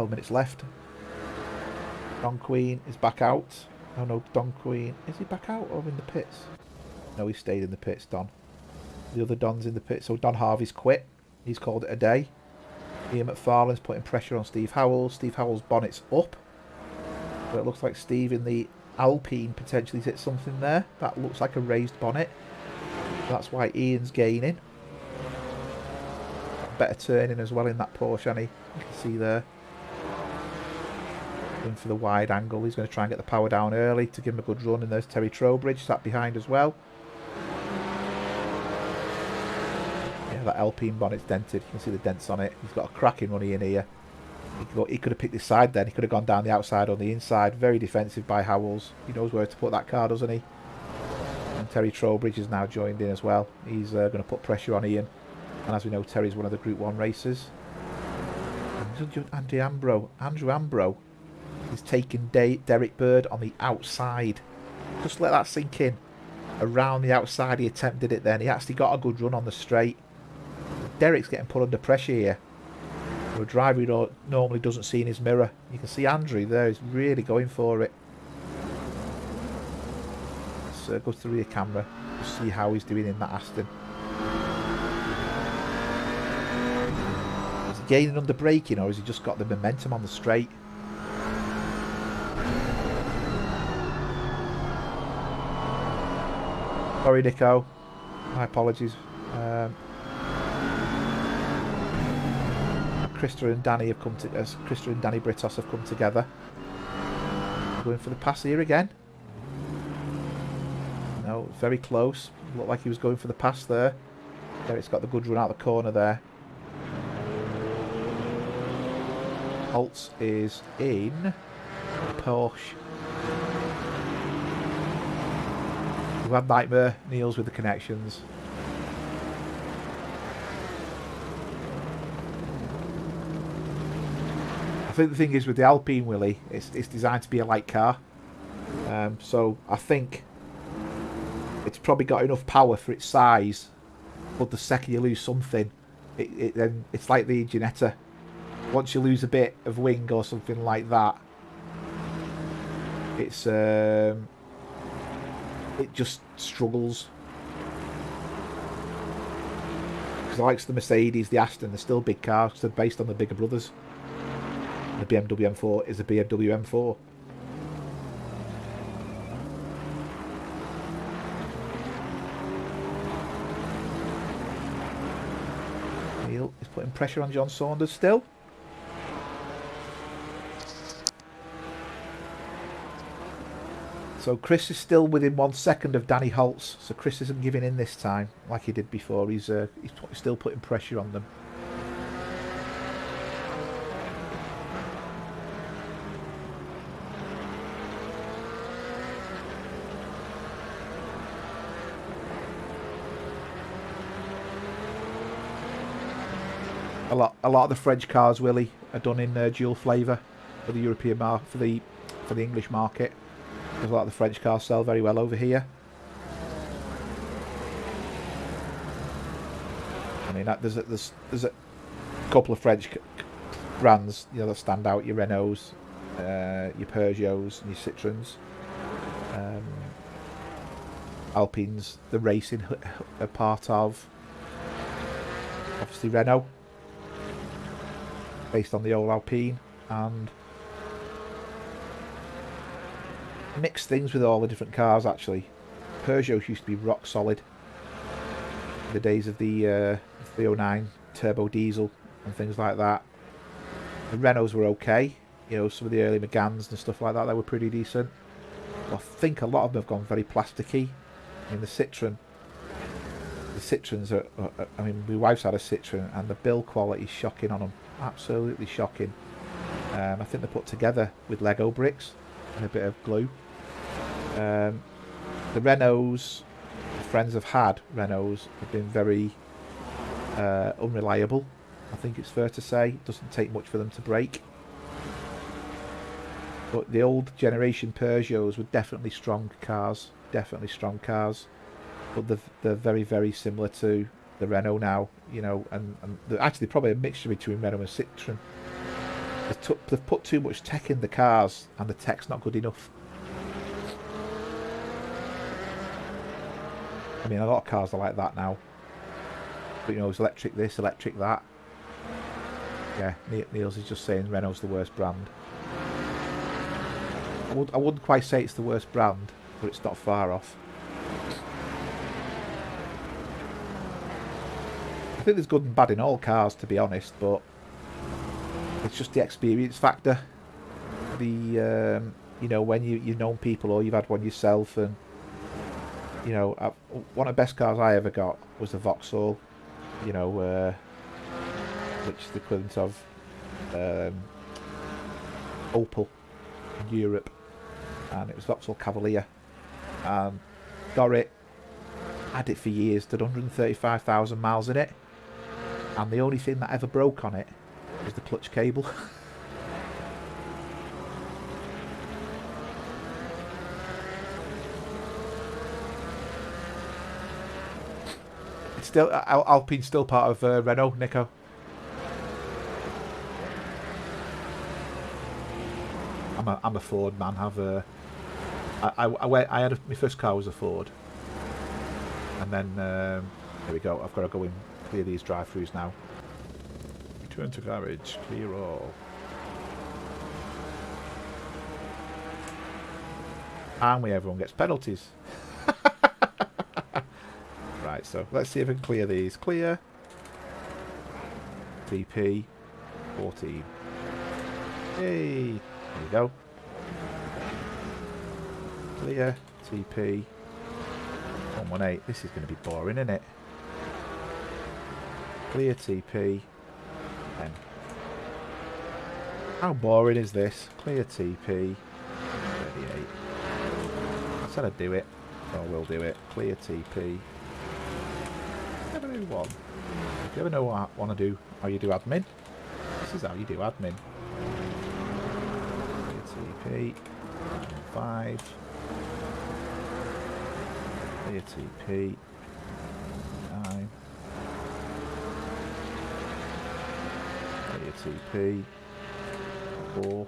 Minutes left. Don Queen is back out. Oh no, Don Queen. Is he back out or in the pits? No, he stayed in the pits, Don. The other Don's in the pits. So Don Harvey's quit. He's called it a day. Ian McFarlane's putting pressure on Steve Howell. Steve Howell's bonnet's up. So it looks like Steve in the Alpine potentially hit something there. That looks like a raised bonnet. That's why Ian's gaining. Better turning as well in that Porsche, and you can see there. Going for the wide angle. He's going to try and get the power down early to give him a good run. And there's Terry Trowbridge sat behind as well. Yeah, that Alpine bonnet's dented. You can see the dents on it. He's got a cracking runny in here. He could have picked this side then. He could have gone down the outside on the inside. Very defensive by Howells. He knows where to put that car, doesn't he? And Terry Trowbridge has now joined in as well. He's going to put pressure on Ian. And as we know, Terry's one of the Group 1 racers. And Andrew Ambro is taking Derek Bird on the outside. Just let that sink in. Around the outside, he attempted it then. He actually got a good run on the straight. Derek's getting put under pressure here. A driver who normally doesn't see in his mirror. You can see Andrew there is really going for it. Let's go to the rear camera to see how he's doing in that Aston. Is he gaining under braking, or has he just got the momentum on the straight? Sorry, Nico. My apologies. Krista and Danny have come to Krista and Danny Britos have come together. Going for the pass here again. No, very close. Looked like he was going for the pass there. Derek's got the good run out of the corner there. Holtz is in Porsche. We've had nightmare. Neil's with the connections. I think the thing is with the Alpine, Willie, it's designed to be a light car. So I think it's probably got enough power for its size but the second you lose something, then it's like the Ginetta. Once you lose a bit of wing or something like that, it just struggles. Because likes the Mercedes, the Aston, they're still big cars because they're based on the bigger brothers. The BMW M4 is a BMW M4. Neil is putting pressure on John Saunders still. So Chris is still within 1 second of Danny Holtz. So Chris isn't giving in this time like he did before. He's still putting pressure on them. A lot of the French cars, Willie, are done in dual flavour for the European for the English market. Because a lot of the French cars sell very well over here. I mean, there's a couple of French brands, you know, that stand out. Your Renaults, your Peugeots, and your Citroens, Alpines. The racing are part of, obviously, Renault, based on the old Alpine, and mixed things with all the different cars. Actually, Peugeot used to be rock solid in the days of the 309 turbo diesel and things like that. The Renaults were okay, you know, some of the early Megans and stuff like that, they were pretty decent. But I think a lot of them have gone very plasticky. I mean, the Citroens are, I mean, my wife's had a Citroen and the build quality is shocking on them, absolutely shocking. I think they're put together with Lego bricks and a bit of glue. The Renaults, the friends have had Renaults, have been very unreliable. I think it's fair to say. It doesn't take much for them to break. But the old generation Peugeots were definitely strong cars. Definitely strong cars. But they're very, very similar to the Renault now. You know, and they're actually probably a mixture between Renault and Citroen. They've put too much tech in the cars, and the tech's not good enough. I mean, a lot of cars are like that now. But, you know, it's electric this, electric that. Yeah, Niels is just saying Renault's the worst brand. I wouldn't quite say it's the worst brand, but it's not far off. I think there's good and bad in all cars, to be honest, but it's just the experience factor. The you know, when you've known people or you've had one yourself, and you know, one of the best cars I ever got was the Vauxhall, you know, which is the equivalent of Opel in Europe, and it was Vauxhall Cavalier. Got it, had it for years, did 135,000 miles in it, and the only thing that ever broke on it was the clutch cable. It's still Alpine's still part of Renault, Nico. I'm a Ford man. I had my first car was a Ford, and then here we go. I've got to go and clear these drive-throughs now. Return to garage. Clear all. And everyone gets penalties. Right, so let's see if we can clear these. Clear. VP 14. Hey, there you go. Clear. TP 118. This is going to be boring, isn't it? Clear TP 10. How boring is this? Clear TP 38. I said I'd do it, so I will do it. Clear TP 71. If you ever know what I want to do, how you do admin, this is how you do admin. Clear TP 5. Clear TP 9. TP. 4.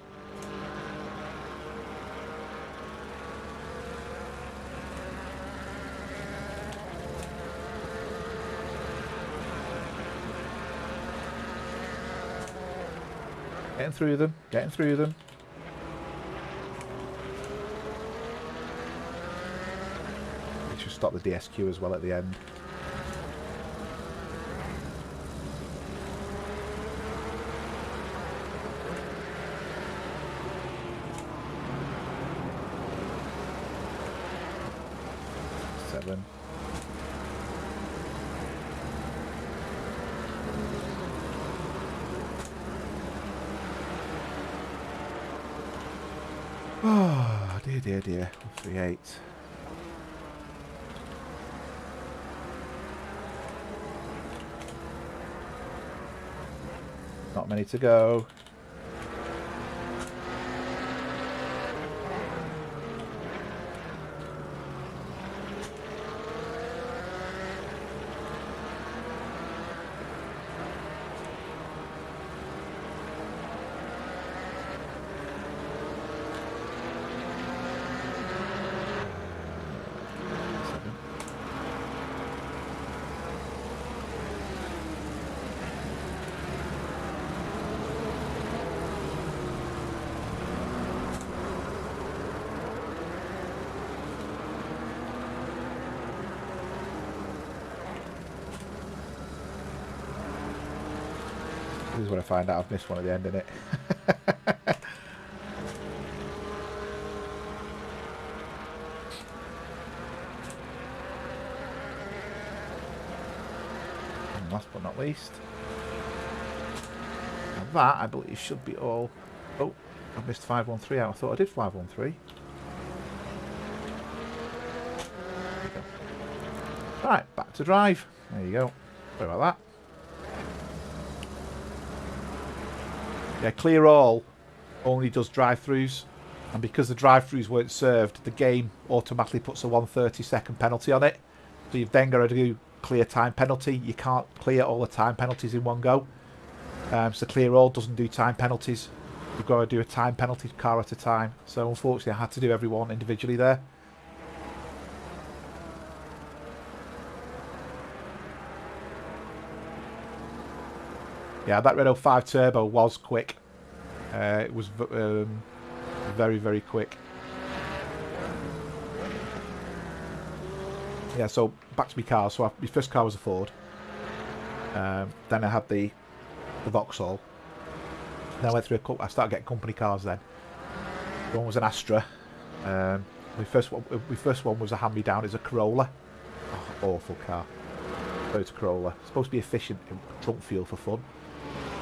Getting through them, getting through them. We should stop the DSQ as well at the end. Oh, dear, dear. 138. Not many to go. This is when I find out I've missed one at the end, innit? And last but not least, and that I believe should be all. Oh, I've missed 513 out. I thought I did 513. Right, back to drive. There you go. Sorry about that. Yeah, clear all only does drive-throughs, and because the drive-throughs weren't served, the game automatically puts a 1/32 penalty on it. So you've then got to do clear time penalty. You can't clear all the time penalties in one go. So clear all doesn't do time penalties. You've got to do a time penalty car at a time. So unfortunately, I had to do everyone individually there. Yeah, that Renault 5 Turbo was quick. It was very, very quick. Yeah, so back to my car. So my first car was a Ford. Then I had the Vauxhall. Then I went through I started getting company cars then. One was an Astra. My first one was a hand-me-down. It's a Corolla. Oh, awful car. Toyota Corolla. Supposed to be efficient in trunk fuel for fun.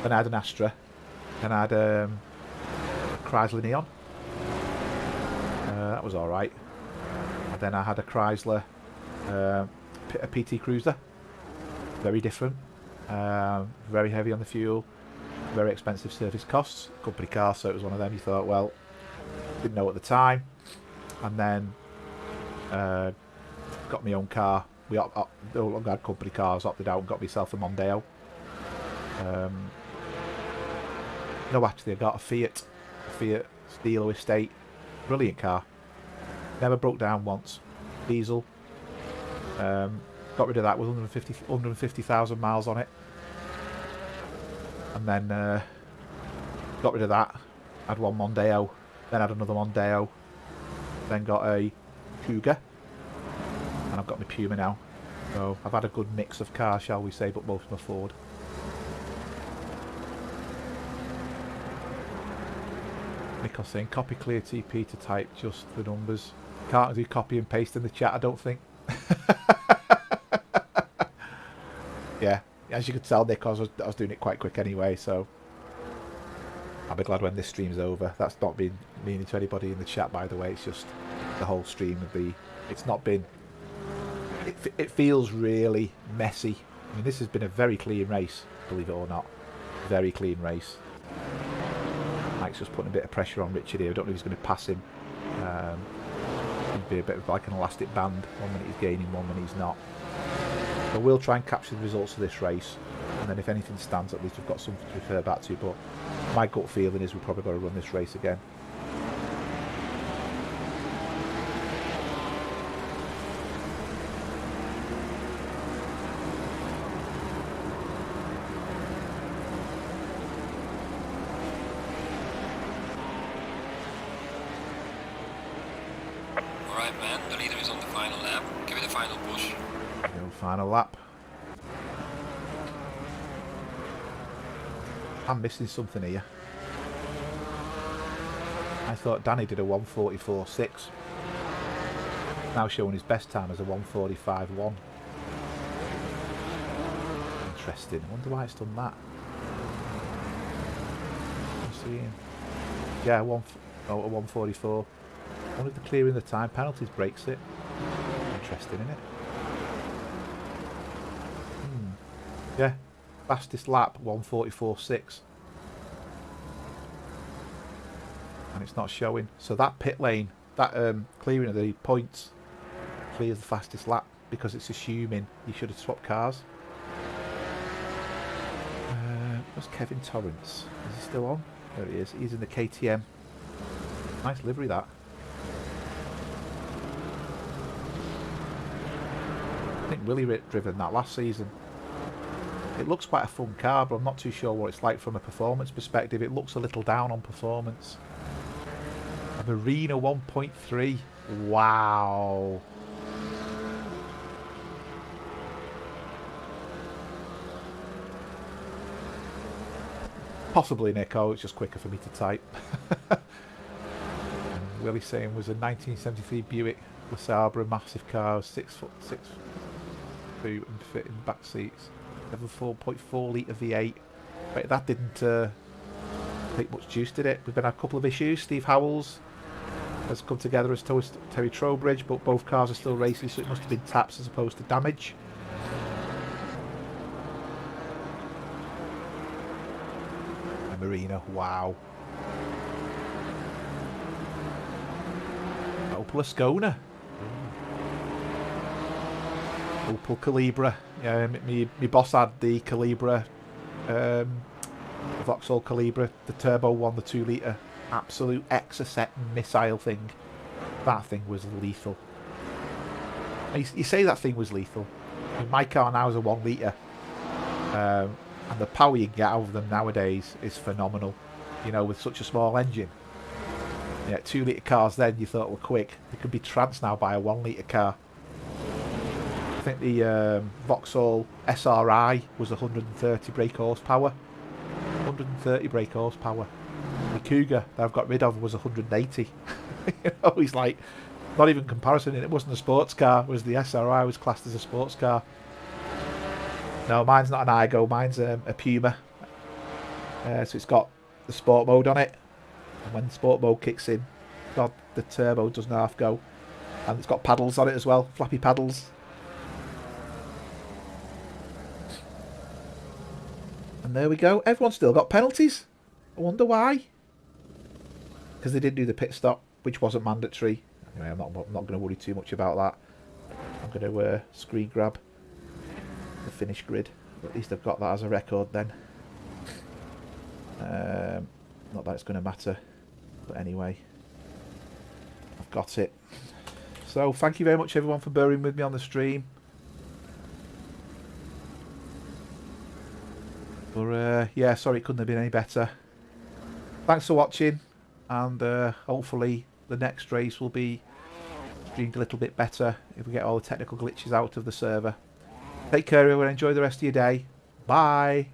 Then I had an Astra. Then I had a Chrysler Neon. That was alright. And then I had a Chrysler a PT Cruiser. Very different. Very heavy on the fuel. Very expensive service costs. Company car, so it was one of them. You thought, well, didn't know at the time. And then got my own car. We no longer had company cars, opted out and got myself a Mondeo. No, actually, I got a Fiat Stilo Estate. Brilliant car. Never broke down once. Diesel. Got rid of that with 150,000 miles on it. And then got rid of that. Had one Mondeo. Then had another Mondeo. Then got a Cougar. And I've got my Puma now. So I've had a good mix of cars, shall we say, but most of them are Ford. Nick saying copy clear TP to type just the numbers. Can't do copy and paste in the chat, I don't think. Yeah, as you could tell, Nick, I was doing it quite quick anyway, so I'll be glad when this stream's over. That's not been meaning to anybody in the chat, by the way. It's just the whole stream of the. It's not been. It feels really messy. I mean, this has been a very clean race, believe it or not. Very clean race. Mike's just putting a bit of pressure on Richard here. I don't know if he's going to pass him. It'd be a bit of like an elastic band. 1 minute he's gaining, 1 minute he's not. So we'll try and capture the results of this race. And then if anything stands, at least we've got something to refer back to. But my gut feeling is we've probably got to run this race again. Alright man, the leader is on the final lap. Give it a final push. Go final lap. I'm missing something here. I thought Danny did a 1:44.6. Now showing his best time as a 1:45.1. Interesting. I wonder why it's done that. I'm seeing. Yeah, a 1:44. I wonder if the clearing the time penalties breaks it. Interesting, isn't it? Yeah. Fastest lap, 1:44.6. And it's not showing. So that pit lane, that clearing of the points, clears the fastest lap because it's assuming you should have swapped cars. Where's Kevin Torrance? Is he still on? There he is. He's in the KTM. Nice livery, that. I think Willie driven that last season. It looks quite a fun car, but I'm not too sure what it's like from a performance perspective. It looks a little down on performance. A Marina 1.3. Wow. Possibly, Nico. It's just quicker for me to type. Willie saying was a 1973 Buick LeSabre, massive car, 6 foot 6 boot and fitting back seats. 4.4 litre V8. But that didn't take much juice, did it? We've been a couple of issues. Steve Howells has come together as Terry Trowbridge, but both cars are still racing, so it must have been taps as opposed to damage. And Marina, wow. Opel Ascona. Opel Calibra. Yeah, my boss had the Calibra, the Vauxhall Calibra, the turbo one, the 2 litre, absolute Exocet missile thing. That thing was lethal. You say that thing was lethal. I mean, my car now is a 1 litre, and the power you can get out of them nowadays is phenomenal. You know, with such a small engine. Yeah, 2 litre cars then you thought were quick. They could be tranced now by a 1 litre car. I think the Vauxhall SRI was 130 brake horsepower. 130 brake horsepower. The Cougar that I've got rid of was 180. You know, he's like, not even comparison. It wasn't a sports car. It was the SRI was classed as a sports car. No, mine's not an Igo. Mine's a Puma. So it's got the sport mode on it. And when sport mode kicks in, God, the turbo doesn't half go. And it's got paddles on it as well. Flappy paddles. And there we go. Everyone's still got penalties. I wonder why. Because they didn't do the pit stop, which wasn't mandatory. Anyway, I'm not going to worry too much about that. I'm going to screen grab the finish grid. At least I've got that as a record then. Not that it's going to matter. But anyway, I've got it. So thank you very much everyone for bearing with me on the stream. But yeah, sorry it couldn't have been any better. Thanks for watching, and hopefully the next race will be streamed a little bit better if we get all the technical glitches out of the server. Take care everyone, enjoy the rest of your day. Bye.